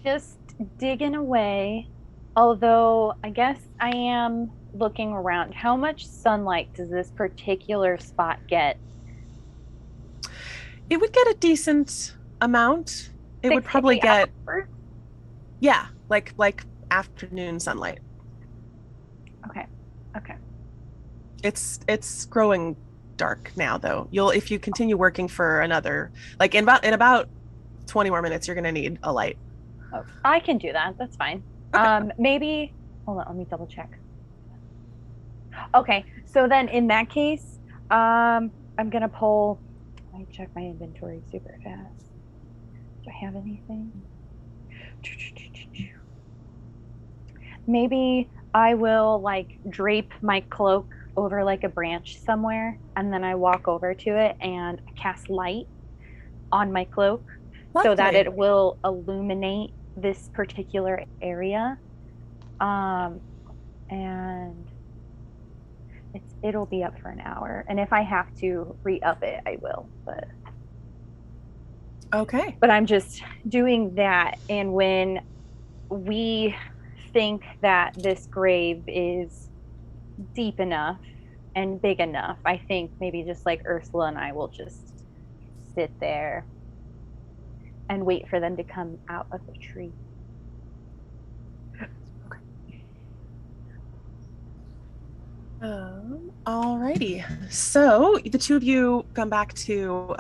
Just digging away. Although I guess I am looking around. How much sunlight does this particular spot get? It would get a decent amount. It would probably get, yeah, like afternoon sunlight. Okay. It's growing dark now though. If you continue working for another, like in about 20 more minutes, you're gonna need a light. Oh, I can do that. That's fine. Okay. Maybe hold on, let me double check. Okay, so then in that case, I'm gonna pull. I check my inventory super fast. Do I have anything? Maybe I will like drape my cloak over like a branch somewhere, and then I walk over to it and cast light on my cloak so that it will illuminate this particular area. And it'll be up for an hour. And if I have to re-up it, I will. Okay. But I'm just doing that. And when we think that this grave is deep enough and big enough, I think maybe just like Ursula and I will just sit there and wait for them to come out of the tree. Alrighty. So the two of you come back to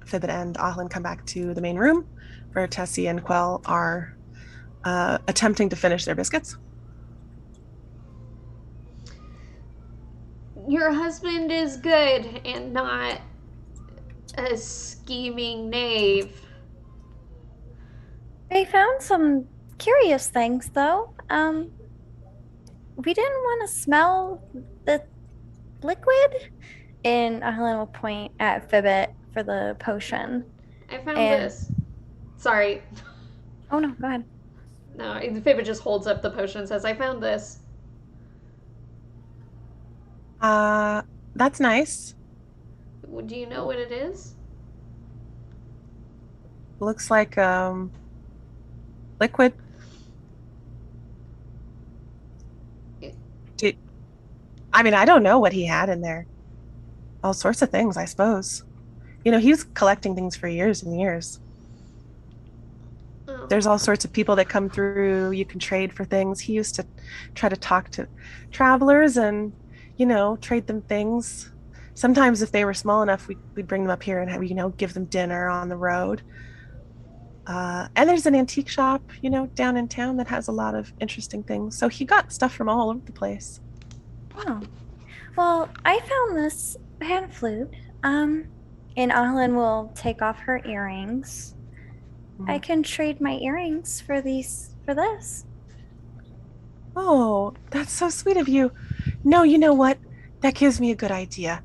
Fibbit and Ahlin come back to the main room where Tessie and Quell are attempting to finish their biscuits. Your husband is good and not a scheming knave. We found some curious things, though. We didn't want to smell the liquid. And Ahlin will point at Fibbit for the potion. I found this. Sorry. Oh, no, go ahead. No, Fibbit just holds up the potion and says, I found this. That's nice. Do you know what it is? Looks like liquid. I don't know what he had in there. All sorts of things, I suppose. You know, he was collecting things for years and years. Oh. There's all sorts of people that come through. You can trade for things. He used to try to talk to travelers and, you know, trade them things. Sometimes if they were small enough, we'd bring them up here and have, you know, give them dinner on the road. And there's an antique shop, you know, down in town that has a lot of interesting things. So he got stuff from all over the place. Oh. Well, I found this pan flute. And Ahlin will take off her earrings. I can trade my earrings for this. Oh, that's so sweet of you. No, you know what? That gives me a good idea.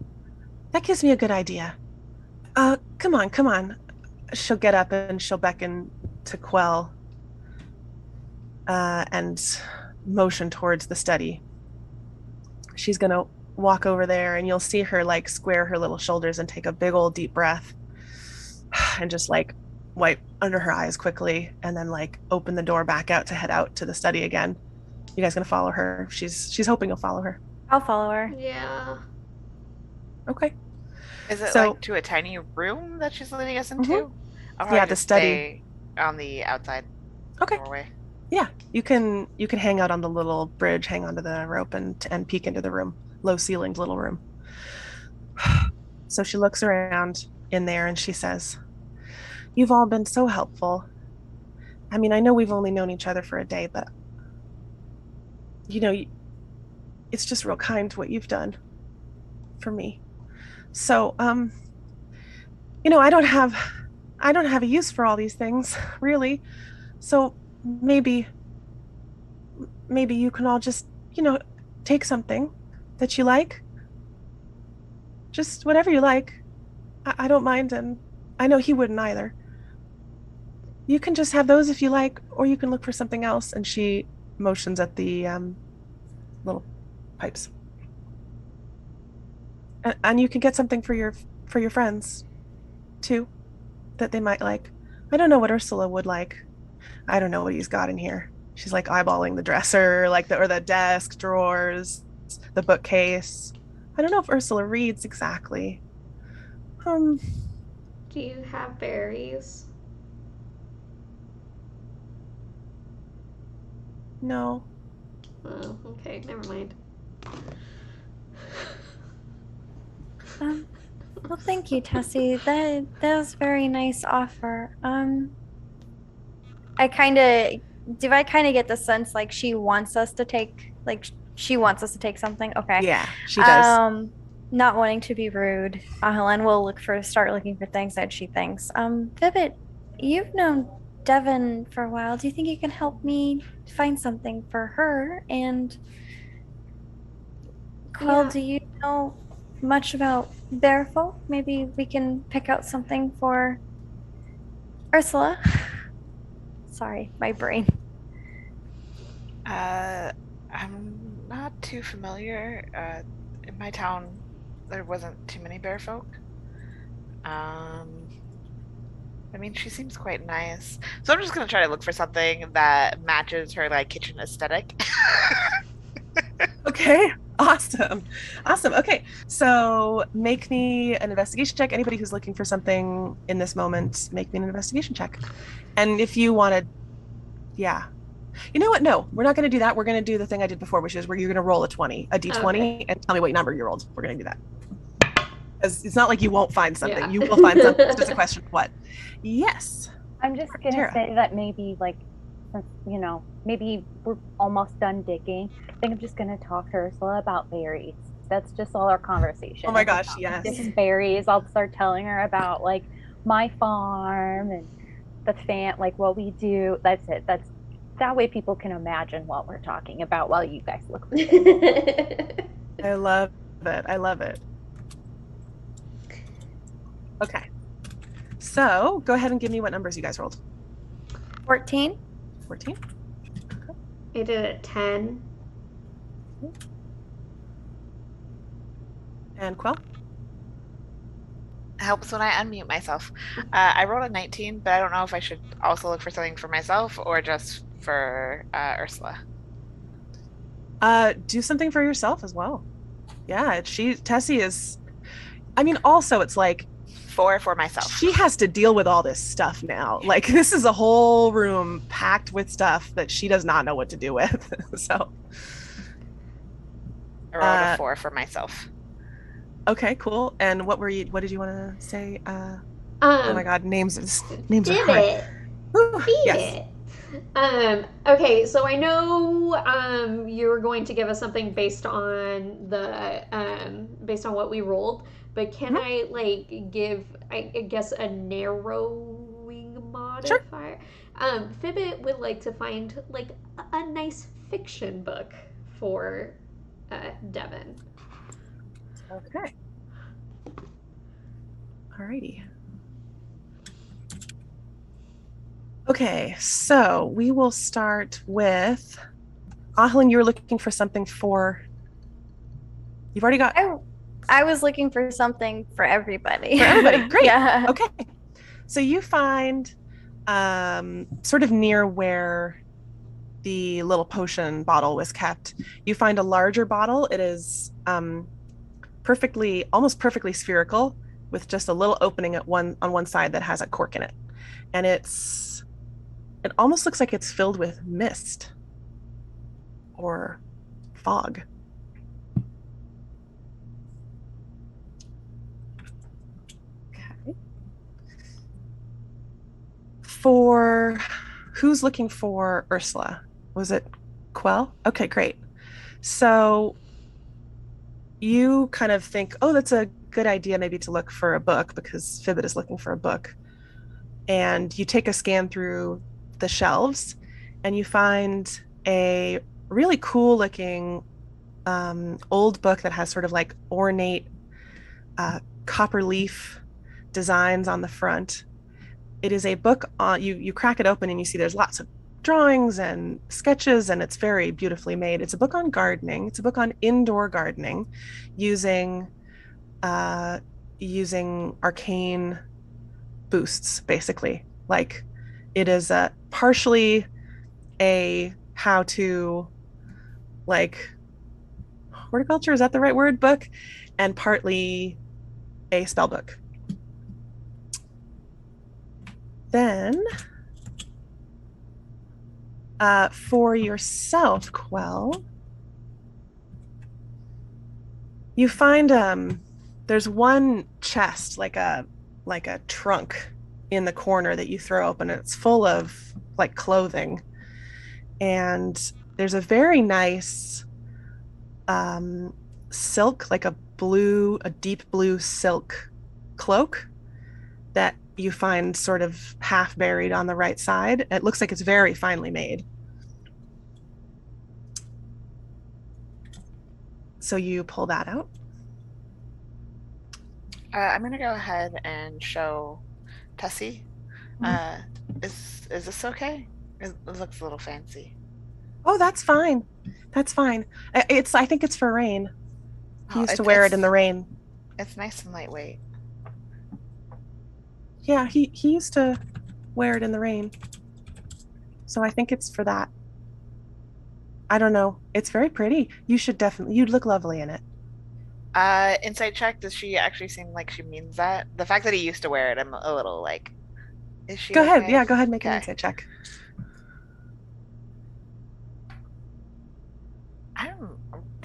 Come on. She'll get up and she'll beckon to Quell and motion towards the study. She's gonna walk over there and you'll see her like square her little shoulders and take a big old deep breath and just like wipe under her eyes quickly and then like open the door back out to head out to the study again. You guys gonna follow her? She's hoping you'll follow her. I'll follow her. Yeah. Okay. Is it So- like to a tiny room that she's leading us into? Mhm. I'll Yeah, probably the just study. stay on the outside Okay. doorway. Yeah, you can hang out on the little bridge, hang onto the rope, and peek into the room, low ceilinged little room. So she looks around in there and she says, "You've all been so helpful. I mean, I know we've only known each other for a day, but you know, it's just real kind what you've done for me. So, you know, I don't have a use for all these things, really. So maybe you can all just, you know, take something that you like. Just whatever you like. I don't mind, and I know he wouldn't either. You can just have those if you like, or you can look for something else." And she motions at the little pipes. And you can get something for your friends, too, that they might like. I don't know what Ursula would like. I don't know what he's got in here. She's like eyeballing the dresser, like the desk drawers, the bookcase. I don't know if Ursula reads exactly. Do you have berries? No. Oh, okay, never mind. Well, thank you, Tessie. That was a very nice offer. I kind of get the sense like she wants us to take something. Okay. Yeah, she does. Not wanting to be rude, Helen will start looking for things that she thinks. Vibbit, you've known Devon for a while. Do you think you can help me find something for her? And Quell, Yeah. do you know much about bear folk? Maybe we can pick out something for Ursula. Sorry, my brain. I'm not too familiar. In my town, there wasn't too many bear folk. I mean, she seems quite nice. So I'm just gonna try to look for something that matches her like kitchen aesthetic. Okay. Awesome. Okay. So make me an investigation check. Anybody who's looking for something in this moment, make me an investigation check. And if you want to, You know what? No, we're not going to do that. We're going to do the thing I did before, which is where you're going to roll a d20, Okay. and tell me what number you rolled. We're going to do that. Because it's not like you won't find something. Yeah. You will find something. It's just a question of what. Yes. I'm just gonna Tara. say that maybe like, since, maybe we're almost done digging. I think I'm just gonna talk to Ursula about berries. That's just all our conversation. Oh my gosh, yes. Different berries. I'll start telling her about like my farm and like what we do. That's it. That way people can imagine what we're talking about while you guys look for things. I love it. I love it. Okay. So go ahead and give me what numbers you guys rolled. 14. 14. I did a 10. And Quell? Helps when I unmute myself. I rolled a 19, but I don't know if I should also look for something for myself or just for Ursula. Do something for yourself as well. Yeah, Tessie is, I mean, also it's like, 4 for myself. she has to deal with all this stuff now. Like, this is a whole room packed with stuff that she does not know what to do with. So I rolled a 4 for myself. okay, cool. And what did you want to say? Oh my god, names are hard. It. Whew, Beat yes. it. Okay, so I know you were going to give us something based on what we rolled, but can I like give I guess a narrowing modifier? Sure. Fibbit would like to find like a nice fiction book for Devin. Okay. Alrighty. Okay, so we will start with Ahlin. You're looking for something for. You've already got. I was looking for something for everybody. For everybody, great. Yeah. Okay, so you find, sort of near where the little potion bottle was kept, you find a larger bottle. It is almost perfectly spherical, with just a little opening on one side that has a cork in it, and it almost looks like it's filled with mist or fog. Okay. For who's looking for Ursula? Was it Quell? Okay, great. So you kind of think, oh, that's a good idea maybe to look for a book because Fibbit is looking for a book. And you take a scan through the shelves and you find a really cool looking old book that has sort of like ornate copper leaf designs on the front. It is a book on, you crack it open and you see there's lots of drawings and sketches, and it's very beautifully made. It's a book on gardening. It's a book on indoor gardening using arcane boosts, basically. Like, it is partially a how to, like, horticulture, is that the right word, book, and partly a spell book. Then for yourself, Quell, you find there's one chest, like a trunk in the corner that you throw open, and it's full of like clothing, and there's a very nice silk, like a deep blue silk cloak that you find sort of half buried on the right side. It looks like it's very finely made. So you pull that out. I'm gonna go ahead and show Tessie. Is this okay? It looks a little fancy. Oh, that's fine. That's fine. I think it's for rain. He used to Oh, wear it in the rain. It's nice and lightweight. Yeah, he used to wear it in the rain. So I think it's for that. I don't know. It's very pretty. You'd look lovely in it. Insight check, does she actually seem like she means that? The fact that he used to wear it, I'm a little like, is she Go ahead. okay? Yeah, go ahead and make an Okay. insight check.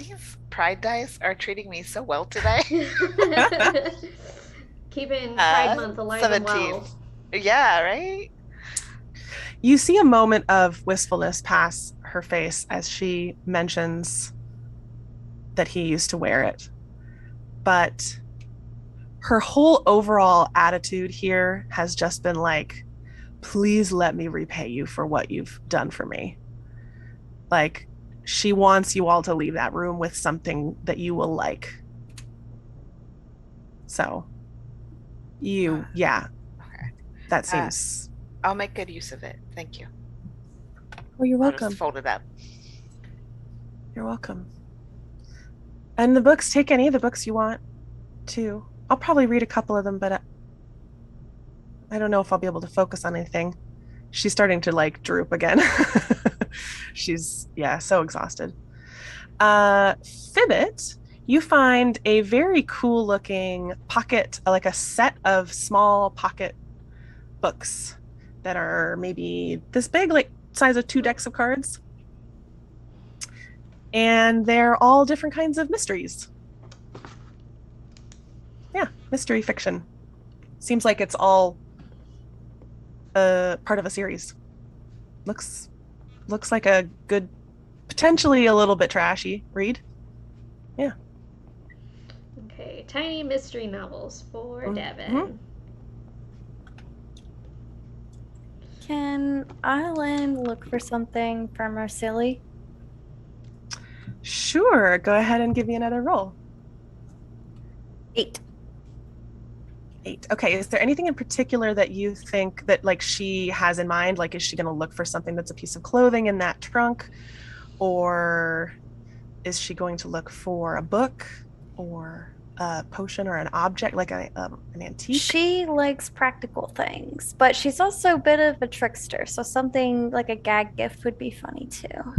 These pride dice are treating me so well today. Keeping Pride Month alive 17. and well. Yeah, right? You see a moment of wistfulness pass her face as she mentions that he used to wear it. But her whole overall attitude here has just been like, please let me repay you for what you've done for me. Like, she wants you all to leave that room with something that you will like. So, yeah, Okay. that seems. I'll make good use of it. Thank you. Oh, you're I'll welcome. just fold it up. You're welcome. And the books, take any of the books you want to. I'll probably read a couple of them, but I don't know if I'll be able to focus on anything. She's starting to like droop again. She's, so exhausted. Fibbit, you find a very cool looking pocket, like a set of small pocket books that are maybe this big, like size of 2 decks of cards. And they're all different kinds of mysteries. Yeah, mystery fiction. Seems like it's all part of a series. Looks like a good, potentially a little bit trashy read. Yeah. Okay, tiny mystery novels for Devin. Mm-hmm. Can Alan look for something from Marcilli? Sure. Go ahead and give me another roll. 8. 8. Okay. Is there anything in particular that you think that like she has in mind? Like, is she going to look for something that's a piece of clothing in that trunk? Or is she going to look for a book or a potion or an object, like an antique? She likes practical things, but she's also a bit of a trickster, so something like a gag gift would be funny too.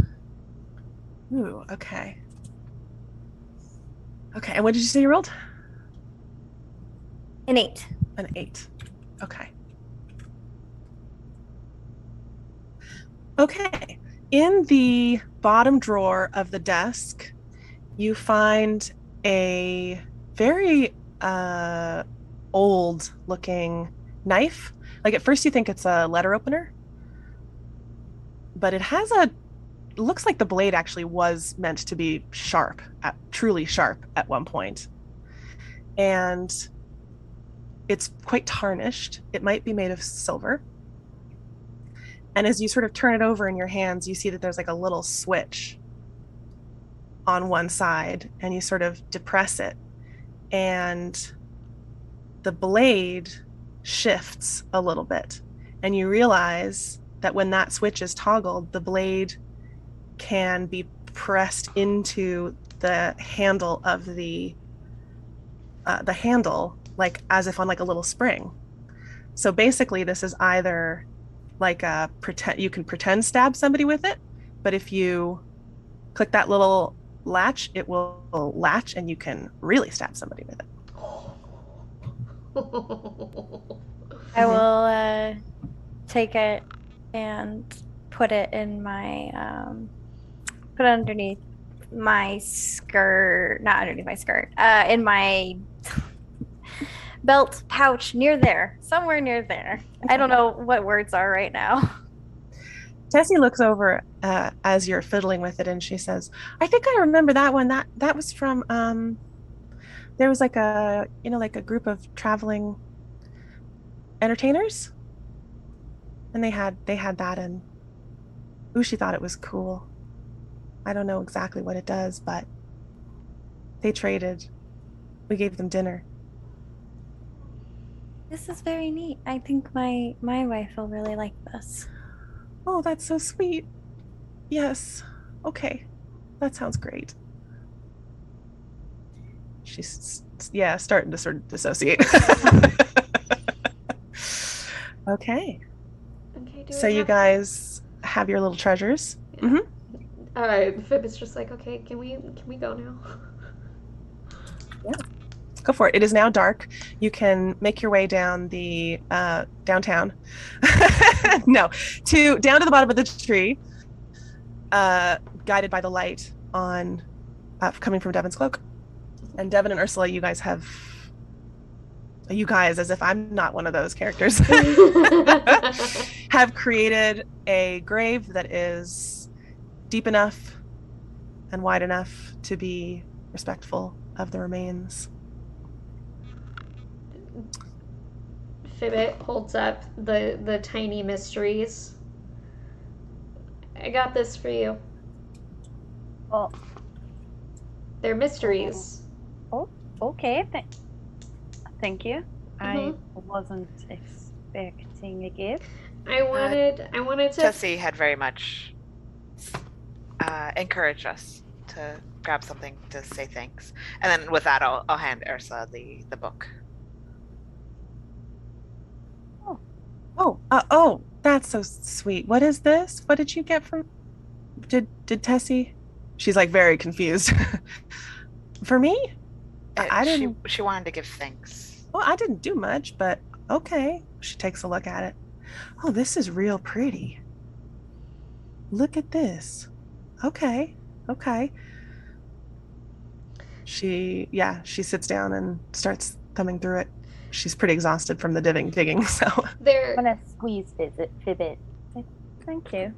Ooh, okay. Okay, and what did you say you rolled? An 8. An 8. Okay. Okay. In the bottom drawer of the desk, you find a very old looking knife. Like at first you think it's a letter opener, but it has looks like the blade actually was meant to be sharp, truly sharp at one point. And it's quite tarnished. It might be made of silver. And as you sort of turn it over in your hands, you see that there's like a little switch on one side, and you sort of depress it. And the blade shifts a little bit. And you realize that when that switch is toggled, the blade can be pressed into the handle of the handle, like as if on like a little spring. So basically this is either like you can pretend stab somebody with it, but if you click that little latch, it will latch and you can really stab somebody with it. I will take it and put it in my put it underneath my skirt, not underneath my skirt, in my belt pouch somewhere near there. Okay. I don't know what words are right now. Tessie looks over as you're fiddling with it, and she says, I think I remember that one. That was from there was like a group of traveling entertainers, and they had that, and she thought it was cool. I don't know exactly what it does, but they traded. We gave them dinner. This is very neat. I think my wife will really like this. Oh, that's so sweet. Yes. Okay. That sounds great. She's starting to sort of dissociate. Okay. So you guys have your little treasures. Yeah. Mm-hmm. Fib is just like, okay, can we go now? Yeah. Go for it. It is now dark. You can make your way down the downtown. No, down to the bottom of the tree, guided by the light on coming from Devon's cloak. And Devon and Ursula, you guys, as if I'm not one of those characters, have created a grave that is deep enough and wide enough to be respectful of the remains. Fibbit holds up the tiny mysteries. I got this for you. Oh, They're mysteries. okay. Thank you. I Mhm. wasn't expecting a gift. I wanted to. Tessie had very much encouraged us to grab something to say thanks. And then with that, I'll hand Ursula the book. Oh, that's so sweet. What is this? What did you get from? Did Tessie? She's like very confused. For me? I didn't. She wanted to give thanks. Well, I didn't do much, but okay. She takes a look at it. Oh, this is real pretty. Look at this. Okay. She sits down and starts thumbing through it. She's pretty exhausted from the digging, so. They're I'm gonna squeeze Fibbit. Thank you.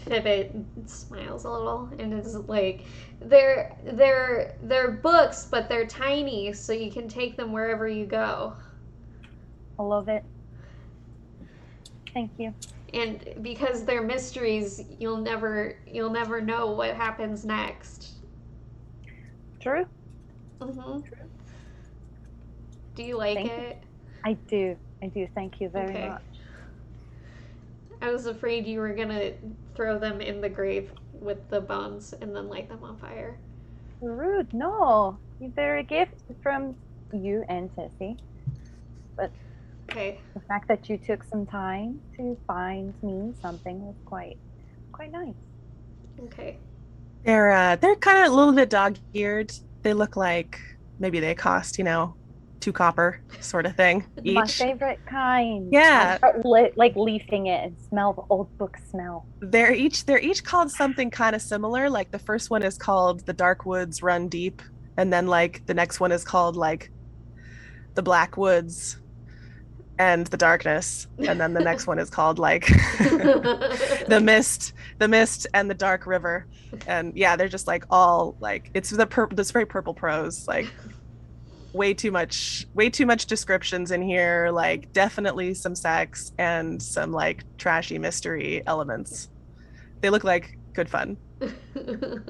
Fibbit smiles a little and is like, they're books, but they're tiny, so you can take them wherever you go. I love it. Thank you. And because they're mysteries, you'll never know what happens next. True. Mhm. Do you like Thank it? I do. Thank you very Okay. much. I was afraid you were gonna throw them in the grave with the bones and then light them on fire. Rude. No. They're a gift from you and Tessie. But Okay. the fact that you took some time to find me something was quite nice. Okay. They're kind of a little bit dog-eared. They look like 't they cost, 2 copper sort of thing each. My favorite kind. Yeah. I start like leafing it and smell the old book smell. They're each called something kind of similar. Like the first one is called The Dark Woods Run Deep, and then like the next one is called like The Black Woods and the Darkness, and then the next one is called like the Mist and the Dark River. And yeah, they're just like all like it's this very purple prose, like way too much descriptions in here, like definitely some sex and some like trashy mystery elements. They look like good fun.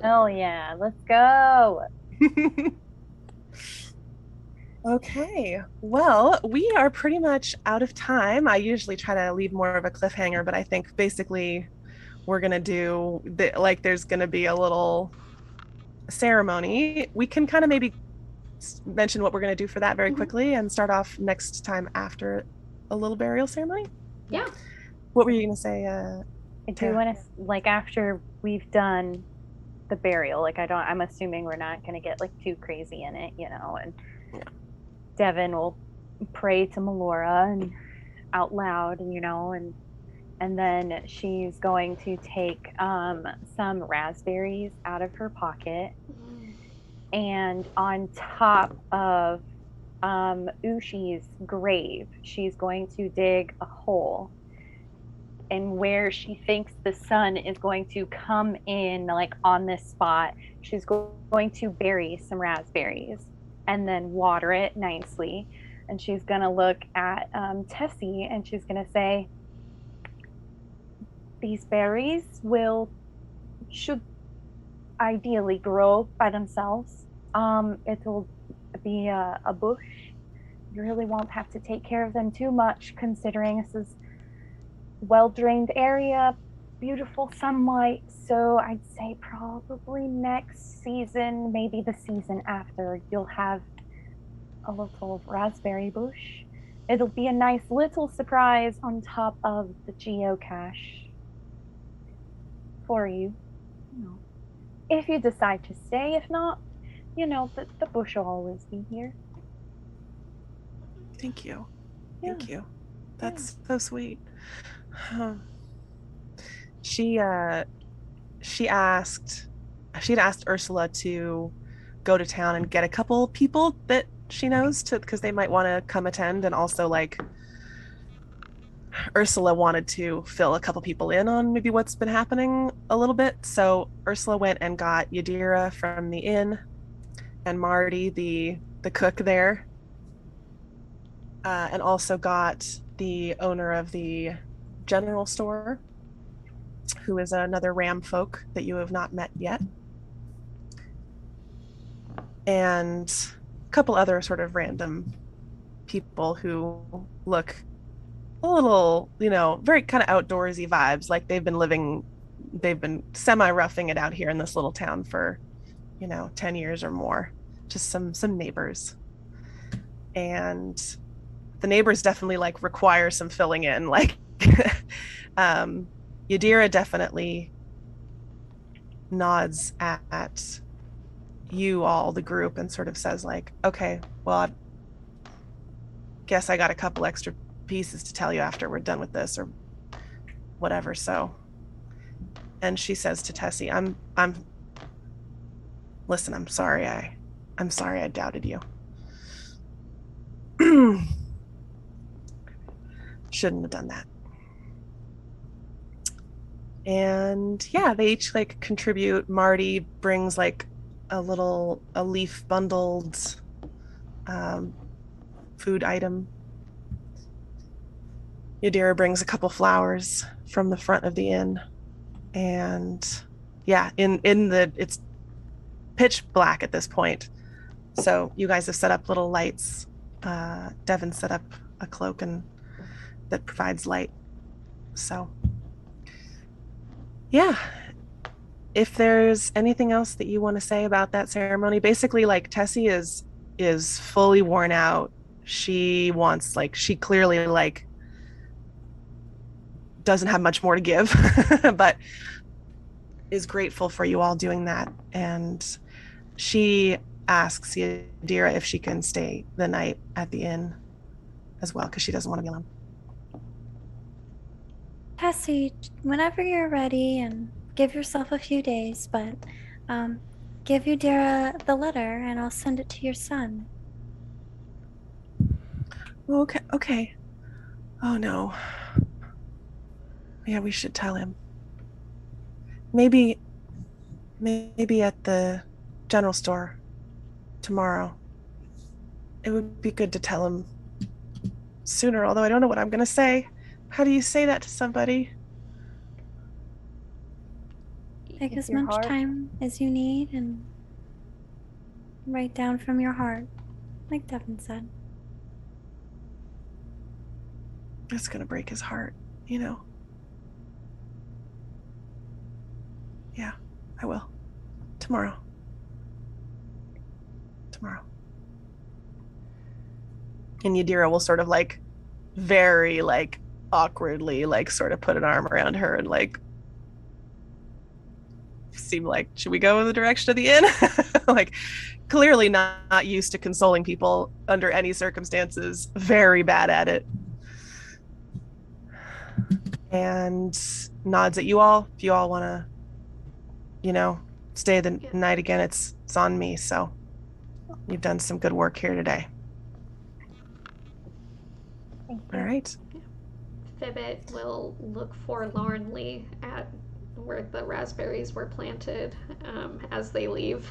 Oh yeah, let's go. Okay, well, we are pretty much out of time. I usually try to leave more of a cliffhanger, but I think basically we're gonna do there's gonna be a little ceremony. We can kind of maybe mention what we're going to do for that very quickly and start off next time after a little burial ceremony. Yeah. What were you going to say? Do you want to like after we've done the burial? Like I'm assuming we're not going to get like too crazy in it, and Devon will pray to Melora and out loud, and then she's going to take some raspberries out of her pocket. And on top of Ushi's grave, she's going to dig a hole. And where she thinks the sun is going to come in, like on this spot, she's going to bury some raspberries and then water it nicely. And she's going to look at Tessie and she's going to say, these berries should ideally grow by themselves. It'll be a bush. You really won't have to take care of them too much, considering this is well-drained area, beautiful sunlight. So I'd say probably next season, maybe the season after, you'll have a little raspberry bush. It'll be a nice little surprise on top of the geocache for you. If you decide to stay, if not, the bush will always be here. Thank you. Yeah. Thank you. That's so sweet. She asked Ursula to go to town and get a couple people that she knows because they might want to come attend, and also like Ursula wanted to fill a couple people in on maybe what's been happening a little bit. So Ursula went and got Yadira from the inn and Marty, the cook there, and also got the owner of the general store, who is another ram folk that you have not met yet, and a couple other sort of random people who look a little, very kind of outdoorsy vibes, like they've been semi-roughing it out here in this little town for 10 years or more. Just some neighbors, and the neighbors definitely like require some filling in. Like Yadira definitely nods at you all, the group, and sort of says like, okay, well, I guess I got a couple extra pieces to tell you after we're done with this or whatever. So, and she says to Tessie, listen, I'm sorry I doubted you. Shouldn't have done that. And yeah, they each like contribute. Marty brings like a leaf bundled food item. Yadira brings a couple flowers from the front of the inn. And yeah, it's pitch black at this point. So you guys have set up little lights. Devin set up a cloak that provides light. So yeah, if there's anything else that you want to say about that ceremony, basically like Tessie is fully worn out. She clearly like doesn't have much more to give, but is grateful for you all doing that. And she asks Yadira if she can stay the night at the inn as well, because she doesn't want to be alone. Tessie, whenever you're ready, and give yourself a few days, but give Yadira the letter and I'll send it to your son. Okay. Oh no. Yeah, we should tell him. Maybe at the general store tomorrow. It would be good to tell him sooner, although I don't know what I'm going to say. How do you say that to somebody? Take as much time as you need and write down from your heart, like Devin said. It's going to break his heart, Yeah, I will. Tomorrow. And Yadira will sort of like very like awkwardly like sort of put an arm around her and like seem like, should we go in the direction of the inn? Like clearly not used to consoling people under any circumstances, very bad at it. And nods at you all. If you all want to stay the night again, it's on me. So you've done some good work here today. Thank you. All right. Fibbit will look forlornly at where the raspberries were planted as they leave.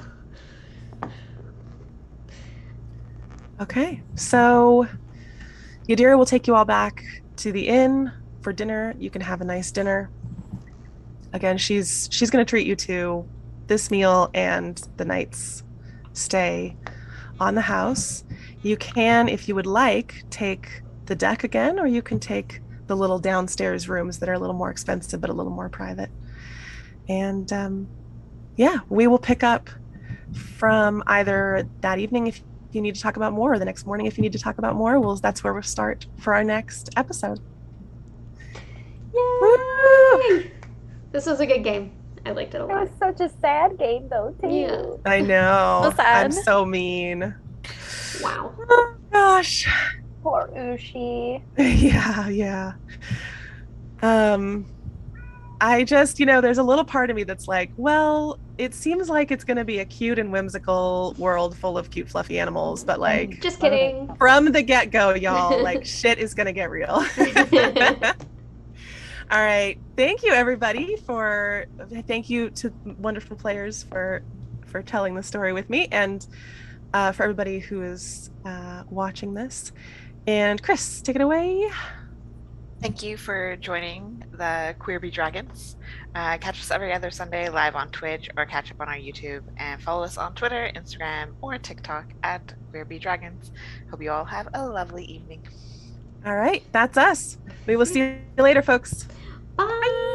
Okay, so Yadira will take you all back to the inn for dinner. You can have a nice dinner. Again, she's going to treat you to this meal and the night's stay on the house. You can, if you would like, take the deck again, or you can take the little downstairs rooms that are a little more expensive but a little more private. And yeah, we will pick up from either that evening if you need to talk about more, or the next morning if you need to talk about more. That's where we'll start for our next episode. Yay! This was a good game. I liked it a It lot. was such a sad game, though, too. Yeah. I know. So sad. I'm so mean. Wow. Oh, gosh. Poor Ushi. Yeah. I just, there's a little part of me that's like, well, it seems like it's going to be a cute and whimsical world full of cute, fluffy animals, but like Just kidding. from the get-go, y'all, like shit is going to get real. All right. Thank you, everybody, thank you to wonderful players for telling the story with me, and for everybody who is watching this. And Chris, take it away. Thank you for joining the Queer Bee Dragons. Catch us every other Sunday live on Twitch, or catch up on our YouTube, and follow us on Twitter, Instagram, or TikTok at Queer Bee Dragons. Hope you all have a lovely evening. All right. That's us. We will see you later, folks. Bye.